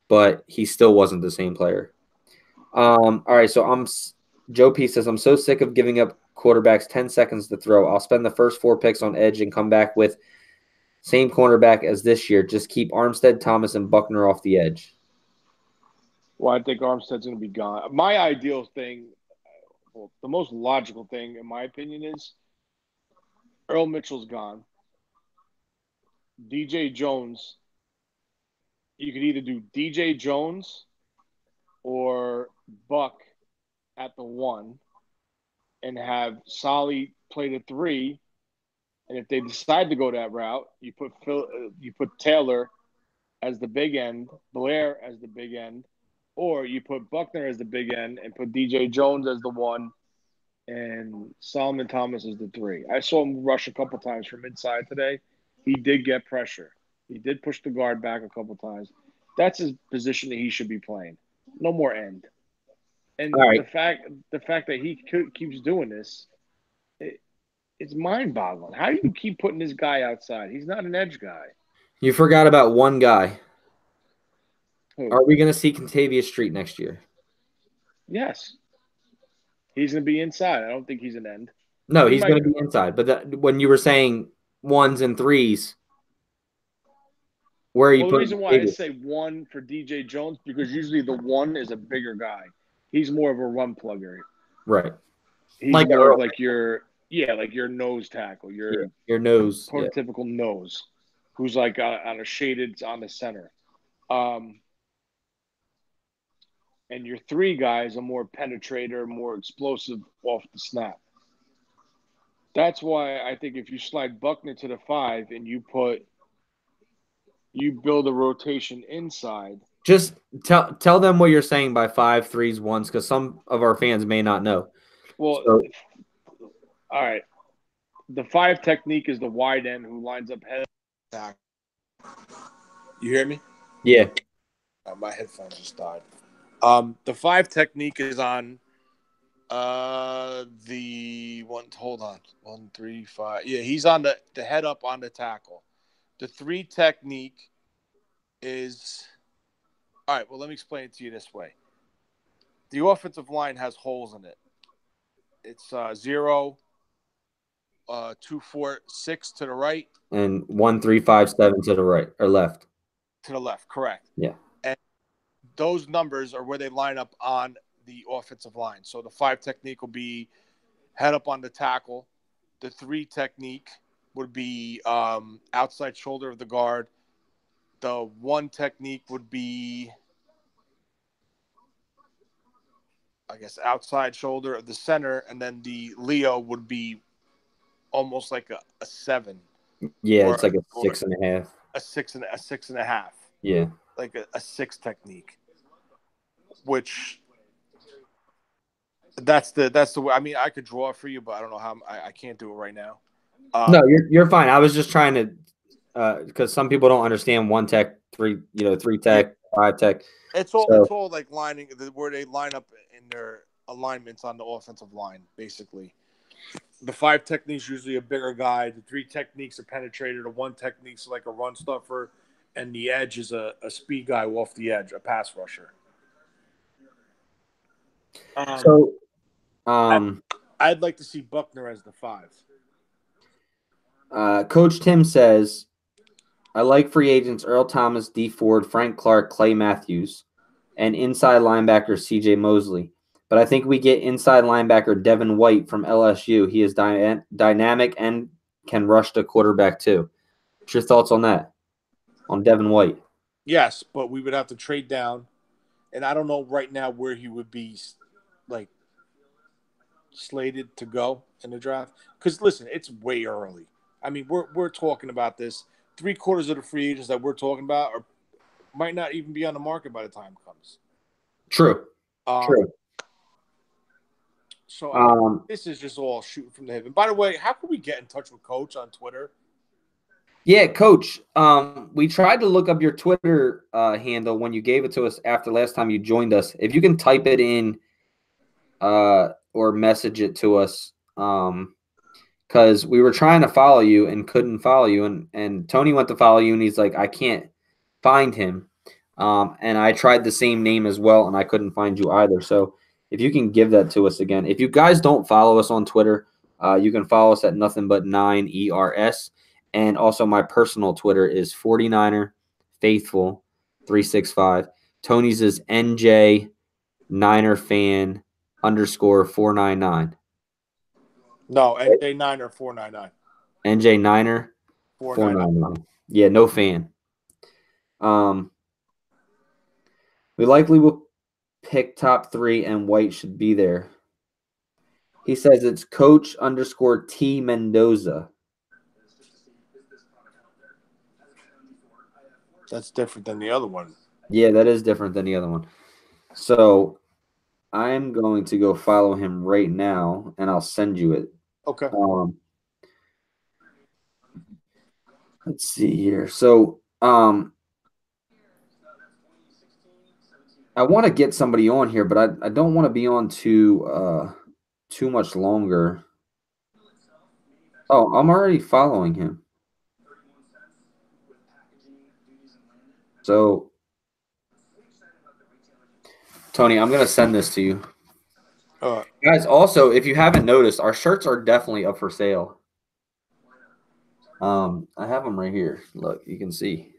but he still wasn't the same player. All right, so Joe P says, I'm so sick of giving up quarterbacks 10 seconds to throw. I'll spend the first 4 picks on edge and come back with same cornerback as this year. Just keep Armstead, Thomas, and Buckner off the edge. Well, I think Armstead's going to be gone. My ideal thing, the most logical thing, in my opinion, is Earl Mitchell's gone. DJ Jones. You could either do DJ Jones or Buck at the 1 and have Solly play the 3. And if they decide to go that route, you put Taylor as the big end, Blair as the big end, or you put Buckner as the big end and put DJ Jones as the 1 and Solomon Thomas as the 3. I saw him rush a couple times from inside today. He did get pressure. He did push the guard back a couple times. That's his position that he should be playing. No more end. And right. the fact that he keeps doing this, it's mind-boggling. How do you keep putting this guy outside? He's not an edge guy. You forgot about one guy. Who? Are we going to see Contavious Street next year? Yes. He's going to be inside. I don't think he's an end. No, he's going to be inside. But when you were saying 1s and 3s, where are you putting? The reason why I say 1 for DJ Jones, because usually the 1 is a bigger guy. He's more of a run plugger. Right. He's like more like your nose tackle, your nose, prototypical nose, who's like on a shaded on the center. And your 3 guys are more penetrator, more explosive off the snap. That's why I think if you slide Buckner to the 5 and you build a rotation inside. Just tell them what you're saying by 5, 3s, 1s, because some of our fans may not know. Well, all right. The 5 technique is the wide end who lines up head attack. You hear me? Yeah. My headphones just died. The 5 technique is on the one. Hold on, 1, 3, 5. Yeah, he's on the head up on the tackle. The 3 technique is all right. Well, let me explain it to you this way. The offensive line has holes in it. It's 0, 2, 4, 6 to the right, and 1, 3, 5, 7 to the right or left. To the left, correct. Yeah. And those numbers are where they line up on the offensive line. So the 5 technique will be head up on the tackle. The 3 technique would be outside shoulder of the guard. The 1 technique would be, I guess, outside shoulder of the center, and then the Leo would be almost like a 7. Yeah, it's like a 6.5. A 6.5. Yeah, like a 6 technique, which that's the way. I mean, I could draw it for you, but I don't know how. I can't do it right now. No, you're fine. I was just trying to because some people don't understand 1 tech, 3 tech, 5 tech. It's all like lining where they line up in their alignments on the offensive line, basically. The 5 technique's usually a bigger guy. The 3 techniques are penetrator. The 1 technique's like a run stuffer, and the edge is a speed guy off the edge, a pass rusher. I'd like to see Buckner as the 5. Coach Tim says, I like free agents Earl Thomas, D. Ford, Frank Clark, Clay Matthews, and inside linebacker C.J. Mosley. But I think we get inside linebacker Devin White from LSU. He is dynamic and can rush the quarterback too. What's your thoughts on that, on Devin White? Yes, but we would have to trade down. And I don't know right now where he would be like slated to go in the draft. Because, listen, it's way early. I mean, we're talking about this. 3/4 of the free agents that we're talking about might not even be on the market by the time it comes. True. True. So this is just all shooting from the hip. And by the way, how can we get in touch with Coach on Twitter? Yeah, Coach. We tried to look up your Twitter handle when you gave it to us after last time you joined us. If you can type it in or message it to us, because we were trying to follow you and couldn't follow you, and Tony went to follow you, and he's like, I can't find him. And I tried the same name as well, and I couldn't find you either. So if you can give that to us again. If you guys don't follow us on Twitter, you can follow us at nothing but 9ERS. And also my personal Twitter is 49er Faithful 365. Tony's is NJ Niner fan _499. No, NJ Niner 499. NJ Niner 499. Yeah, no fan. We likely will pick top 3, and White should be there. He says it's Coach _T Mendoza. That's different than the other one. Yeah, that is different than the other one. So I'm going to go follow him right now, and I'll send you it. Okay. Let's see here. So I want to get somebody on here, but I don't want to be on too much longer. Oh, I'm already following him. So, Tony, I'm going to send this to you. Guys, also, if you haven't noticed, our shirts are definitely up for sale. I have them right here. Look, you can see.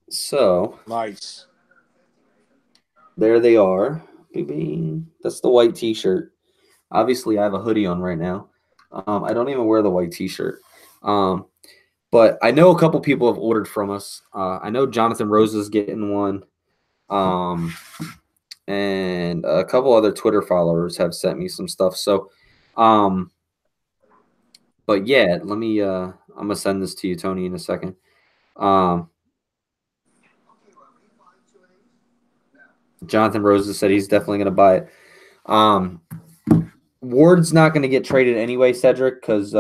So, nice. There they are. That's the white T-shirt. Obviously, I have a hoodie on right now. I don't even wear the white T-shirt. But I know a couple people have ordered from us. I know Jonathan Rose is getting one. And a couple other Twitter followers have sent me some stuff. So, but yeah, let me, I'm going to send this to you, Tony, in a second. Jonathan Rose said he's definitely going to buy it. Ward's not going to get traded anyway, Cedric, because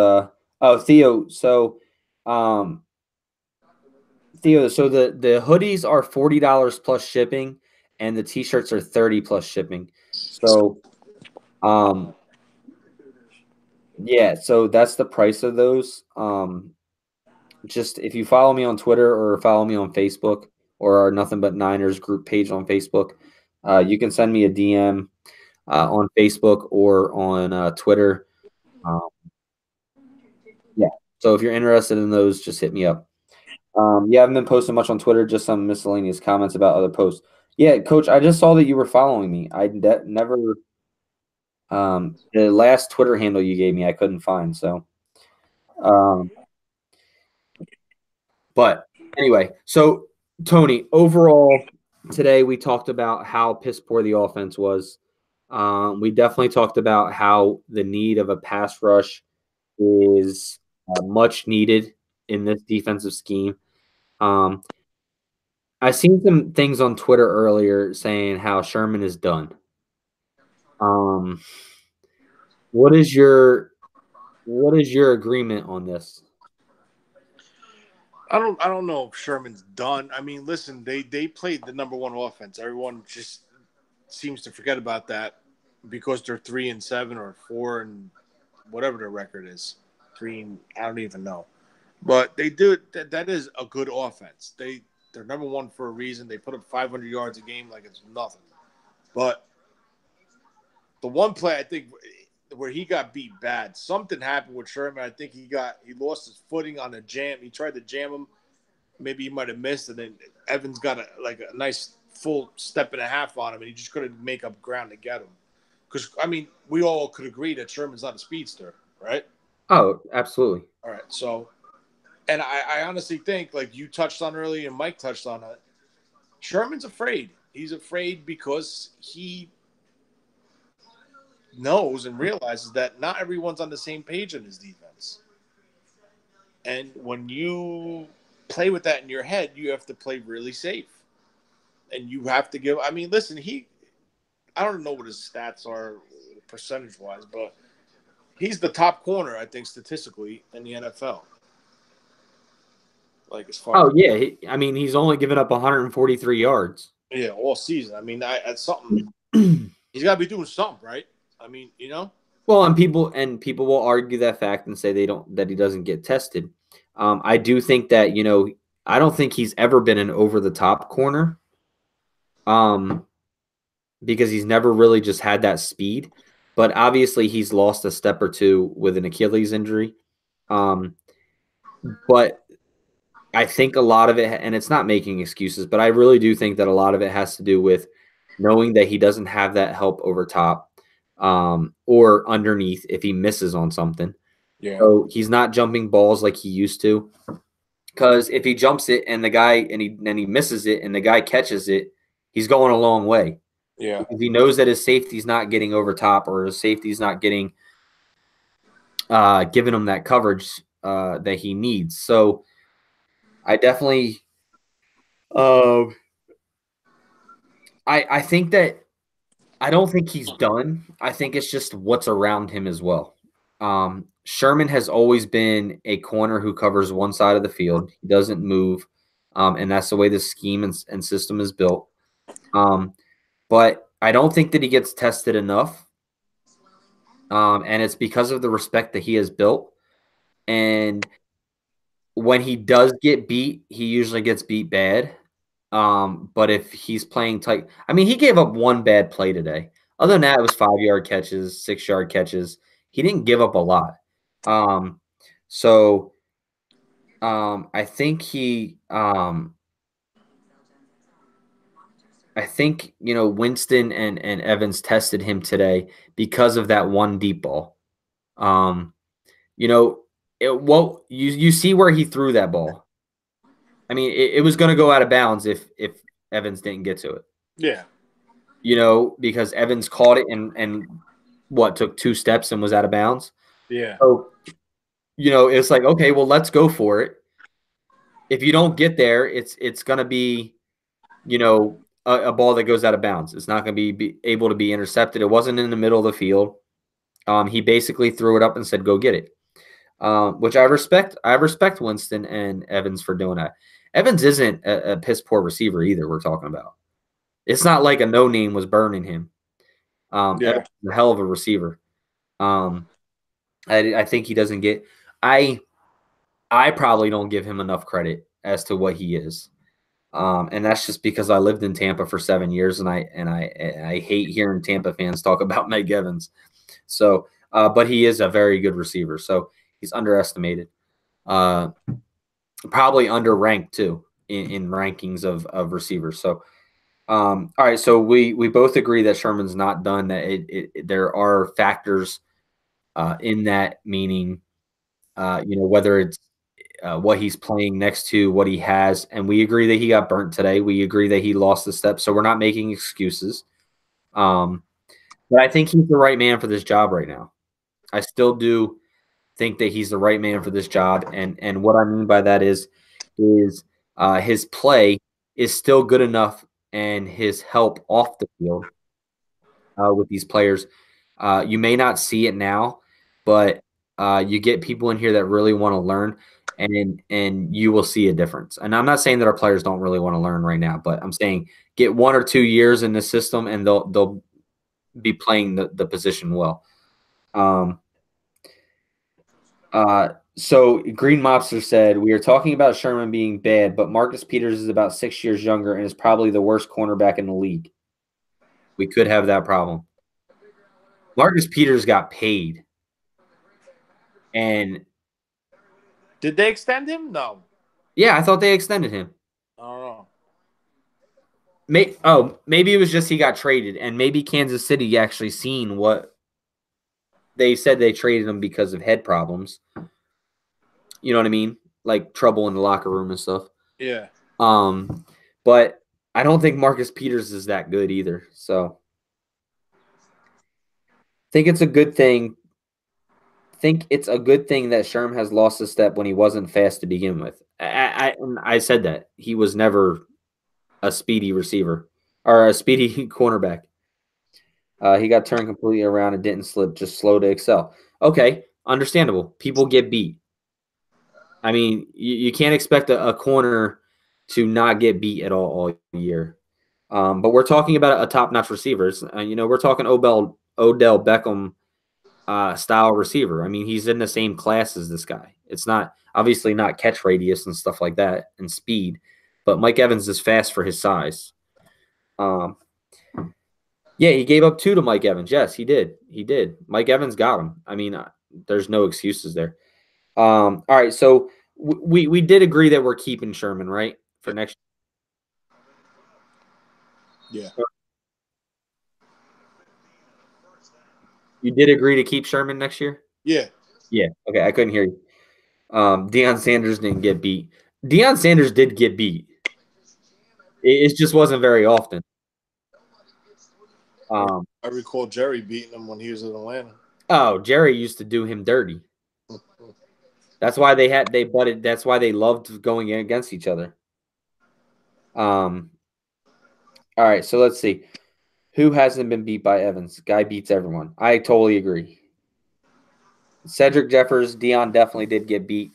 Theo. So, Theo. So the hoodies are $40 plus shipping, and the T-shirts are $30 plus shipping. So, yeah. So that's the price of those. Just if you follow me on Twitter or follow me on Facebook or our Nothing But Niners group page on Facebook, you can send me a DM. On Facebook or on Twitter. Yeah. So if you're interested in those, just hit me up. Yeah, I haven't been posting much on Twitter, just some miscellaneous comments about other posts. Yeah, Coach, I just saw that you were following me. I never the last Twitter handle you gave me, I couldn't find. So, but anyway, so Tony, overall today we talked about how piss poor the offense was. We definitely talked about how the need of a pass rush is much needed in this defensive scheme. I seen some things on Twitter earlier saying how Sherman is done. What is your agreement on this? I don't know if Sherman's done. I mean, listen, they played the number 1 offense. Everyone just seems to forget about that because they're 3-7 or 4 and whatever their record is. I don't even know. But they do that is a good offense. They're number one for a reason. They put up 500 yards a game like it's nothing. But the one play I think where he got beat bad, something happened with Sherman. I think he lost his footing on a jam. He tried to jam him. Maybe he might have missed, and then Evans got a nice full step and a half on him, and he just couldn't make up ground to get him. Because, I mean, we all could agree that Sherman's not a speedster, right? Oh, absolutely. All right, so – and I honestly think, like you touched on earlier and Mike touched on it, Sherman's afraid. He's afraid because he knows and realizes that not everyone's on the same page in his defense. And when you play with that in your head, you have to play really safe. And you have to give – I mean, listen, I don't know what his stats are percentage-wise, but he's the top corner, I think, statistically in the NFL. Like as far yeah. He's only given up 143 yards. Yeah, all season. I mean, that's something. He's got to be doing something, right? I mean, you know. Well, and people will argue that fact and say that he doesn't get tested. I do think that I don't think he's ever been an over the top corner. Because he's never really just had that speed, but obviously he's lost a step or two with an Achilles injury. But I think a lot of it, and it's not making excuses, but I really do think that a lot of it has to do with knowing that he doesn't have that help over top or underneath if he misses on something. Yeah. So he's not jumping balls like he used to. Because if he jumps it and he misses it and the guy catches it, he's going a long way. Yeah. Because he knows that his safety's not getting over top or his safety's not getting giving him that coverage that he needs. So I definitely I think that I don't think he's done. I think it's just what's around him as well. Sherman has always been a corner who covers one side of the field. He doesn't move, and that's the way the scheme and system is built. But I don't think that he gets tested enough, and it's because of the respect that he has built. And when he does get beat, he usually gets beat bad. But if he's playing tight, I mean, he gave up one bad play today. Other than that, it was 5-yard catches, 6-yard catches. He didn't give up a lot. So I think Winston and Evans tested him today because of that one deep ball. You see where he threw that ball. I mean, it was going to go out of bounds if Evans didn't get to it. Yeah. Because Evans caught it and took 2 steps and was out of bounds. Yeah. So, it's like, okay, well, let's go for it. If you don't get there, it's going to be, a ball that goes out of bounds. It's not going to be able to be intercepted. It wasn't in the middle of the field. He basically threw it up and said, go get it, which I respect. I respect Winston and Evans for doing that. Evans isn't a piss poor receiver either. We're talking about. It's not like a no-name was burning him. Evans is a hell of a receiver. I think he doesn't get – I probably don't give him enough credit as to what he is. And that's just because I lived in Tampa for 7 years, and I hate hearing Tampa fans talk about Meg Evans. So, but he is a very good receiver. So he's underestimated, probably underranked too in rankings of receivers. So, all right. So we both agree that Sherman's not done. That there are factors in that, meaning, whether it's what he's playing next to, what he has. And we agree that he got burnt today. We agree that he lost the step. So we're not making excuses. But I think he's the right man for this job right now. I still do think that he's the right man for this job. And what I mean by that is his play is still good enough, and his help off the field with these players. You may not see it now, but you get people in here that really want to learn. and you will see a difference. And I'm not saying that our players don't really want to learn right now, but I'm saying get 1 or 2 years in the system and they'll be playing the position well. So Green Mobster said, we are talking about Sherman being bad, but Marcus Peters is about 6 years younger and is probably the worst cornerback in the league. We could have that problem. Marcus Peters got paid. And did they extend him? No. Yeah, I thought they extended him. I don't know. Maybe it was just he got traded, and maybe Kansas City actually seen what they said they traded him because of head problems. You know what I mean? Like trouble in the locker room and stuff. Yeah. But I don't think Marcus Peters is that good either. So I think it's a good thing. That Sherm has lost a step when he wasn't fast to begin with. I said that. He was never a speedy receiver or a speedy cornerback. He got turned completely around and didn't slip, just slow to excel. Okay, understandable. People get beat. I mean, you can't expect a corner to not get beat at all year. But we're talking about a top-notch receivers. We're talking Odell Beckham style receiver. I mean, he's in the same class as this guy. It's not obviously not catch radius and stuff like that and speed, but Mike Evans is fast for his size. Yeah, he gave up 2 to Mike Evans. Yes, he did. Mike Evans got him. I mean, there's no excuses there. All right, so we did agree that we're keeping Sherman, right, for next year? Yeah. You did agree to keep Sherman next year? Yeah. Yeah. Okay, I couldn't hear you. Deion Sanders didn't get beat. Deion Sanders did get beat. It just wasn't very often. I recall Jerry beating him when he was in Atlanta. Oh, Jerry used to do him dirty. That's why they butted. That's why they loved going against each other. All right, so let's see. Who hasn't been beat by Evans? Guy beats everyone. I totally agree. Cedric Jeffers, Deion definitely did get beat.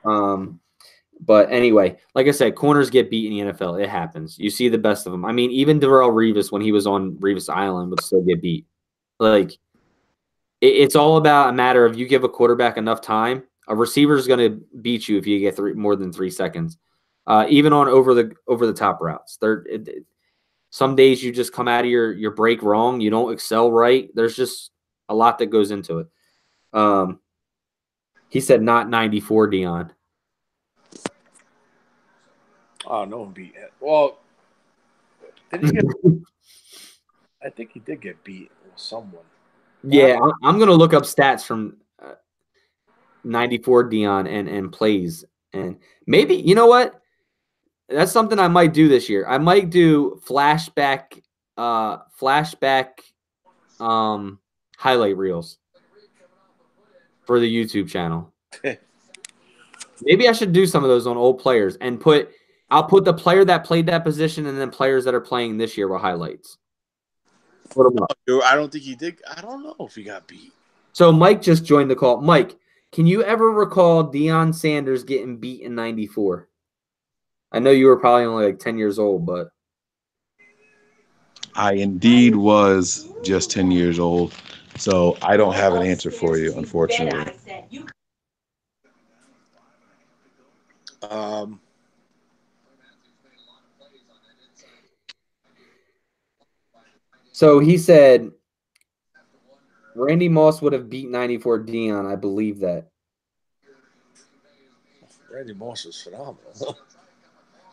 But anyway, like I said, corners get beat in the NFL. It happens. You see the best of them. I mean, even Darrelle Revis, when he was on Revis Island, would still get beat. Like, it's all about a matter of you give a quarterback enough time. A receiver is going to beat you if you get more than 3 seconds. Even on over the top routes. Some days you just come out of your break wrong. You don't excel right. There's just a lot that goes into it. He said not 94, Deion. Oh, no one beat it. Well, did he get I think he did get beat with someone. Yeah, I'm going to look up stats from 94 Deion and plays. And maybe, you know what? That's something I might do this year. I might do flashback highlight reels for the YouTube channel. Maybe I should do some of those on old players and I'll put the player that played that position and then players that are playing this year with highlights. Put them up. I don't think he did. I don't know if he got beat. So Mike just joined the call. Mike, can you ever recall Deion Sanders getting beat in 94? I know you were probably only like 10 years old, but I indeed was just 10 years old, so I don't have an answer for you, unfortunately. So he said Randy Moss would have beat 94 Deion. I believe that. Randy Moss is phenomenal.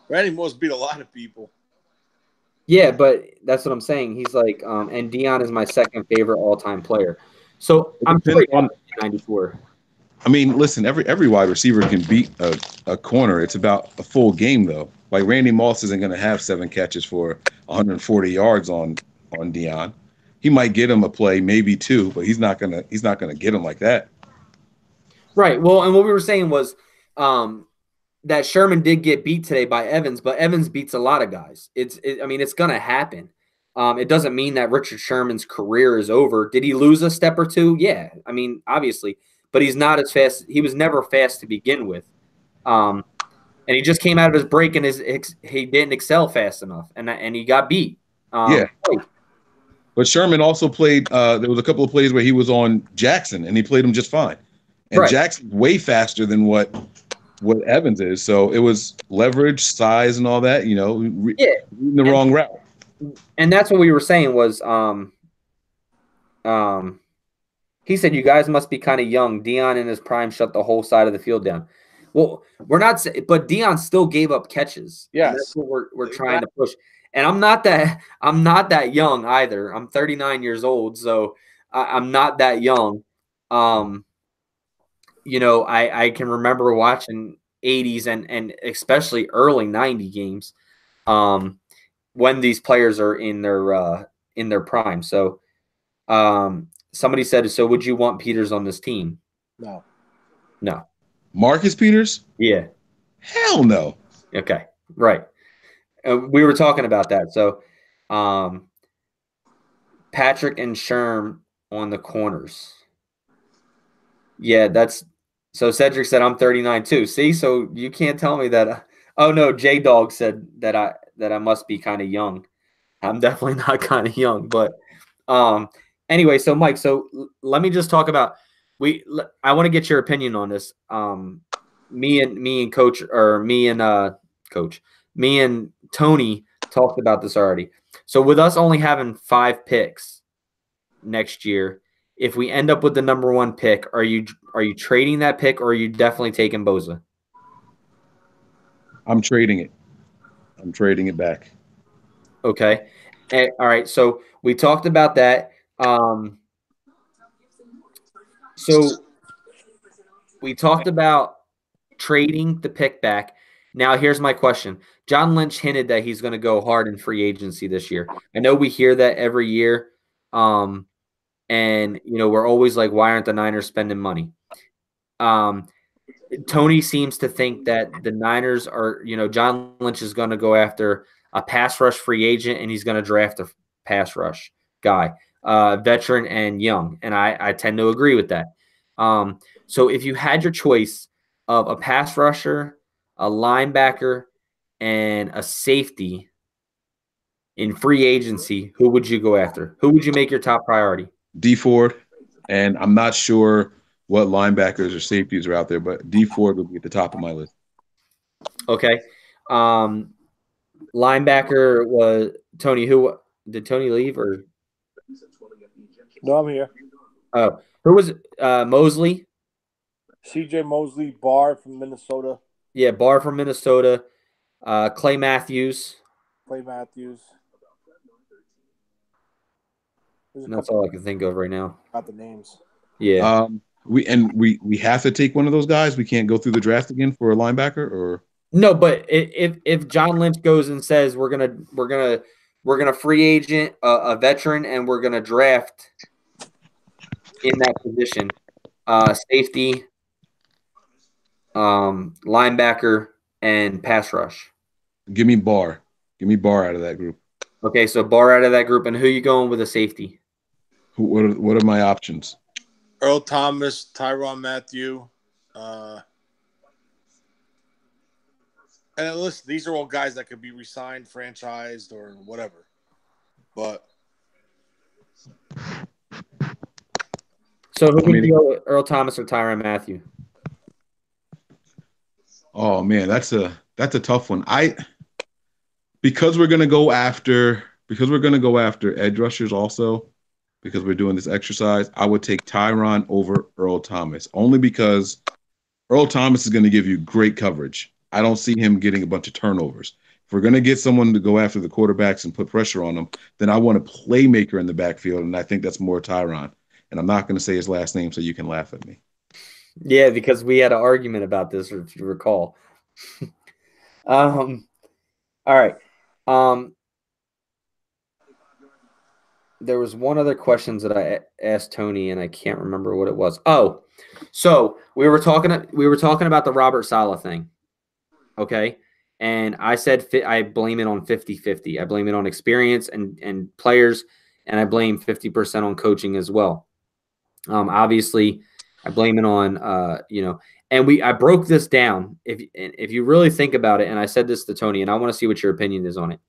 Randy Moss beat a lot of people. Yeah, but that's what I'm saying. He's like, and Deion is my second favorite all-time player. So I'm sure he got 94. I mean, listen, every wide receiver can beat a corner. It's about a full game, though. Like Randy Moss isn't going to have 7 catches for 140 yards on Deion. He might get him a play, maybe 2, but he's not gonna get him like that. Right. Well, and what we were saying was that Sherman did get beat today by Evans, but Evans beats a lot of guys. I mean, it's going to happen. It doesn't mean that Richard Sherman's career is over. Did he lose a step or 2? Yeah. I mean, obviously, but he's not as fast. He was never fast to begin with. And he just came out of his break and he didn't excel fast enough, and he got beat. Yeah. But Sherman also played. There was a couple of plays where he was on Jackson, and he played him just fine. And Jackson's way faster than what Evans is. So it was leverage, size, and all that. Reading the wrong route. And that's what we were saying was, he said, "You guys must be kind of young. Dion in his prime shut the whole side of the field down." Well, we're not, but Dion still gave up catches. Yes, that's what we're trying to push. And I'm not that young either. I'm 39 years old, so I'm not that young. I can remember watching 80s and especially early 90 games when these players are in their prime. So somebody said, "So would you want Peters on this team?" No. Marcus Peters? Yeah. Hell no. Okay. Right. We were talking about that. So Patrick and Sherm on the corners. Yeah, so Cedric said I'm 39 too. See, so you can't tell me that. Oh no, J Dog said that I must be kind of young. I'm definitely not kind of young, but anyway, so Mike, so let me just talk about I want to get your opinion on this. Me and Tony talked about this already. So with us only having 5 picks next year, if we end up with the number 1 pick, are you trading that pick, or are you definitely taking Bosa? I'm trading it. I'm trading it back. Okay. All right. So we talked about that. So we talked about trading the pick back. Now here's my question. John Lynch hinted that he's going to go hard in free agency this year. I know we hear that every year. And we're always like, why aren't the Niners spending money? Tony seems to think that the Niners are, John Lynch is going to go after a pass rush free agent, and he's going to draft a pass rush guy, veteran and young. And I tend to agree with that. So if you had your choice of a pass rusher, a linebacker, and a safety in free agency, who would you go after? Who would you make your top priority? D Ford, and I'm not sure what linebackers or safeties are out there, but D Ford would be at the top of my list. Okay. Linebacker was Tony. Who did Tony leave or? No, I'm here. Oh, who was Mosley? C.J. Mosley, Barr from Minnesota. Yeah, Barr from Minnesota. Clay Matthews. And that's all I can think of right now. Got the names. Yeah. We have to take one of those guys. We can't go through the draft again for a linebacker, or no. But if John Lynch goes and says we're gonna free agent a veteran and we're gonna draft in that position, safety, linebacker, and pass rush. Give me Barr. Give me Barr out of that group. Okay, so Barr out of that group, and who you going with a safety? What are my options? Earl Thomas, Tyrann Mathieu. And listen, these are all guys that could be re-signed, franchised, or whatever. But so who would you go with, Earl Thomas or Tyrann Mathieu? Oh man, that's a tough one. Because we're gonna go after edge rushers also, because we're doing this exercise, I would take Tyrann over Earl Thomas, only because Earl Thomas is going to give you great coverage. I don't see him getting a bunch of turnovers. If we're going to get someone to go after the quarterbacks and put pressure on them, then I want a playmaker in the backfield, and I think that's more Tyrann. And I'm not going to say his last name so you can laugh at me. Yeah, because we had an argument about this, if you recall. All right. There was one other question that I asked Tony, and I can't remember what it was. Oh, so we were talking about the Robert Saleh thing, okay? And I said I blame it on 50-50. I blame it on experience and players, and I blame 50% on coaching as well. Obviously, I blame it on And I broke this down. If you really think about it, and I said this to Tony, and I want to see what your opinion is on it.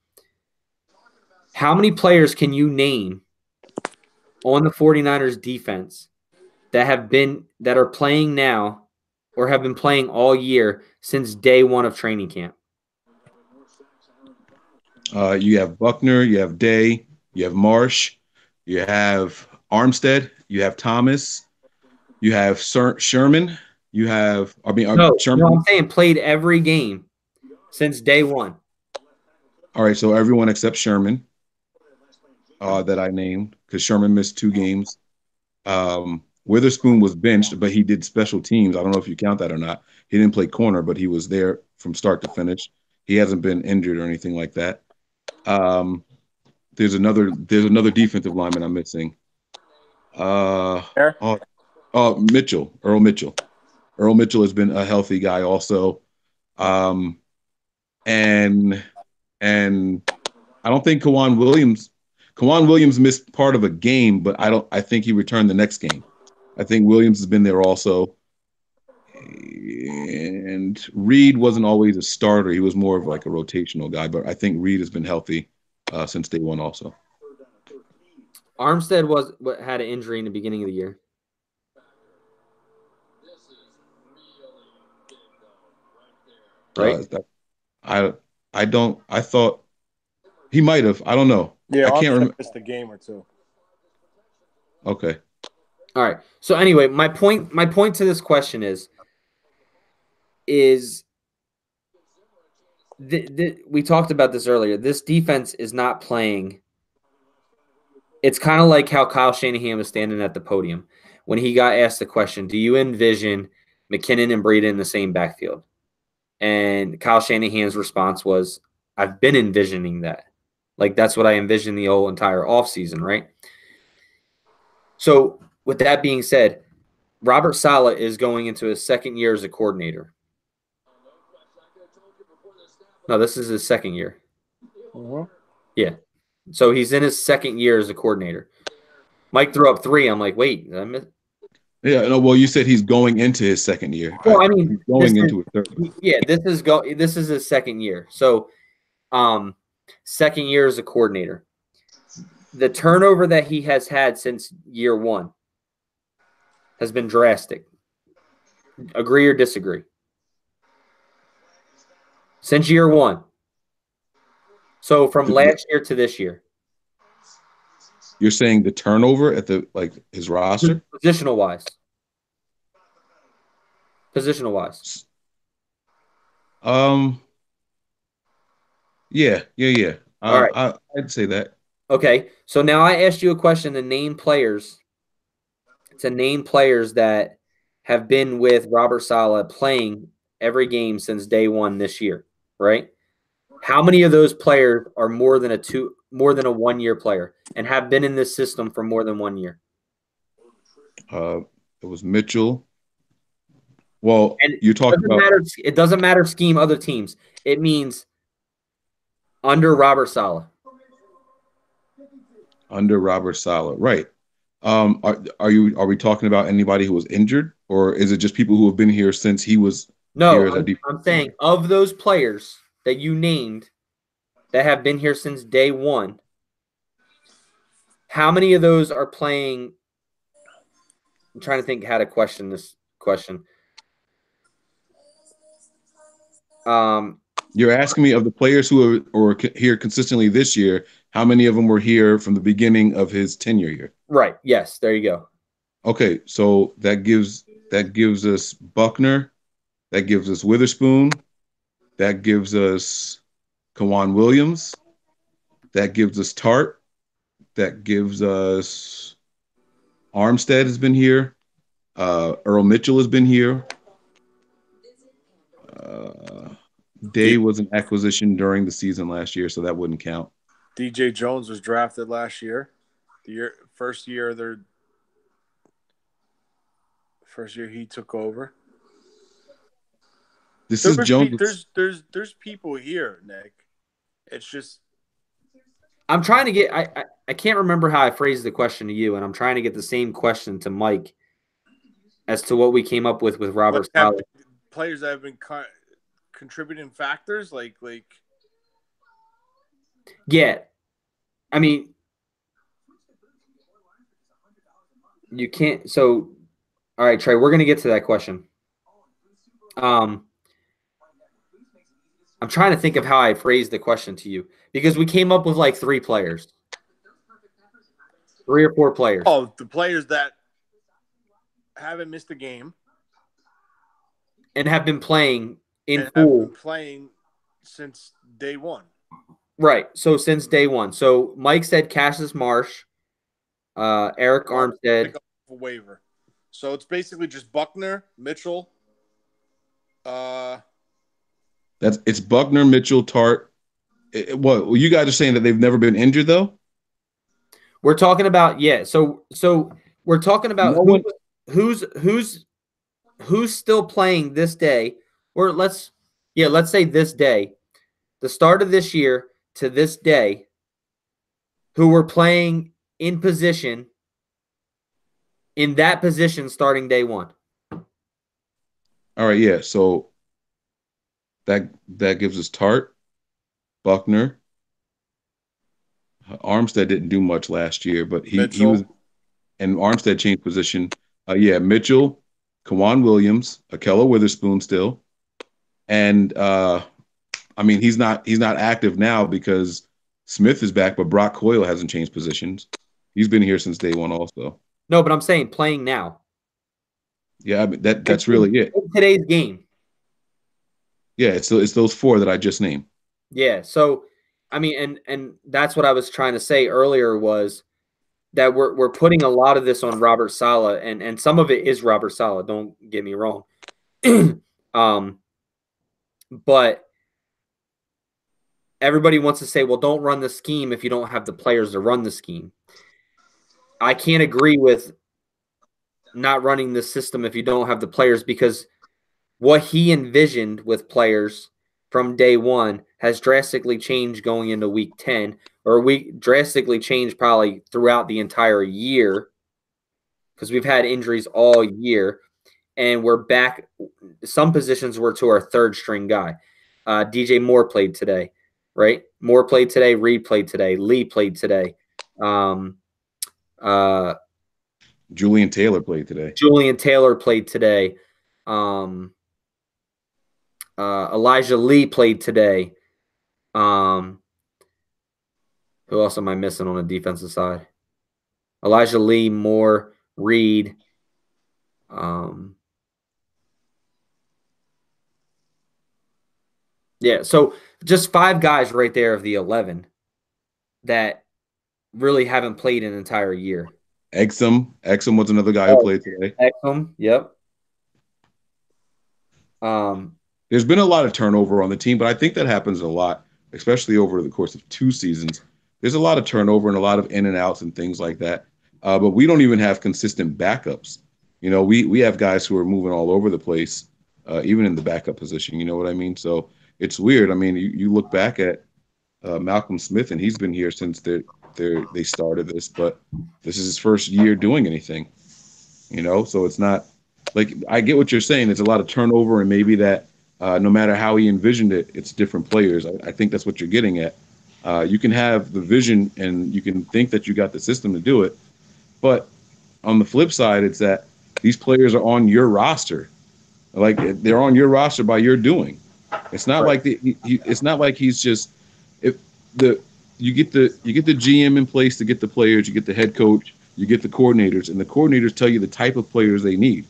How many players can you name on the 49ers defense that are playing now or have been playing all year since day one of training camp? You have Buckner, you have Day, you have Marsh, you have Armstead, you have Thomas, you have Sherman, you have Sherman. No, I'm saying played every game since day one. All right, so everyone except Sherman that I named, because Sherman missed 2 games. Witherspoon was benched, but he did special teams. I don't know if you count that or not. He didn't play corner, but he was there from start to finish. He hasn't been injured or anything like that. There's another defensive lineman I'm missing. Mitchell, Earl Mitchell. Earl Mitchell has been a healthy guy also. And I don't think Kawan Williams missed part of a game, but I think he returned the next game. I think Williams has been there also. And Reed wasn't always a starter. He was more of like a rotational guy, but I think Reed has been healthy since day one also. Armstead had an injury in the beginning of the year. Right? I thought he might have. I don't know. Yeah, I can't remember. Missed a game or 2. Okay. All right. So anyway, my point to this question is we talked about this earlier. This defense is not playing. It's kind of like how Kyle Shanahan was standing at the podium when he got asked the question, do you envision McKinnon and Breida in the same backfield? And Kyle Shanahan's response was, I've been envisioning that. Like, that's what I envisioned the whole entire offseason, right? So with that being said, Robert Saleh is going into his second year as a coordinator. No, this is his second year. Mm-hmm. Yeah. So he's in his second year as a coordinator. Mike threw up 3. I'm like, wait. Yeah, no, well, you said he's going into his second year. Well, I mean, he's going into his third. Yeah, this is his second year. So, second year as a coordinator. The turnover that he has had since year 1 has been drastic. Agree or disagree? Since year 1. So from last year to this year. You're saying the turnover at his roster? Positional wise. Yeah. All right. I'd say that. Okay. So now I asked you a question to name players that have been with Robert Saleh playing every game since day 1 this year, right? How many of those players are more than a 1-year player and have been in this system for more than 1 year? It was Mitchell. Well, you talked about it doesn't matter scheme other teams. It means under Robert Saleh. Under Robert Saleh, right? Are we talking about anybody who was injured, or is it just people who have been here since he was? No, I'm saying of those players that you named that have been here since day 1, how many of those are playing? I'm trying to think how to question this question. You're asking me of the players who are here consistently this year, how many of them were here from the beginning of his tenure here? Right. Yes. There you go. Okay, so that gives us Buckner, that gives us Witherspoon, that gives us Kawan Williams, that gives us Tart, that gives us Armstead has been here, Earl Mitchell has been here. Day was an acquisition during the season last year, so that wouldn't count. DJ Jones was drafted last year. First year he took over. Jones. There's people here, Nick. It's just I'm trying to get I can't remember how I phrased the question to you, and I'm trying to get the same question to Mike. as to what we came up with Robert Saleh. Players that have been contributing factors, like yeah. I mean, you can't. So, all right, Trey, we're gonna get to that question. I'm trying to think of how I phrased the question to you because we came up with like 3 players, 3 or 4 players. Oh, the players that haven't missed a game and have been playing in full. Have been playing since day one. Right. So since day one. So Mike said Cassius Marsh, Eric Armstead. Pick up a waiver. So it's basically just Buckner, Mitchell. It's Buckner, Mitchell, Tart. What you guys are saying that they've never been injured though? We're talking about So we're talking about who's still playing this day, or let's say this day, the start of this year to this day, who were playing in position, in that position starting day one. All right, yeah. So that gives us Tart, Buckner. Armstead didn't do much last year, but he was, and Armstead changed position. Mitchell, Kawan Williams, Akella Witherspoon still, and I mean he's not active now because Smith is back, but Brock Coyle hasn't changed positions. He's been here since day one also. No, but I'm saying playing now. Yeah, I mean, that's really it. In today's game. Yeah, it's those 4 that I just named. Yeah, so I mean, and that's what I was trying to say earlier was that we're putting a lot of this on Robert Saleh, and some of it is Robert Saleh. Don't get me wrong, but everybody wants to say, well, don't run the scheme if you don't have the players to run the scheme. I can't agree with not running the system if you don't have the players, because what he envisioned with players from day one has drastically changed going into week 10, or drastically changed probably throughout the entire year because we've had injuries all year, and we're back. Some positions were to our 3rd string guy. DJ Moore played today, right? Moore played today. Reed played today. Lee played today. Julian Taylor played today. Elijah Lee played today. Who else am I missing on the defensive side? Elijah Lee, Moore, Reed. So just 5 guys right there of the 11 that really haven't played an entire year. Exum was another guy who played today. Exum, yep. There's been a lot of turnover on the team, but I think that happens a lot, especially over the course of 2 seasons. There's a lot of turnover and a lot of in and outs and things like that. But we don't even have consistent backups. You know, we have guys who are moving all over the place, even in the backup position. You know what I mean? So it's weird. I mean, you look back at Malcolm Smith, and he's been here since they started this, but this is his first year doing anything. You know, so it's not like, I get what you're saying. There's a lot of turnover, and maybe that no matter how he envisioned it, it's different players. I think that's what you're getting at. You can have the vision and you can think that you got the system to do it, but on the flip side, it's that these players are on your roster. Like, they're on your roster by your doing. It's not like it's not like he's just you get the GM in place to get the players, you get the head coach, you get the coordinators, and the coordinators tell you the type of players they need.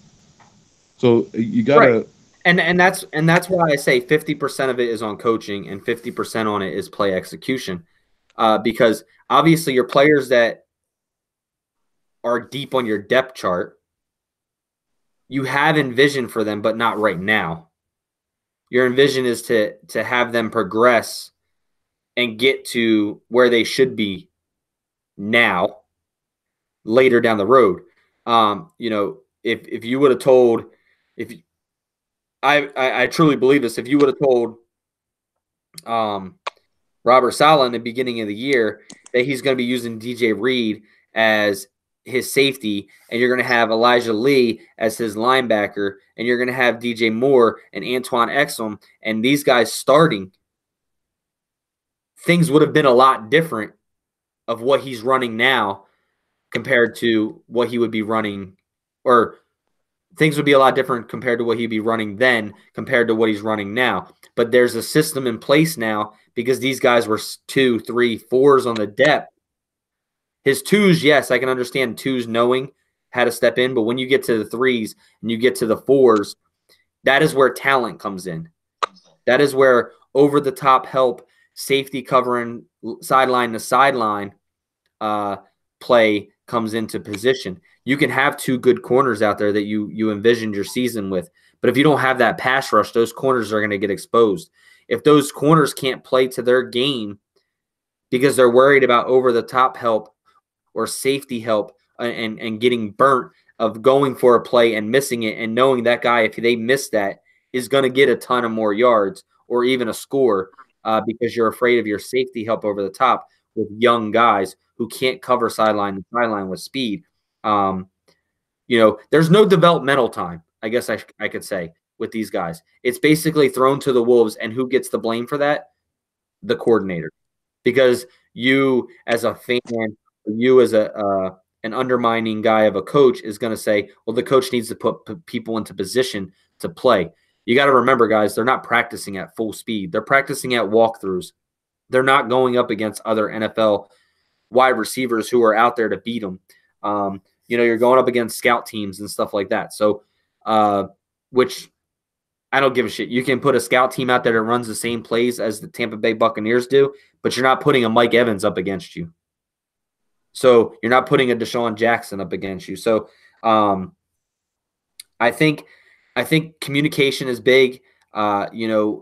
So you gotta. Right. And that's why I say 50% of it is on coaching and 50% on it is play execution, because obviously your players that are deep on your depth chart, you have envision for them, but not right now. Your envision is to have them progress and get to where they should be now, later down the road. You know, if you would have told, I truly believe this, if you would have told Robert Saleh in the beginning of the year that he's going to be using DJ Reed as his safety, and you're going to have Elijah Lee as his linebacker, and you're going to have DJ Moore and Antoine Exum, and these guys starting, things would have been a lot different of what he's running now compared to what he would be running, or things would be a lot different compared to what he'd be running then compared to what he's running now. But there's a system in place now because these guys were 2, 3, 4s on the depth. His 2s, yes, I can understand 2s knowing how to step in, but when you get to the 3s and you get to the 4s, that is where talent comes in. That is where over-the-top help, safety covering sideline to sideline play comes into position. You can have 2 good corners out there that you envisioned your season with, but if you don't have that pass rush, those corners are going to get exposed. If those corners can't play to their game because they're worried about over-the-top help or safety help and getting burnt of going for a play and missing it and knowing that guy, if they miss that, is going to get a ton of more yards or even a score because you're afraid of your safety help over the top with young guys who can't cover sideline to sideline with speed. There's no developmental time, I guess I could say, with these guys. It's basically thrown to the wolves, and who gets the blame for that? The coordinator. Because you as a fan, you as an undermining guy of a coach is going to say, well, the coach needs to put people into position to play. You got to remember, guys, they're not practicing at full speed. They're practicing at walkthroughs. They're not going up against other NFL wide receivers who are out there to beat them. You're going up against scout teams and stuff like that. So, which I don't give a shit. You can put a scout team out there that runs the same plays as the Tampa Bay Buccaneers do, but you're not putting a Mike Evans up against you. So you're not putting a Deshaun Jackson up against you. So I think communication is big. There's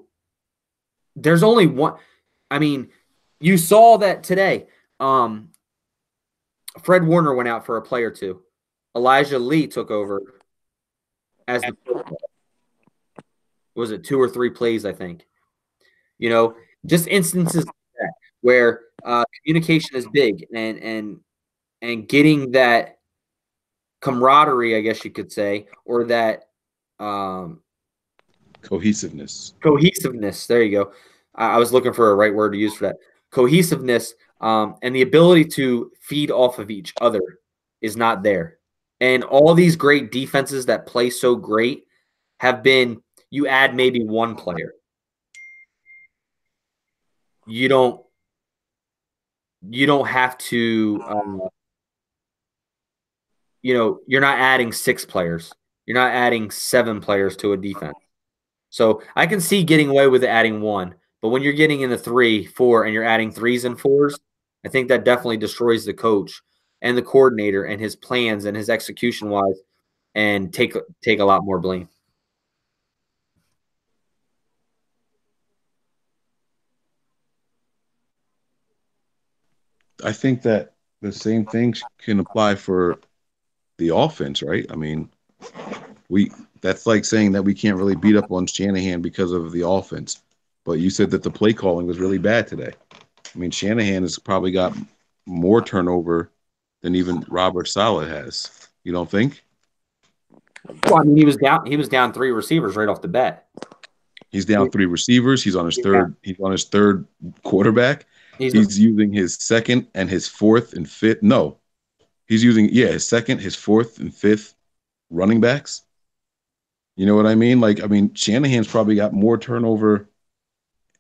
only one. I mean, you saw that today. Fred Warner went out for a play or two. Elijah Lee took over as the was it 2 or 3 plays, I think. Just instances like that where communication is big and getting that camaraderie, I guess you could say, or that cohesiveness. There you go. I was looking for a right word to use for that. Cohesiveness and the ability to feed off of each other is not there. And all these great defenses that play so great have been, you add maybe one player. You don't have to, you're not adding 6 players. You're not adding 7 players to a defense. So I can see getting away with adding 1. But when you're getting in the 3, 4, and you're adding 3s and 4s, I think that definitely destroys the coach and the coordinator and his plans and his execution-wise, and take a lot more blame. I think that the same thing can apply for the offense, right? I mean, that's like saying that we can't really beat up on Shanahan because of the offense. But you said that the play calling was really bad today. I mean, Shanahan has probably got more turnover than even Robert Saleh has. You don't think? Well, I mean, he was down 3 receivers right off the bat. He's down 3 receivers. He's on his third. He's on his 3rd quarterback. He's using his 2nd and his 4th and 5th. No, he's using his 2nd, his 4th and 5th running backs. You know what I mean? Shanahan's probably got more turnover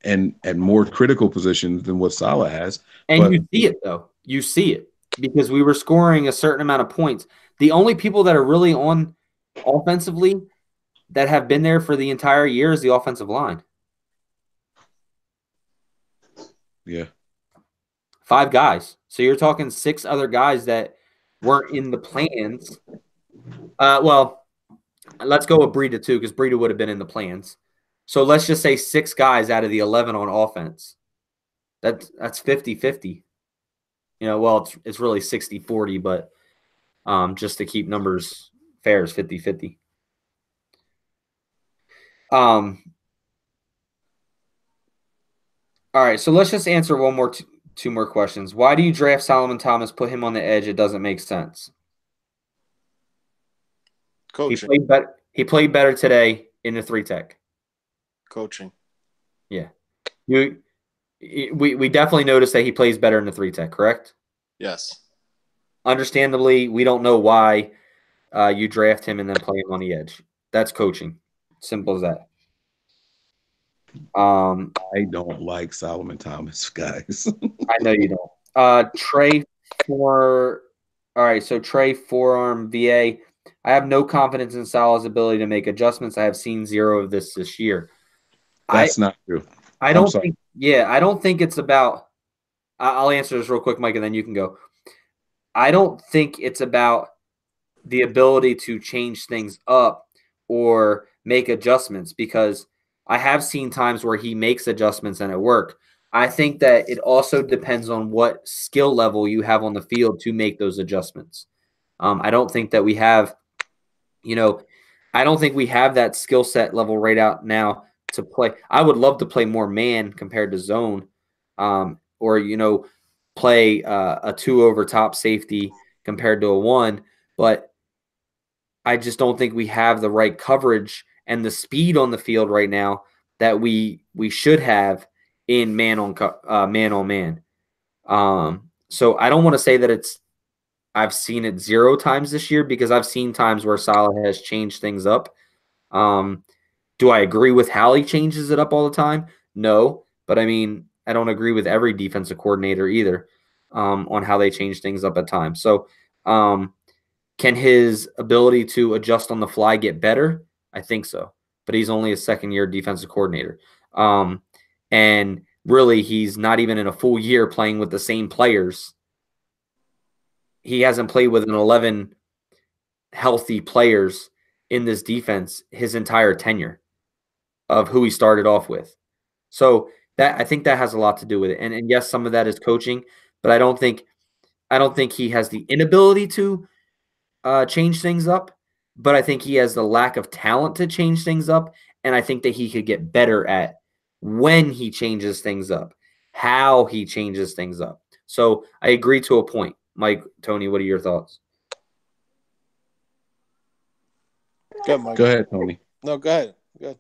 and more critical positions than what Saleh has. And you see it, though. You see it because we were scoring a certain amount of points. The only people that are really on offensively that have been there for the entire year is the offensive line. Yeah. 5 guys. So you're talking 6 other guys that weren't in the plans. Well, let's go with Breida too, because Breida would have been in the plans. So let's just say 6 guys out of the 11 on offense. That's 50-50. Well, it's really 60-40, but just to keep numbers fair is 50-50. All right, so let's just answer 2 more questions. Why do you draft Solomon Thomas, put him on the edge? It doesn't make sense. Coaching. He played better today in the 3-tech. Coaching. Yeah. We definitely noticed that he plays better in the 3-tech, correct? Yes. Understandably, we don't know why you draft him and then play him on the edge. That's coaching. Simple as that. I don't like Solomon Thomas, guys. I know you don't. Trey Trey forearm VA. I have no confidence in Salah's ability to make adjustments. I have seen zero of this year. That's not true. I don't think. Yeah, I don't think it's about. I'll answer this real quick, Mike, and then you can go. I don't think it's about the ability to change things up or make adjustments, because I have seen times where he makes adjustments and it work. I think that it also depends on what skill level you have on the field to make those adjustments. I don't think that we have, I don't think we have that skill set level right out now to play. I would love to play more man compared to zone, or play a 2 over top safety compared to a 1, but I just don't think we have the right coverage and the speed on the field right now that we should have in man on man. So I don't want to say that I've seen it 0 times this year, because I've seen times where Salah has changed things up. Do I agree with how he changes it up all the time? No, but I mean, I don't agree with every defensive coordinator either on how they change things up at times. So can his ability to adjust on the fly get better? I think so, but he's only a second-year defensive coordinator. And really, he's not even in a full year playing with the same players. He hasn't played with an 11 healthy players in this defense his entire tenure of who he started off with. So I think that has a lot to do with it. And yes, some of that is coaching, but I don't think he has the inability to change things up, but I think he has the lack of talent to change things up, and I think that he could get better at when he changes things up, how he changes things up. So I agree to a point. Mike, Tony, what are your thoughts? Go, Mike. Go ahead, Tony. No, go ahead. Go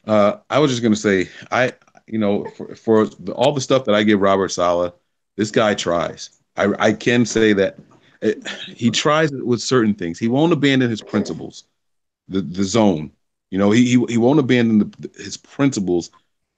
ahead. I was just going to say, for all the stuff that I give Robert Saleh, this guy tries. I can say that he tries with certain things. He won't abandon his principles, the zone. He won't abandon his principles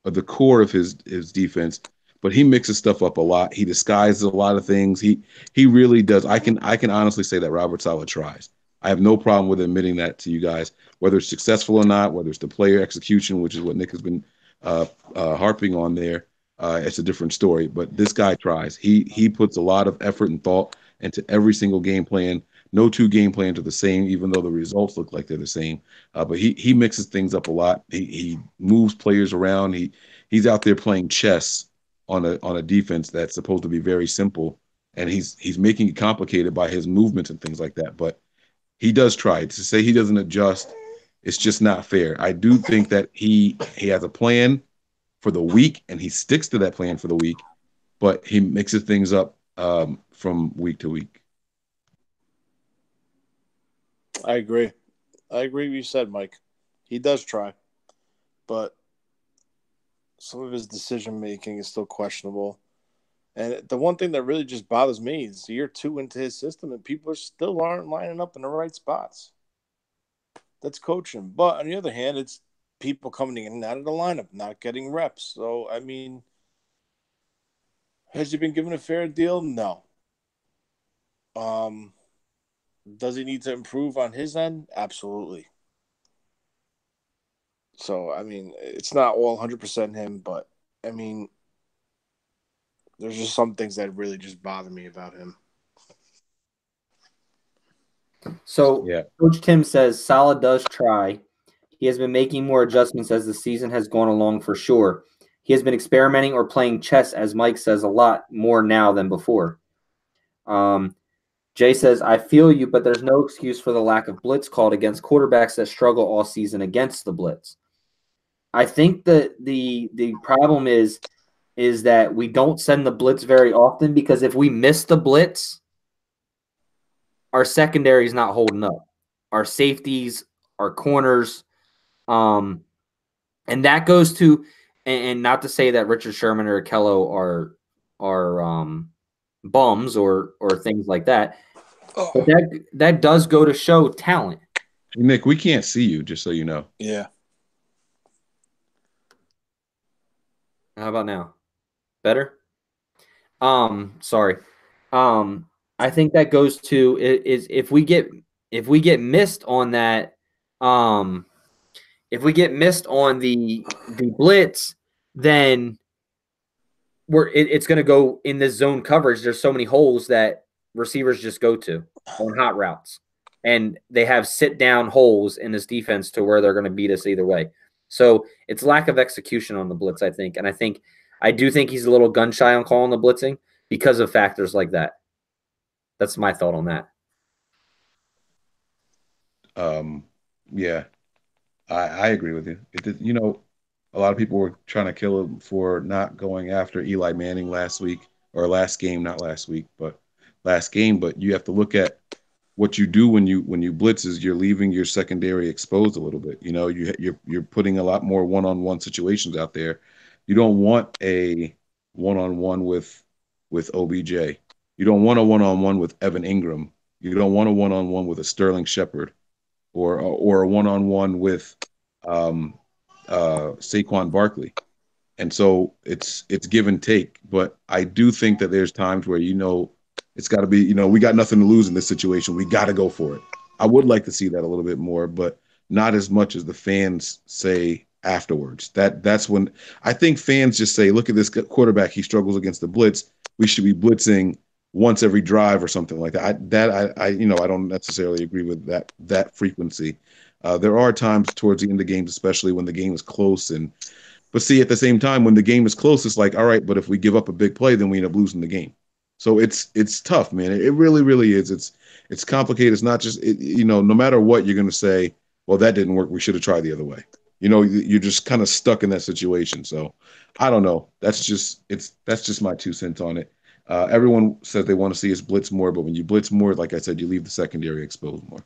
of the core of his defense, but he mixes stuff up a lot. He disguises a lot of things. He really does. I can honestly say that Robert Saleh tries. I have no problem with admitting that to you guys, whether it's successful or not, whether it's the player execution, which is what Nick has been harping on there. It's a different story, but this guy tries. He puts a lot of effort and thought into every single game plan. No 2 game plans are the same, even though the results look like they're the same. But he mixes things up a lot. He moves players around. He's out there playing chess on a defense that's supposed to be very simple, and he's making it complicated by his movements and things like that. But he does try. To say he doesn't adjust, it's just not fair. I do think that he has a plan for the week, and he sticks to that plan for the week, but he mixes things up from week to week. I agree. I agree with you said, Mike. He does try, but some of his decision-making is still questionable. And the one thing that really just bothers me is year 2 into his system, and people still aren't lining up in the right spots. That's coaching. But on the other hand, it's people coming in and out of the lineup, not getting reps. So, I mean, has he been given a fair deal? No. Does he need to improve on his end? Absolutely. So, I mean, it's not all 100% him, but, I mean, there's just some things that really just bother me about him. So, yeah. Coach Tim says Saleh does try. He has been making more adjustments as the season has gone along for sure. He has been experimenting or playing chess, as Mike says, a lot more now than before. Jay says, I feel you, but there's no excuse for the lack of blitz called against quarterbacks that struggle all season against the blitz. I think that the problem is that we don't send the blitz very often, because if we miss the blitz, our secondary is not holding up. our safeties, our corners. And that goes to, and not to say that Richard Sherman or Kello are bums or things like that, but that does go to show talent. Nick, we can't see you, just so you know. Yeah. How about now? Better? Sorry. I think that goes to is if we get missed on that, if we get missed on the blitz, then it's going to go in this zone coverage. There's so many holes that receivers just go to on hot routes, and they have sit down holes in this defense to where they're going to beat us either way. So it's lack of execution on the blitz, I think, and I do think he's a little gun shy on calling the blitzing because of factors like that. That's my thought on that. Yeah, I agree with you. You know, a lot of people were trying to kill him for not going after Eli Manning last week or last game, not last week, but last game. But you have to look at what you do when you blitz is you're leaving your secondary exposed a little bit. You know, you're putting a lot more one-on-one situations out there. You don't want a one-on-one with OBJ. You don't want a one-on-one with Evan Ingram. You don't want a one-on-one with a Sterling Shepard, or a one-on-one with Saquon Barkley. And so it's give and take. But I do think that there's times where, you know, it's got to be, you know, we got nothing to lose in this situation. We got to go for it. I would like to see that a little bit more, but not as much as the fans say afterwards. That's when I think fans just say, look at this quarterback. He struggles against the blitz. We should be blitzing once every drive or something like that. I you know, I don't necessarily agree with that frequency. There are times towards the end of games, especially when the game is close. But see, at the same time, when the game is close, it's like, all right, but if we give up a big play, then we end up losing the game. So it's tough, man. It really, really is. It's complicated. It's not just, you know, no matter what, you're going to say, well, that didn't work. We should have tried the other way. You know, you're just kind of stuck in that situation. So I don't know. That's just my 2 cents on it. Everyone says they want to see us blitz more, but when you blitz more, like I said, you leave the secondary exposed more.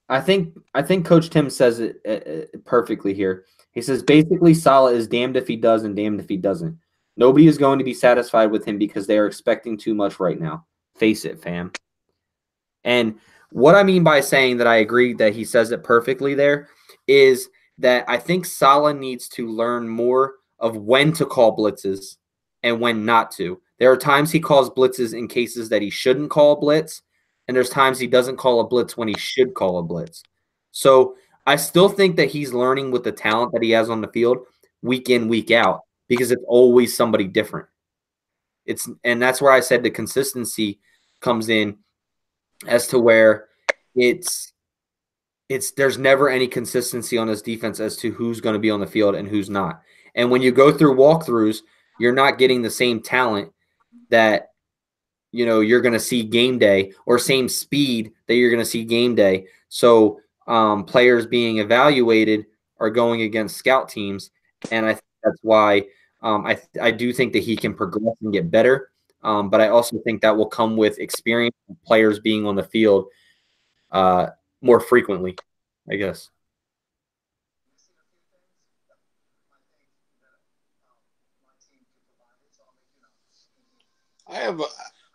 I think Coach Tim says it perfectly here. He says basically Saleh is damned if he does and damned if he doesn't. Nobody is going to be satisfied with him because they are expecting too much right now. Face it, fam. And what I mean by saying that I agree that he says it perfectly there is that I think Saleh needs to learn more of when to call blitzes and when not to. There are times he calls blitzes in cases that he shouldn't call a blitz, and there's times he doesn't call a blitz when he should call a blitz. So I still think that he's learning with the talent that he has on the field week in, week out, because it's always somebody different. And that's where I said the consistency comes in as to where there's never any consistency on this defense as to who's going to be on the field and who's not. And when you go through walkthroughs, you're not getting the same talent that, you know, you're going to see game day, or same speed that you're going to see game day. So players being evaluated are going against scout teams. And I think that's why I do think that he can progress and get better. But I also think that will come with experience of players being on the field more frequently, I guess.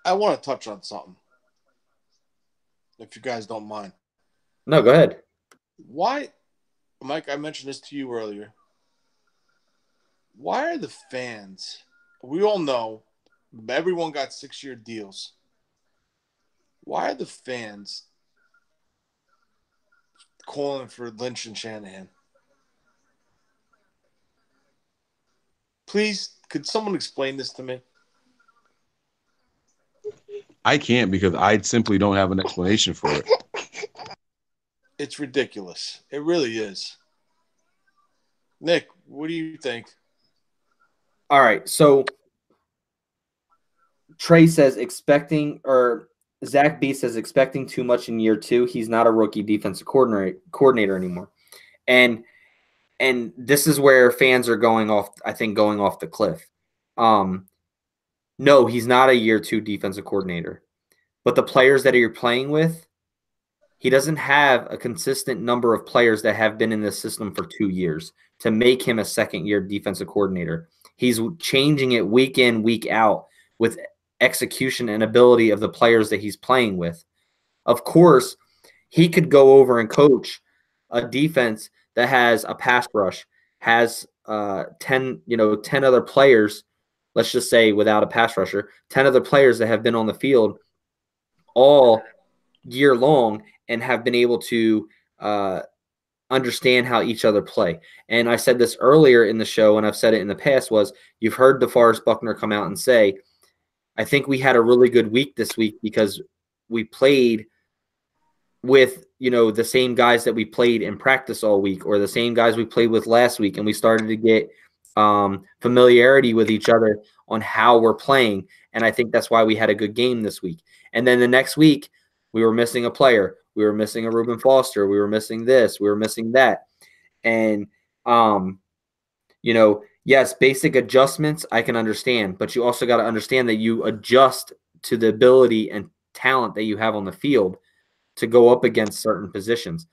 I want to touch on something, if you guys don't mind. No, go ahead. Why, Mike, I mentioned this to you earlier. Why are the fans, we all know everyone got 6-year deals. Why are the fans calling for Lynch and Shanahan? Please, could someone explain this to me? I can't, because I simply don't have an explanation for it. It's ridiculous. It really is. Nick, what do you think? All right. So Trey says Zach B says expecting too much in year 2. He's not a rookie defensive coordinator anymore. And this is where fans are going off the cliff. No, he's not a year 2 defensive coordinator. But the players that you're playing with, He doesn't have a consistent number of players that have been in this system for 2 years to make him a second-year defensive coordinator. He's changing it week in, week out with execution and ability of the players that he's playing with. Of course, he could go over and coach a defense that has a pass rush, has 10 other players, let's just say without a pass rusher, 10 other players that have been on the field all year long and have been able to understand how each other play. And I said this earlier in the show, and I've said it in the past, was you've heard DeForest Buckner come out and say, I think we had a really good week this week because we played with, the same guys that we played in practice all week, or the same guys we played with last week. And we started to get familiarity with each other on how we're playing. And I think that's why we had a good game this week. And then the next week, we were missing a player. We were missing a Reuben Foster. We were missing this. We were missing that. And, yes, basic adjustments I can understand, but you also got to understand that you adjust to the ability and talent that you have on the field to go up against certain positions.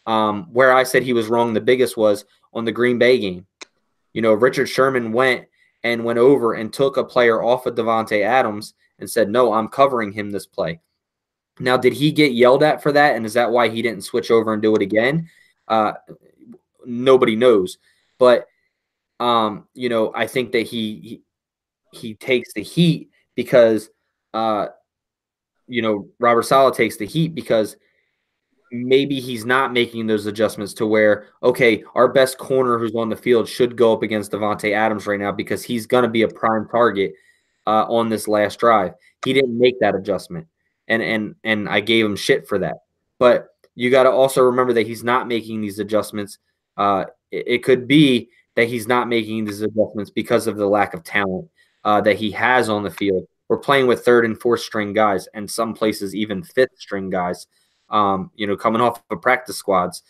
Where I said he was wrong the biggest was on the Green Bay game. Richard Sherman went over and took a player off of Davante Adams and said, no, I'm covering him this play. Now, did he get yelled at for that? And is that why he didn't switch over and do it again? Nobody knows. But, I think that he takes the heat because, Robert Saleh takes the heat because maybe he's not making those adjustments to where, okay, our best corner who's on the field should go up against Davante Adams right now because he's going to be a prime target on this last drive. He didn't make that adjustment. And I gave him shit for that. But you got to also remember that he's not making these adjustments. It could be that he's not making these adjustments because of the lack of talent that he has on the field. We're playing with third and fourth string guys, and some places even fifth string guys, coming off of practice squads,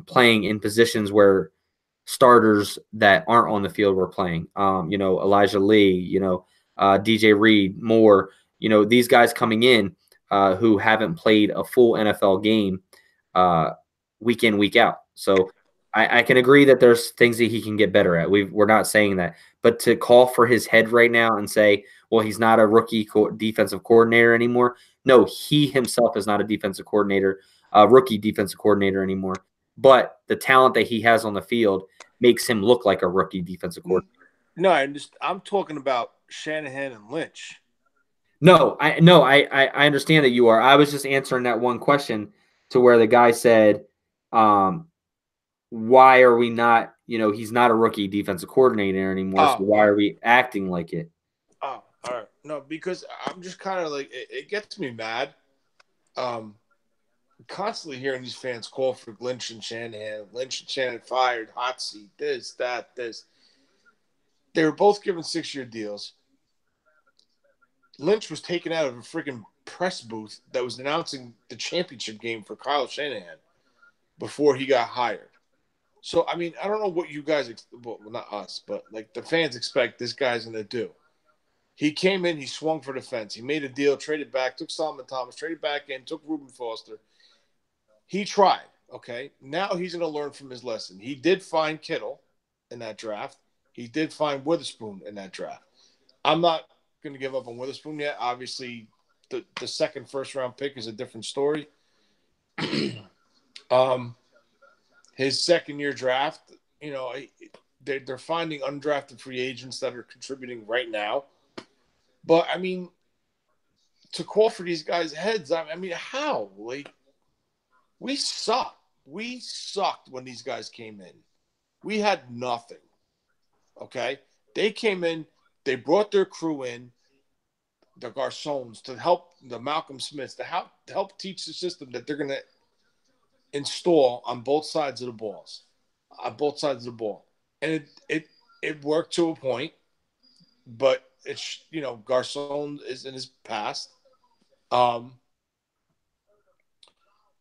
playing in positions where starters that aren't on the field were playing. Elijah Lee, DJ Reed, Moore, these guys coming in who haven't played a full NFL game week in, week out. So I can agree that there's things that he can get better at. We're not saying that. But to call for his head right now and say, well, he's not a rookie defensive coordinator anymore. No, he himself is not a defensive coordinator, rookie defensive coordinator anymore. But the talent that he has on the field makes him look like a rookie defensive coordinator. No, I'm talking about Shanahan and Lynch. No, I understand that you are. I was just answering that one question to where the guy said, why are we not, he's not a rookie defensive coordinator anymore, so why are we acting like it? Oh, all right. No, because I'm just kind of like, it gets me mad. Constantly hearing these fans call for Lynch and Shanahan fired, hot seat, this, that, this. They were both given 6-year deals. Lynch was taken out of a freaking press booth that was announcing the championship game for Kyle Shanahan before he got hired. So, I mean, I don't know what you guys, well, not us, but like the fans expect this guy's going to do. He came in, he swung for the fence. He made a deal, traded back, took Solomon Thomas, traded back in, took Reuben Foster. He tried, okay? Now he's going to learn from his lesson. He did find Kittle in that draft. He did find Witherspoon in that draft. I'm not going to give up on Witherspoon yet. Obviously, the second first-round pick is a different story. His second-year draft, they're finding undrafted free agents that are contributing right now. But, I mean, to call for these guys' heads, I mean, how? Like, we sucked. We sucked when these guys came in. We had nothing, okay? They came in. They brought their crew in, the Garcons, to help the Malcolm Smiths, to help teach the system that they're going to install on both sides of the balls, and it worked to a point, but it's Garcon is in his past,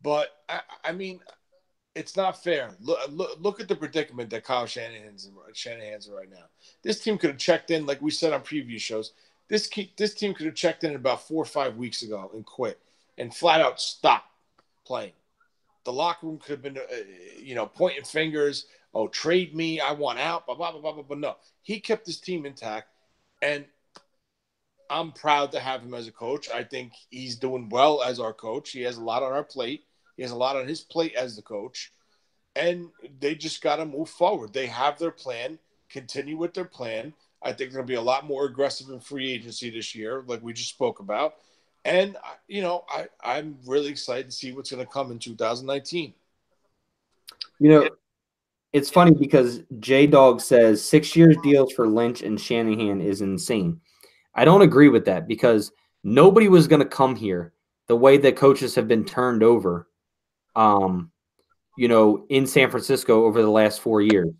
but I mean, it's not fair. Look at the predicament that Kyle Shanahan's in right now. This team could have checked in, like we said on previous shows. This team could have checked in about 4 or 5 weeks ago and quit and flat out stopped. playing. The locker room could have been, pointing fingers. Oh, trade me. I want out. Blah, blah, blah, blah, blah. But no, he kept his team intact. And I'm proud to have him as a coach. I think he's doing well as our coach. He has a lot on our plate. He has a lot on his plate as the coach. And they just got to move forward. They have their plan. Continue with their plan. I think they're going to be a lot more aggressive in free agency this year, like we just spoke about. And, I'm really excited to see what's going to come in 2019. It's funny because J-Dog says 6 years deals for Lynch and Shanahan is insane. I don't agree with that because nobody was going to come here the way that coaches have been turned over, in San Francisco over the last 4 years.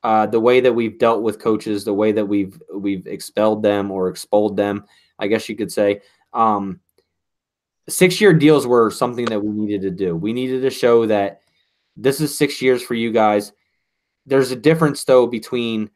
The way that we've dealt with coaches, the way that we've expelled them or expelled them, I guess you could say. 6-year deals were something that we needed to do. We needed to show that this is 6 years for you guys. There's a difference, though, between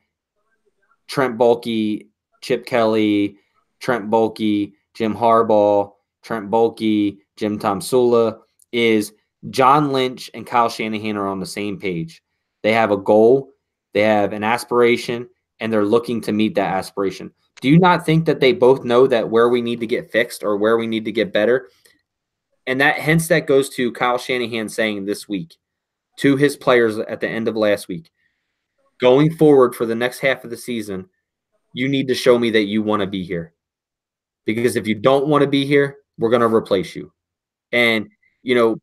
Trent Baalke, Chip Kelly, Trent Baalke, Jim Harbaugh, Trent Baalke, Jim Tomsula, is John Lynch and Kyle Shanahan are on the same page. They have a goal, they have an aspiration, and they're looking to meet that aspiration. Do you not think that they both know that where we need to get fixed or where we need to get better? And that goes to Kyle Shanahan saying this week to his players at the end of last week, going forward for the next half of the season, you need to show me that you want to be here. Because if you don't want to be here, we're going to replace you. And,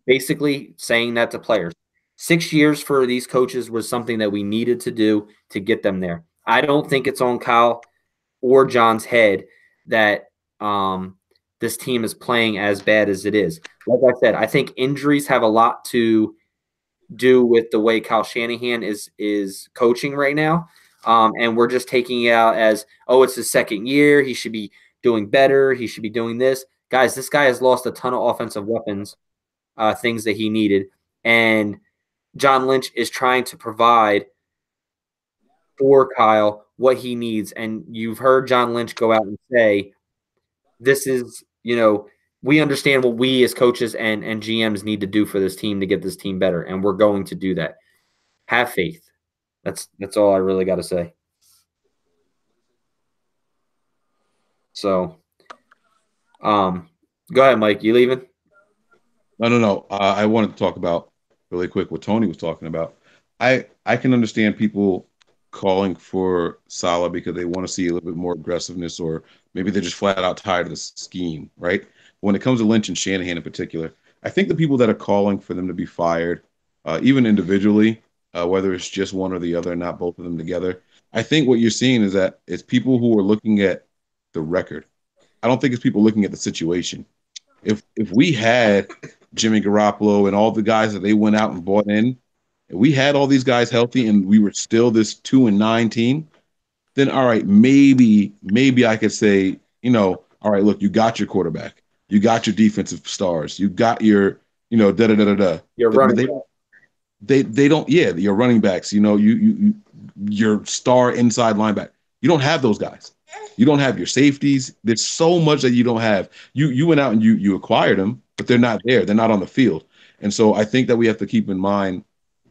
basically saying that to players. 6 years for these coaches was something that we needed to do to get them there. I don't think it's on Kyle or John's head that this team is playing as bad as it is. Like I said, I think injuries have a lot to do with the way Kyle Shanahan is coaching right now. And we're just taking it out as, it's his second year. He should be doing better. He should be doing this. Guys, this guy has lost a ton of offensive weapons, things that he needed. And John Lynch is trying to provide for Kyle what he needs. And you've heard John Lynch go out and say, this is, we understand what we as coaches and GMs need to do for this team to get this team better. And we're going to do that. Have faith. That's all I really got to say. So, go ahead, Mike. You leaving? No. I wanted to talk about really quick what Tony was talking about. I can understand people calling for Saleh because they want to see a little bit more aggressiveness, or maybe they're just flat out tired of the scheme, right? When it comes to Lynch and Shanahan in particular, I think the people that are calling for them to be fired, even individually, whether it's just one or the other, not both of them together, I think what you're seeing is that it's people who are looking at the record. I don't think it's people looking at the situation. If we had Jimmy Garoppolo and all the guys that they went out and bought in, if we had all these guys healthy and we were still this 2-9 team, then all right, maybe I could say, all right, look, you got your quarterback, you got your defensive stars, you got your, Your running they don't, your running backs, your star inside linebacker. You don't have those guys. You don't have your safeties. There's so much that you don't have. You went out and you acquired them, but they're not there. They're not on the field. And so I think that we have to keep in mind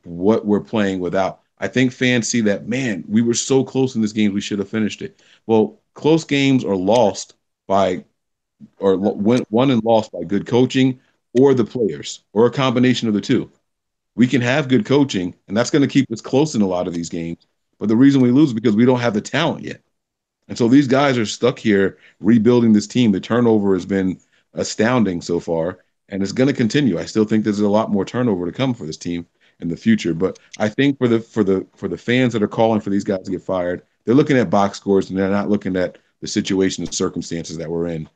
what we're playing without. I think fans see that, man, we were so close in this game, we should have finished it. Well, close games are lost by, or won and lost by good coaching or the players, or a combination of the two. We can have good coaching, and that's going to keep us close in a lot of these games. But the reason we lose is because we don't have the talent yet. And so these guys are stuck here rebuilding this team. The turnover has been astounding so far, and it's going to continue. I still think there's a lot more turnover to come for this team in the future. But I think for the fans that are calling for these guys to get fired, they're looking at box scores, and they're not looking at the situation and circumstances that we're in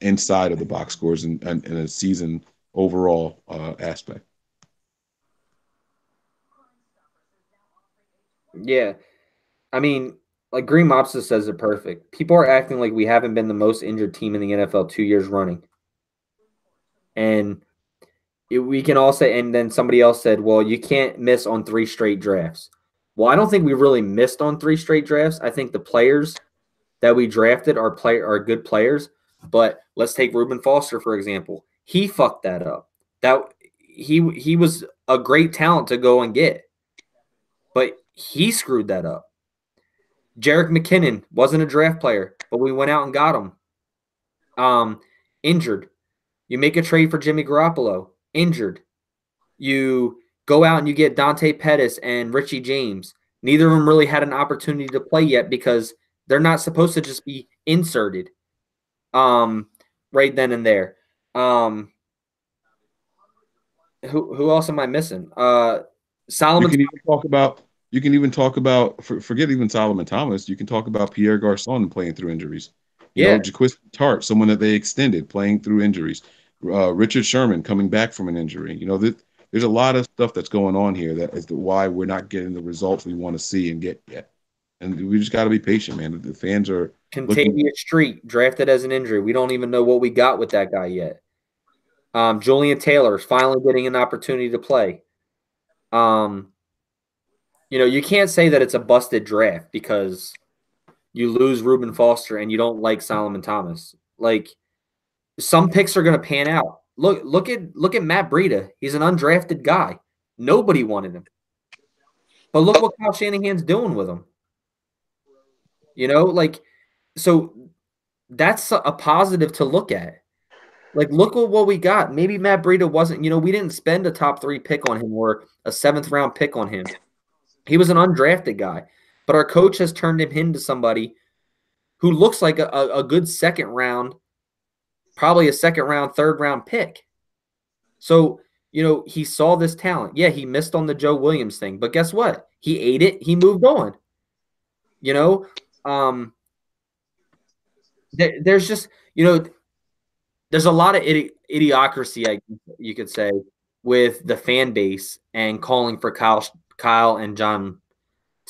inside of the box scores and a season overall aspect. Yeah. I mean, like Green Mobster says it perfect. People are acting like we haven't been the most injured team in the NFL 2 years running. And we can all say, and then somebody else said, well, you can't miss on 3 straight drafts. Well, I don't think we really missed on 3 straight drafts. I think the players that we drafted are good players. But let's take Reuben Foster, for example. He fucked that up. he was a great talent to go and get, but he screwed that up. Jerick McKinnon wasn't a draft player, but we went out and got him. Injured. You make a trade for Jimmy Garoppolo, injured. You go out and you get Dante Pettis and Richie James. Neither of them really had an opportunity to play yet because they're not supposed to just be inserted right then and there. Who else am I missing? Solomon. You can even talk about forget even Solomon Thomas. You can talk about Pierre Garçon playing through injuries. You know, Jaquez Tart, someone that they extended, playing through injuries. Richard Sherman coming back from an injury. You know, there's a lot of stuff that's going on here that is why we're not getting the results we want to see and get yet. And we just got to be patient, man. The fans are Contavious Street drafted as an injury. We don't even know what we got with that guy yet. Julian Taylor is finally getting an opportunity to play. You know, you can't say that it's a busted draft because you lose Reuben Foster and you don't like Solomon Thomas. Like, some picks are going to pan out. Look at Matt Breida. He's an undrafted guy. Nobody wanted him. But look what Kyle Shanahan's doing with him. You know, like, so that's a positive to look at. Like, look at what we got. Maybe Matt Breida wasn't, you know, we didn't spend a top 3 pick on him or a 7th round pick on him. He was an undrafted guy. But our coach has turned him into somebody who looks like a good 2nd round, probably a 2nd round, 3rd round pick. So, you know, he saw this talent. Yeah, he missed on the Joe Williams thing. But guess what? He ate it. He moved on. You know, there's just, you know, there's a lot of idiocracy, you could say, with the fan base and calling for Kyle and John's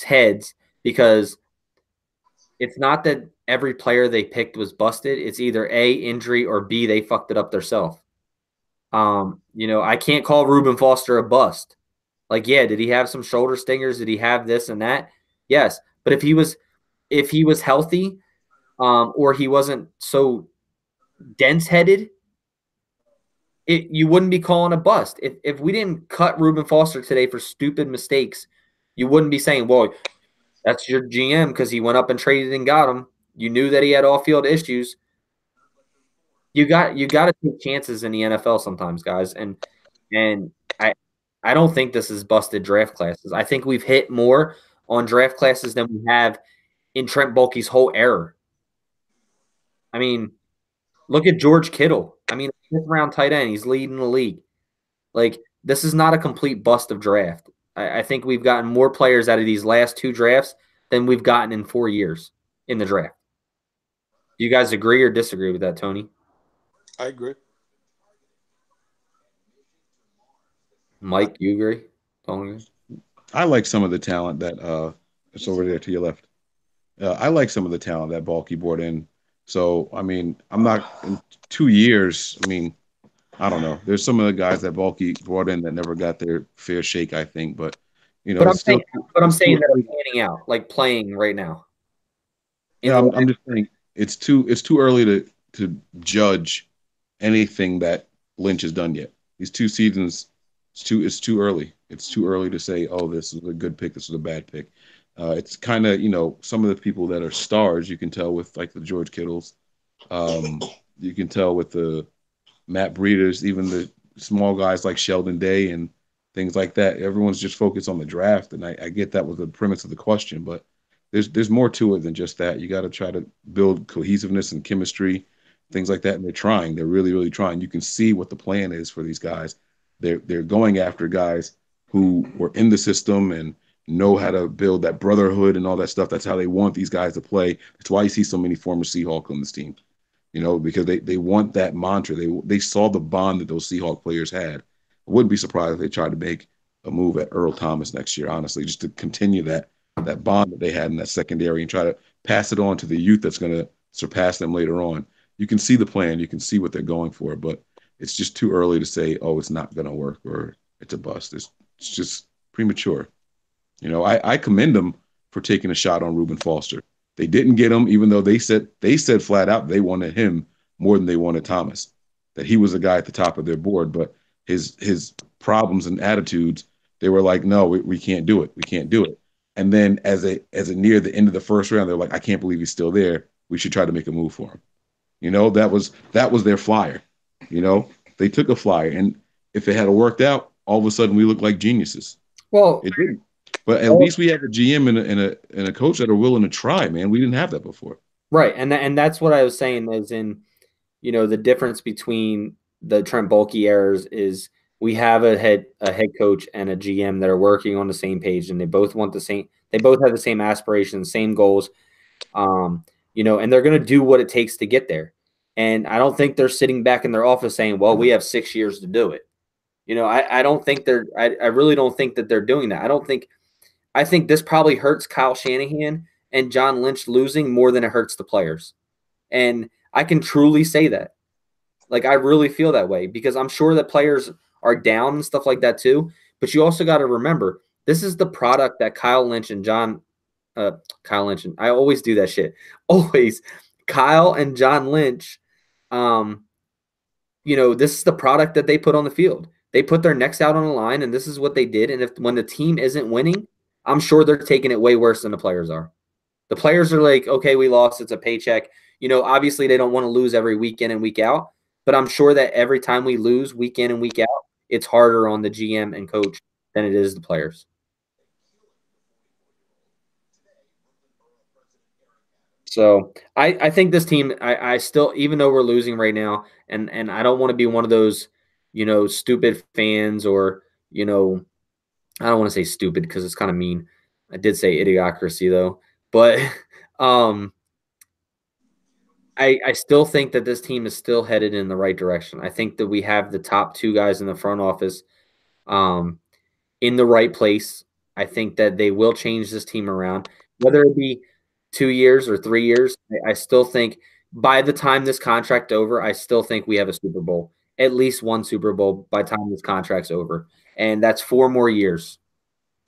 heads, because it's not that every player they picked was busted. It's either A, injury, or B, they fucked it up themselves. You know, I can't call Reuben Foster a bust. Like, yeah, did he have some shoulder stingers? Did he have this and that? Yes. But if he was healthy, or he wasn't so dense-headed, you wouldn't be calling a bust. If we didn't cut Reuben Foster today for stupid mistakes, you wouldn't be saying, well, that's your GM because he went up and traded and got him. You knew that he had off-field issues. You got to take chances in the NFL sometimes, guys. And I don't think this is busted draft classes. I think we've hit more on draft classes than we have in Trent Baalke's whole era. I mean, look at George Kittle. I mean, 5th round tight end. He's leading the league. Like, this is not a complete bust of draft. I think we've gotten more players out of these last 2 drafts than we've gotten in 4 years in the draft. Do you guys agree or disagree with that, Tony? I agree. Mike, you agree? Tony? I like some of the talent that it's over there to your left. I like some of the talent that Baalke brought in. So, I mean, I'm not in 2 years. I mean, I don't know. There's some of the guys that Baalke brought in that never got their fair shake, I think. But, you know, I'm saying that I'm panning out, like playing right now. Yeah, I'm just saying it's too early to judge anything that Lynch has done yet. These 2 seasons, it's too early. It's too early to say, oh, this is a good pick, this is a bad pick. It's kind of, you know, some of the people that are stars, you can tell with like the George Kittles. You can tell with the Matt Breeders, even the small guys like Sheldon Day and things like that. Everyone's just focused on the draft. And I get that was the premise of the question, but there's more to it than just that. You got to try to build cohesiveness and chemistry, things like that. And they're trying. They're really, really trying. You can see what the plan is for these guys. They're going after guys who were in the system and know how to build that brotherhood and all that stuff. That's how they want these guys to play. That's why you see so many former Seahawks on this team, you know, because they want that mantra. They saw the bond that those Seahawk players had. I wouldn't be surprised if they tried to make a move at Earl Thomas next year, honestly, just to continue that bond that they had in that secondary and try to pass it on to the youth that's going to surpass them later on. You can see the plan. You can see what they're going for, but it's just too early to say, oh, it's not going to work or it's a bust. It's just premature. You know, I commend them for taking a shot on Reuben Foster. They didn't get him, even though they said flat out they wanted him more than they wanted Thomas, that he was the guy at the top of their board. But his problems and attitudes, they were like, no, we can't do it. We can't do it. And then as it near the end of the first round, they're like, I can't believe he's still there. We should try to make a move for him. That was their flyer. They took a flyer, and if it had worked out, all of a sudden we looked like geniuses. Well, it didn't. But at least we have a GM and a coach that are willing to try, man. We didn't have that before. Right, and that's what I was saying is the difference between the Trent Baalke eras is we have a head coach and a GM that are working on the same page, and they both have the same aspirations, same goals, and they're going to do what it takes to get there. And I don't think they're sitting back in their office saying, well, we have 6 years to do it. I don't think I really don't think that they're doing that. I think this probably hurts Kyle Shanahan and John Lynch losing more than it hurts the players. And I can truly say that. Like, I really feel that way because I'm sure that players are down and stuff like that too. But you also got to remember, this is the product that Kyle Lynch and I always do that shit. Always. Kyle and John Lynch, this is the product that they put on the field. They put their necks out on the line, and this is what they did. And when the team isn't winning, I'm sure they're taking it way worse than the players are. The players are like, okay, we lost. It's a paycheck. Obviously they don't want to lose every week in and week out, but I'm sure that every time we lose week in and week out, it's harder on the GM and coach than it is the players. So I think this team, I still, even though we're losing right now, and I don't want to be one of those, stupid fans or, I don't want to say stupid because it's kind of mean. I did say idiocracy though, but I still think that this team is still headed in the right direction. I think that we have the top 2 guys in the front office in the right place. I think that they will change this team around, whether it be 2 years or 3 years. I still think by the time this contract over, I still think we have a Super Bowl, at least one Super Bowl by the time this contract's over. And that's 4 more years.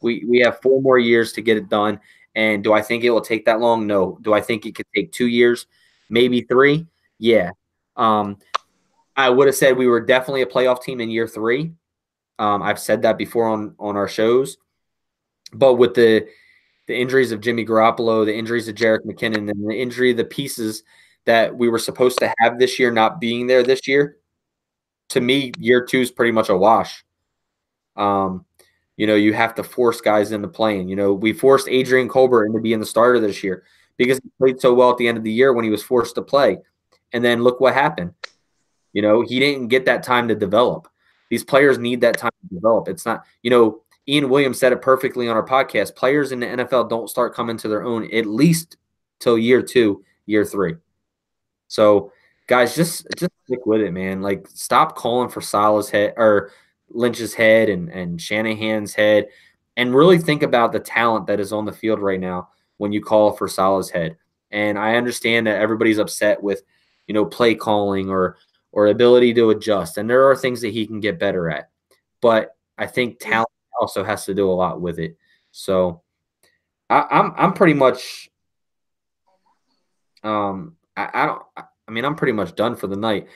We have 4 more years to get it done. And do I think it will take that long? No. Do I think it could take 2 years, maybe 3? Yeah. I would have said we were definitely a playoff team in year 3. I've said that before on our shows. But with the injuries of Jimmy Garoppolo, the injuries of Jerick McKinnon, and the injury of the pieces that we were supposed to have this year not being there this year, to me, year 2 is pretty much a wash. You have to force guys into playing. We forced Adrian Colbert into being the starter this year because he played so well at the end of the year when he was forced to play. And then look what happened. He didn't get that time to develop. These players need that time to develop. It's not, Ian Williams said it perfectly on our podcast. Players in the NFL don't start coming to their own at least till year 2, year 3. So, guys, just stick with it, man. Like, stop calling for Saleh's head or Lynch's head and Shanahan's head, and really think about the talent that is on the field right now when you call for Saleh's head. And I understand that everybody's upset with, play calling or ability to adjust, and there are things that he can get better at. But I think talent also has to do a lot with it. So I'm pretty much I'm pretty much done for the night.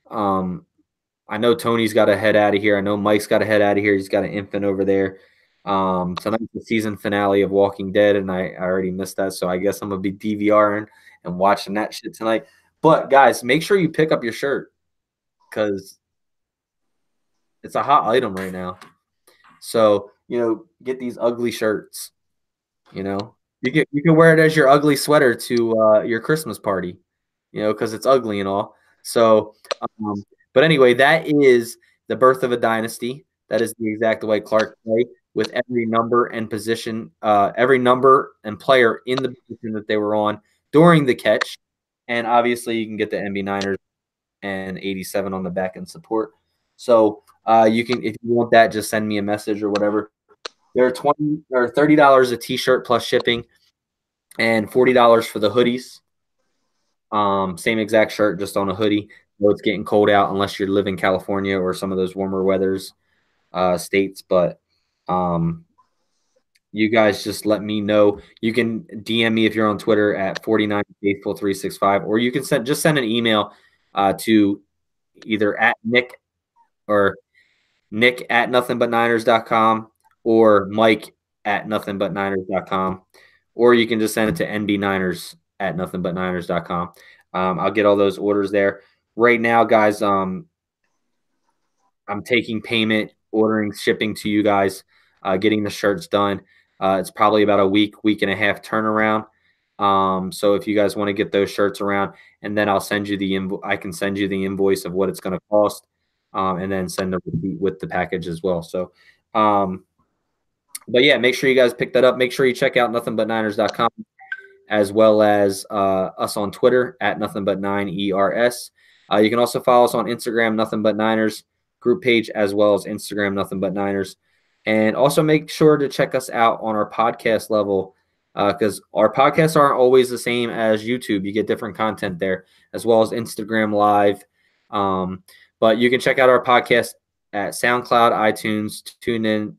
I know Tony's got to head out of here. I know Mike's got to head out of here. He's got an infant over there. Tonight's the season finale of Walking Dead, and I already missed that, so I guess I'm gonna be DVRing and watching that shit tonight. But guys, make sure you pick up your shirt because it's a hot item right now. So, get these ugly shirts. You can wear it as your ugly sweater to your Christmas party, because it's ugly and all. So, but anyway, that is the birth of a dynasty. That is the exact way Clark played, with every number and position, every number and player in the position that they were on during the catch. And obviously, you can get the NB Niners and 87 on the back end support. So you can, if you want that, just send me a message or whatever. There are $20 or $30 a t-shirt plus shipping, and $40 for the hoodies. Same exact shirt, just on a hoodie. So it's getting cold out unless you live in California or some of those warmer weathers states. But you guys just let me know. You can DM me if you're on Twitter at 49faithful365, or you can send an email to either at Nick or Nick at nothingbutniners.com or Mike at nothingbutniners.com. Or you can just send it to nbniners at nothingbutniners.com. I'll get all those orders there. Right now, guys, I'm taking payment, ordering shipping to you guys, getting the shirts done. It's probably about a week and a half turnaround. So if you guys want to get those shirts around, and then I'll send you I can send you the invoice of what it's going to cost, and then send the receipt with the package as well. So, but yeah, make sure you guys pick that up. Make sure you check out nothingbutniners.com, as well as us on Twitter at nothingbut9ers. You can also follow us on Instagram, Nothing But Niners group page, as well as Instagram, Nothing But Niners. And also make sure to check us out on our podcast level, because our podcasts aren't always the same as YouTube. You get different content there, as well as Instagram Live. But you can check out our podcast at SoundCloud, iTunes, TuneIn,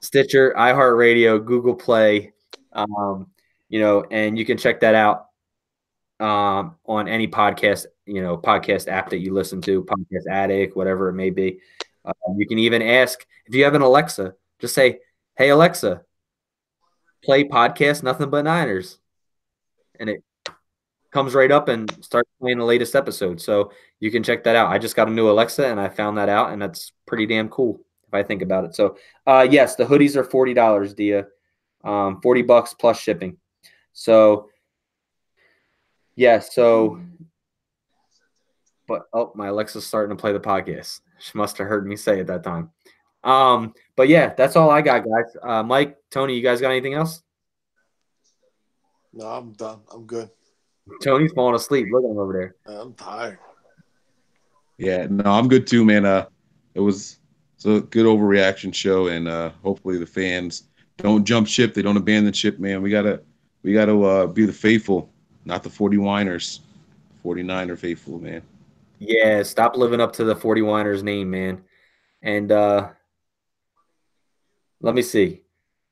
Stitcher, iHeartRadio, Google Play, and you can check that out on any podcast app that you listen to, Podcast Addict, whatever it may be. You can even ask, if you have an Alexa, just say, "Hey Alexa, play podcast Nothing But Niners," and it comes right up and starts playing the latest episode. So you can check that out. I just got a new Alexa and I found that out, and that's pretty damn cool if I think about it. So yes, the hoodies are $40, Dia. $40 plus shipping. So yeah, but my Alexa's starting to play the podcast. She must have heard me say it that time. But yeah, that's all I got, guys. Mike, Tony, you guys got anything else? No, I'm done. I'm good. Tony's falling asleep. Look at him over there. I'm tired. Yeah, no, I'm good too, man. It's a good overreaction show, and hopefully the fans don't jump ship. They don't abandon ship, man. We gotta be the faithful, not the 40-winers. 49er faithful, man. Yeah, stop living up to the 40-winers name, man. And let me see.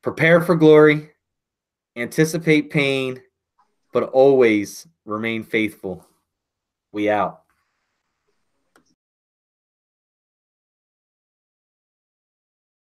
Prepare for glory, anticipate pain, but always remain faithful. We out.